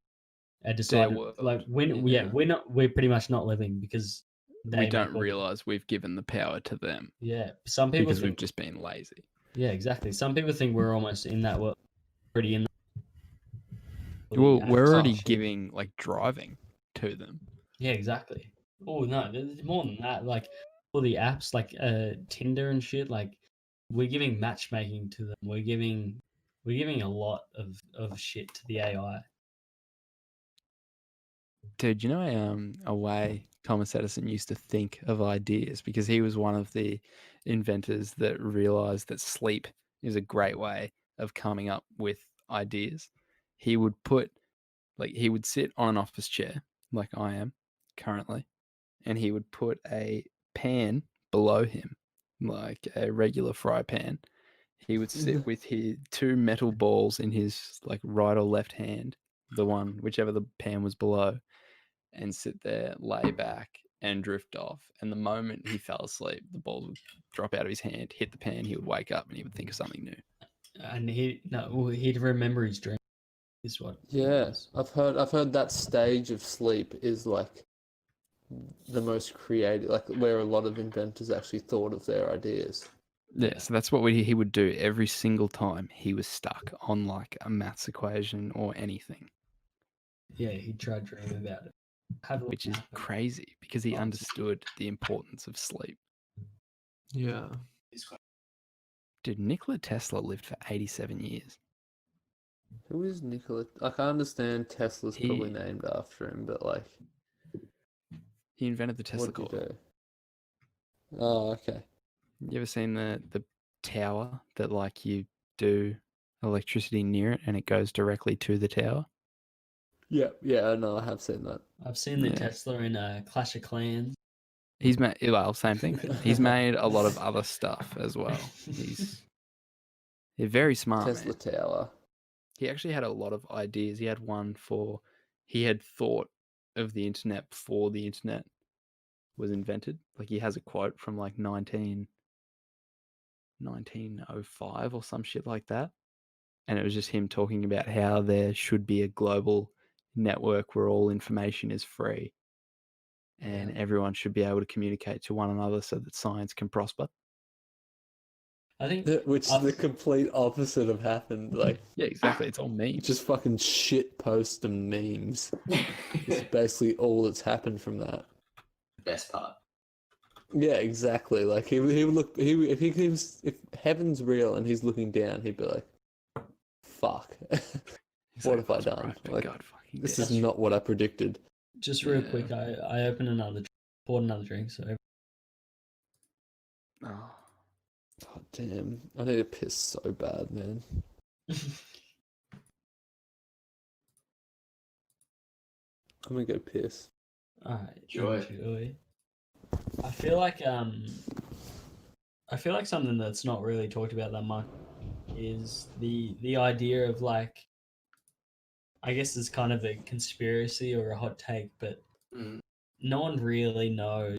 a decided world. like Yeah. we're pretty much not living because We they don't make all- realize we've given the power to them Yeah, some people because think, we've just been lazy. yeah, exactly. Some people think we're almost in that world, pretty in. Well, we're already Shit. giving like driving to them. Yeah, exactly. Oh no, there's more than that. Like all the apps, like Tinder and shit. Like we're giving matchmaking to them. We're giving a lot of shit to the AI. Dude, you know a way Thomas Edison used to think of ideas, because he was one of the inventors that realized that sleep is a great way of coming up with ideas. He would sit on an office chair like I am currently, and he would put a pan below him, like a regular fry pan. He would sit with his two metal balls in his like right or left hand, whichever the pan was below, and sit there, lay back, and drift off. And the moment he fell asleep, the balls would drop out of his hand, hit the pan. He would wake up and he would think of something new. And he'd remember his dream. Is what? it Yeah, was. I've heard that stage of sleep is like the most creative, like where a lot of inventors actually thought of their ideas. Yeah, so that's what he would do every single time he was stuck on like a maths equation or anything, Yeah, he'd try to dream about it. Have a which is nap and- crazy because he Oh, understood the importance of sleep. yeah. Dude, Nikola Tesla lived for 87 years. Who is Nikola? Like, I understand Tesla's probably He- named after him, but like, He invented the Tesla what did he coil. do? Oh, okay. You ever seen the tower that like you do electricity near it and it goes directly to the tower? Yeah, yeah, no, I have seen that. I've seen the Yeah. Tesla in Clash of Clans. He's made, well, same thing. He's made a lot of other stuff as well. He's very smart, Tesla man. Tower. He actually had a lot of ideas. He had he had thought of the internet before the internet was invented. Like he has a quote from like 1905 or some shit like that. And it was just him talking about how there should be a global network where all information is free and everyone should be able to communicate to one another so that science can prosper. I think Which is the complete opposite of happened. Like, Yeah, exactly. It's all memes. just fucking shit post and memes. It's basically all that's happened from that. Best part. Yeah, exactly. Like he would look. If heaven's real and he's looking down, he'd be like, "Fuck, He's what like, have I "Was done? right, but Like, God fucking this did." is not what I predicted." just real Yeah. quick, I opened poured another drink. So Oh. God damn. I need to piss so bad, man. I'm gonna go piss. Alright, Joy. enjoy. I feel like something that's not really talked about that much is the idea of like, I guess it's kind of a conspiracy or a hot take, but Mm. no one really knows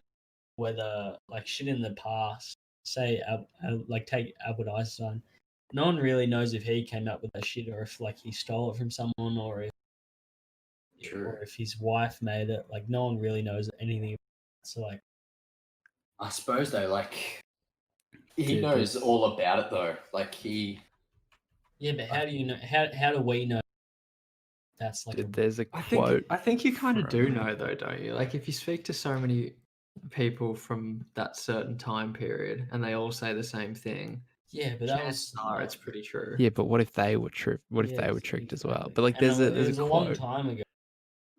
whether like shit in the past, say like take Albert Einstein, no one really knows if he came up with that shit or if like he stole it from someone True. or if his wife made it. Like no one really knows anything. So like, I suppose though, like he Dude, knows there's- all about it though. Like he, yeah, but how do you know? How do we know? That's like Dude, there's a I quote. think you kind of do from- know though, don't you? Like if you speak to so many people from that certain time period and they all say the same thing, yeah, but that chances was are it's pretty true. Yeah, but what if they were tricked? What if yeah, they were tricked as well? exactly. But like, And there's it a was a long quote time ago.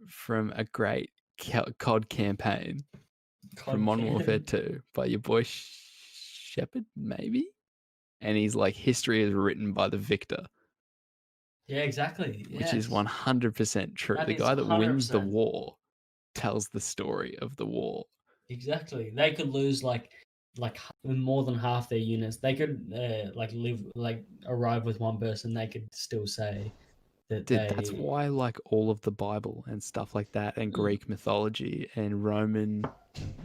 from a great COD campaign from COD Modern Warfare campaign. 2 by your boy Shepard, maybe. And he's like, history is written by the victor, Yeah, exactly. which is Yes. 100% true. That The is guy that wins the 100%. war tells the story of the war. Exactly. They could lose like more than half their units. They could arrive with one person. They could still say that Dude, that's they. why like all of the Bible and stuff like that, and Greek mythology and Roman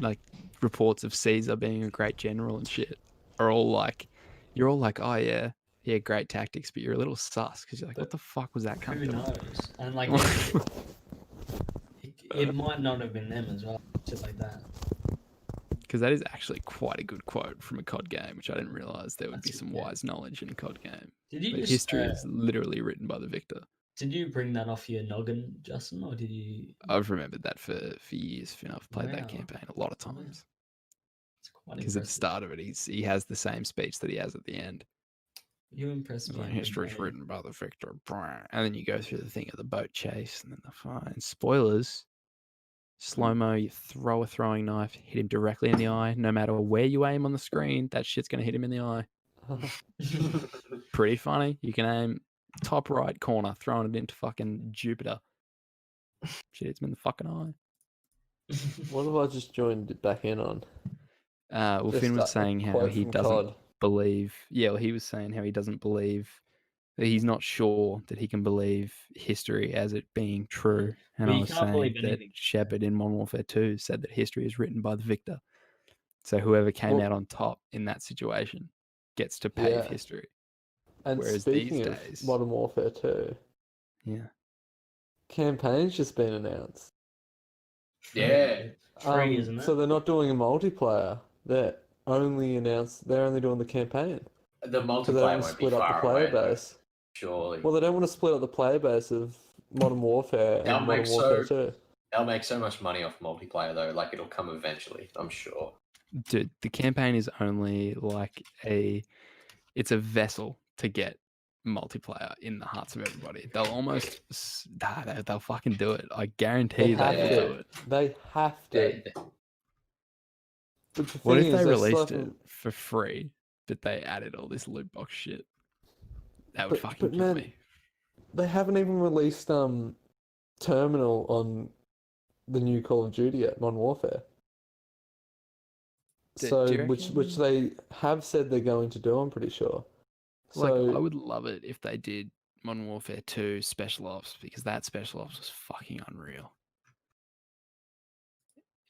like reports of Caesar being a great general and shit are all like, you're all like, oh yeah, great tactics, but you're a little sus because you're like, what the fuck was that Who cunt doing? knows? And like it might not have been them as well. Shit like that. Because that is actually quite a good quote from a COD game, which I didn't realize there would That's be it, some yeah. wise knowledge in a COD game. Did you But just history is literally written by the victor. did you bring that off your noggin, Justin, or did you? I've remembered that for years. Finn. I've played that Wow. campaign a lot of Wow. times. It's quite Because at the impressive. start of it, he has the same speech that he has at the end. You impressed It's me. like, in the history's day. written by the victor. And then you go through the thing of the boat chase, and then the fine. Spoilers. Slow mo, you throw a throwing knife, hit him directly in the eye. No matter where you aim on the screen, that shit's going to hit him in the eye. Pretty funny. You can aim top right corner, throwing it into fucking Jupiter. Shit hits him in the fucking eye. What have I just joined back in on? Well, Just Finn was a saying how quote he from doesn't COD. believe. Yeah, well, he was saying how he doesn't believe. That he's not sure that he can believe history as it being true. And Well, I you was can't saying believe that anything. Shepard in Modern Warfare 2 said that history is written by the victor. So whoever came Well- out on top in that situation gets to pave Yeah. history. And Whereas speaking these of days- Modern Warfare 2, Yeah. campaign's just been announced. Yeah. Free, isn't it? So they're not doing a multiplayer. They're only doing the campaign. The So they don't multiplayer want to won't be split up the far player away, though, base. surely. Well, they don't want to split up the player base of Modern Warfare That'll and Modern make Warfare so- 2. They'll make so much money off multiplayer though. Like it'll come eventually, I'm sure. Dude, the campaign is only like it's a vessel to get multiplayer in the hearts of everybody. They'll almost they'll fucking do it. I guarantee They have they will to. do it. They have to. They- But the What thing if is, they they released still it haven't- for free, but they added all this loot box shit? That would But- fucking but kill man, me. They haven't even released Terminal on the new Call of Duty yet, Modern Warfare. Do So you which reckon- they have said they're going to do, I'm pretty sure. Like, So I would love it if they did Modern Warfare 2 Special Ops, because that Special Ops was fucking unreal.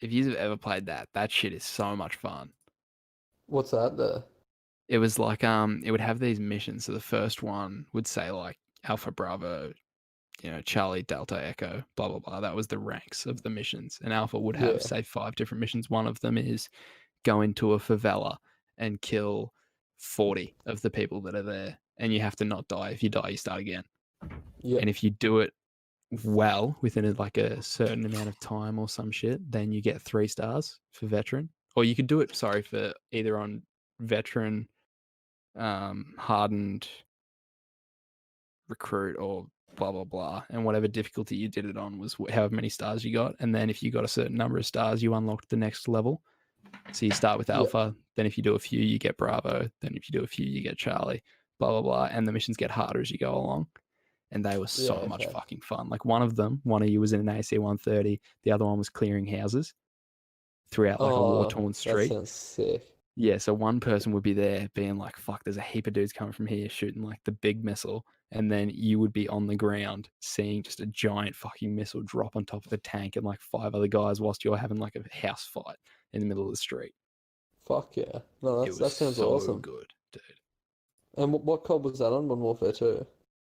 If you've ever played that, that shit is so much fun. what's that there? It was like it would have these missions. So the first one would say like Alpha Bravo, Charlie Delta Echo, blah blah blah. That was the ranks of the missions. And Alpha would have Yeah. say 5 different missions. One of them is go into a favela and kill 40 of the people that are there, and you have to not die. If you die, you start again. Yeah. And if you do it well within a certain amount of time or some shit, then you get 3 stars for veteran. Or you could do it, for either on veteran, hardened, recruit, or blah blah blah. And whatever difficulty you did it on was however many stars you got. And then if you got a certain number of stars, you unlocked the next level. So you start with Yeah. Alpha, then if you do a few, you get Bravo, then if you do a few, you get Charlie, blah, blah, blah. And the missions get harder as you go along. And they were so Yeah, much okay. fucking fun. Like one of you was in an AC 130, the other one was clearing houses throughout like a war-torn That street. sounds sick. Yeah, so one person would be there being like, fuck, there's a heap of dudes coming from here shooting like the big missile. And then you would be on the ground seeing just a giant fucking missile drop on top of a tank and like 5 other guys whilst you're having like a house fight in the middle of the street. Fuck yeah. No, It was that sounds so awesome. good, dude. And what COD was that on? Modern Warfare 2? Modern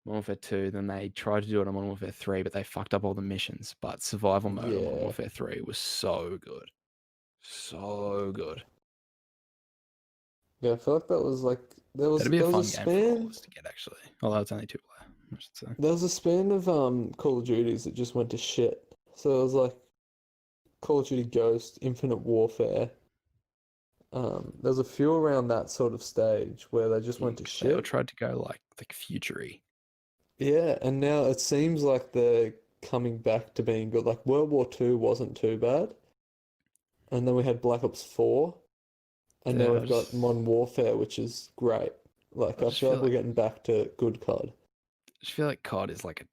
Warfare 2, then they tried to do it on Modern Warfare 3, but they fucked up all the missions. But survival mode on Modern Yeah. Warfare 3 was so good. So good. Yeah, I feel like that was like there was That'd be a there fun was a game for all span of us to get, actually. Although it's only 2 player, I should say. there was a span of Call of Duties that just went to shit. So it was like Call of Duty Ghost, Infinite Warfare. There's a few around that sort of stage where they just went to They all shit. tried to go like futury. Yeah, and now it seems like they're coming back to being good. Like World War II wasn't too bad. And then we had Black Ops 4. And now Yeah, we've got Modern Warfare, which is great. Like I I just feel like feel we're like- getting back to good COD. I just feel like COD is like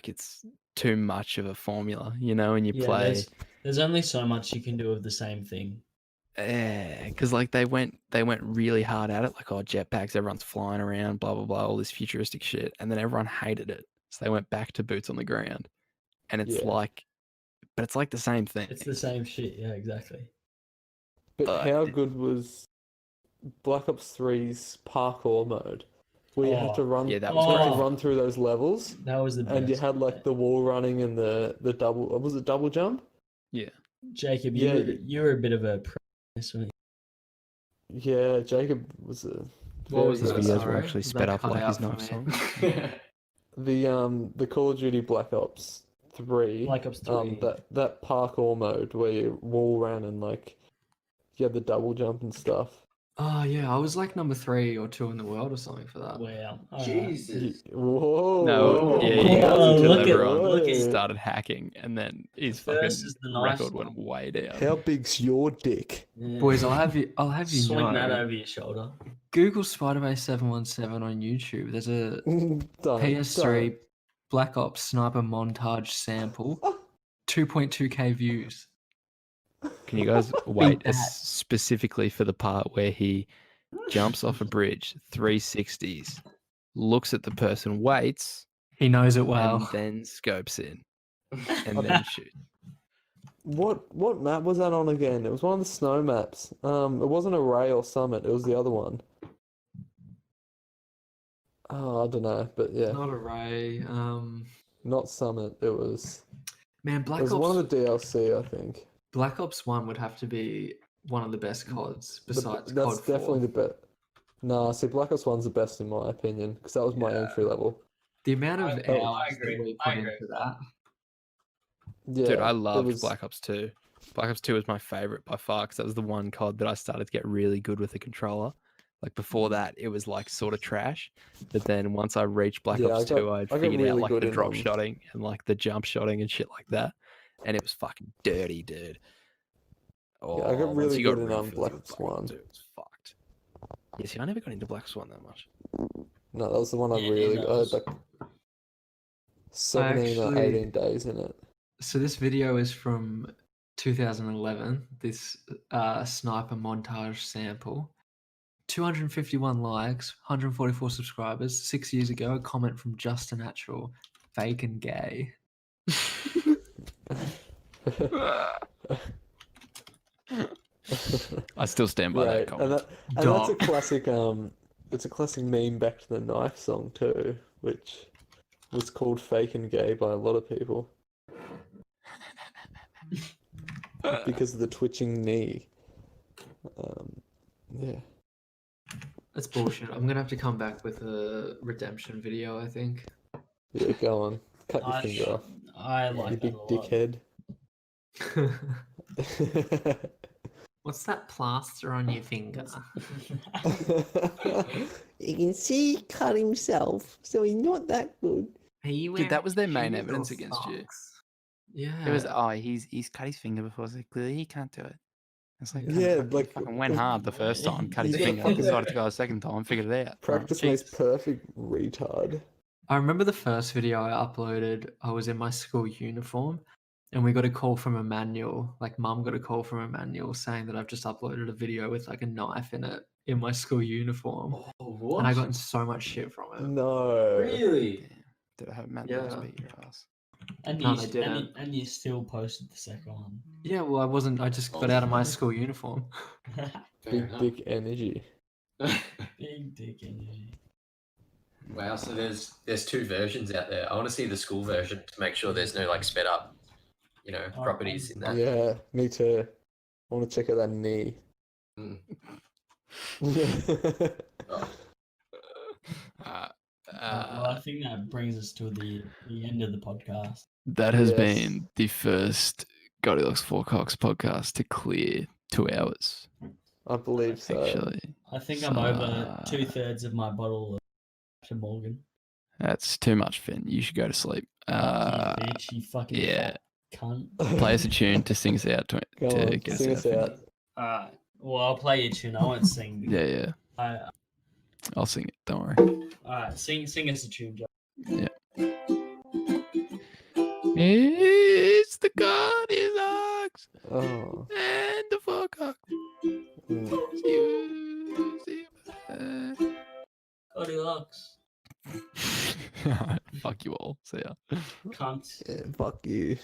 it's too much of a formula, you know, and you Yeah, play. there's only so much you can do of the same thing. Yeah, because like they went really hard at it, like jetpacks, everyone's flying around, blah blah blah, all this futuristic shit, and then everyone hated it, so they went back to boots on the ground, and it's Yeah. like, but it's like the same thing. It's the same shit. Yeah, exactly. But But how good was Black Ops 3's parkour mode? Where you had to run, yeah, that you was had to great. run through those levels, That was the best. and you had like the wall running and the double. Was it double jump? Yeah, Jacob, Yeah, you were a bit of a pro. This one. Yeah, Jacob was a. What was his very that? good videos at were Sorry, actually was sped that up cut like his out for knife me? song. The Call of Duty Black Ops 3. Black Ops 3. That parkour mode where you wall ran and like you had the double jump and stuff. Oh yeah, I was like number 3 or 2 in the world or something for that. Wow. All right. Jesus. Whoa! No, yeah, you Whoa, guys until look at- everyone look at- started hacking, and then his The first fucking is the nice record one. went way down. How big's your dick? Yeah. Boys, I'll have you Swing know. that over your shoulder. Google Spider-Base 717 on YouTube. There's a Don't, PS3 Black Ops sniper montage sample, 2.2k views. Can you guys wait that. specifically for the part where he jumps off a bridge, 360s, looks at the person, waits, He knows it and well. then scopes in, and then shoots. What map was that on again? It was one of the snow maps. It wasn't Array or Summit. It was the other one. Oh, I don't know, but yeah, Not Array. not Summit. It was. Man, It Black was Ops. one of the DLC, I think. Black Ops 1 would have to be one of the best CODs besides That's COD 4. definitely the best. Nah, see, Black Ops 1's the best in my opinion because that was my entry level. The amount of I hours agree, that we I put agree. into that. Yeah, Dude, I it loved was- Black Ops 2. Black Ops 2 was my favorite by far because that was the one COD that I started to get really good with the controller. Like before that, it was like sort of trash. But then once I reached Black Yeah, Ops I got- 2, I'd I got figured out really like good the in, drop shotting and like the jump shotting and shit like that. And it was fucking dirty, dude. Oh, I got once really you got good in, real filthy Black with Ops 1. 2, it was fucked. Yeah, see, I never got into Black Ops 1 that much. No, that was the one I Yeah, really. that I had was- like 17 or actually- 18 days in it. So this video is from 2011. This sniper montage sample. 251 likes, 144 subscribers. 6 years ago, a comment from Just a Natural, fake and gay. I still stand by that Right, comment. and that's a Dog. classic. It's a classic meme back to the knife song too, which was called "Fake and Gay" by a lot of people because of the twitching knee. Yeah. That's bullshit. I'm gonna have to come back with a redemption video, I think. Yeah, go on. Cut your I, finger off. I You like big that a lot. dickhead. What's that plaster on your finger? You can see he cut himself, so he's not that good. Are you Dude, that wearing was their main shoes or evidence against you. socks? Yeah. It was, oh, he's cut his finger before, so clearly he can't do it. It's like, Yeah, fucking, like- fucking went hard the first time, cut his Yeah, finger, fucking- decided to go a second time, figured it out. Practice Right, makes cheeks. perfect, retard. I remember the first video I uploaded, I was in my school uniform and we got a call from Emmanuel, like mum got a call from Emmanuel saying that I've just uploaded a video with like a knife in it in my school uniform. Oh, what? And I got in so much shit from it. No. Really? Damn. Did I have Matt Yeah. Lewis beat your ass? And No, you, they and, didn't. you, and you still posted the second one. Yeah, well, I just got out of my school uniform. Fair Big enough. dick energy. Big dick energy. Wow, so there's two versions out there. I want to see the school version to make sure there's no like sped up, Oh, properties in that. Yeah, me too. I want to check out that knee. Mm. Oh, Well, I think that brings us to the end of the podcast. That has Yes. been the first Goldilocks Four Cocks podcast to clear 2 hours, I believe so. actually. I think I'm over 2/3 of my bottle of Captain Morgan. That's too much, Finn. You should go to sleep. Fuck you, bitch, you fucking yeah. fat cunt. Play us a tune to sing us out to Go on, get sing us us out. out. Finny. Alright. Well, I'll play you a tune. I won't sing. Yeah. I'll sing it. Don't worry. Alright, sing us a tune, Joe. It's the Goldilocks Oh. and the Four Cocks. Mm. See you. Goldilocks. Alright, fuck you all. See ya. Cunt. Yeah, fuck you.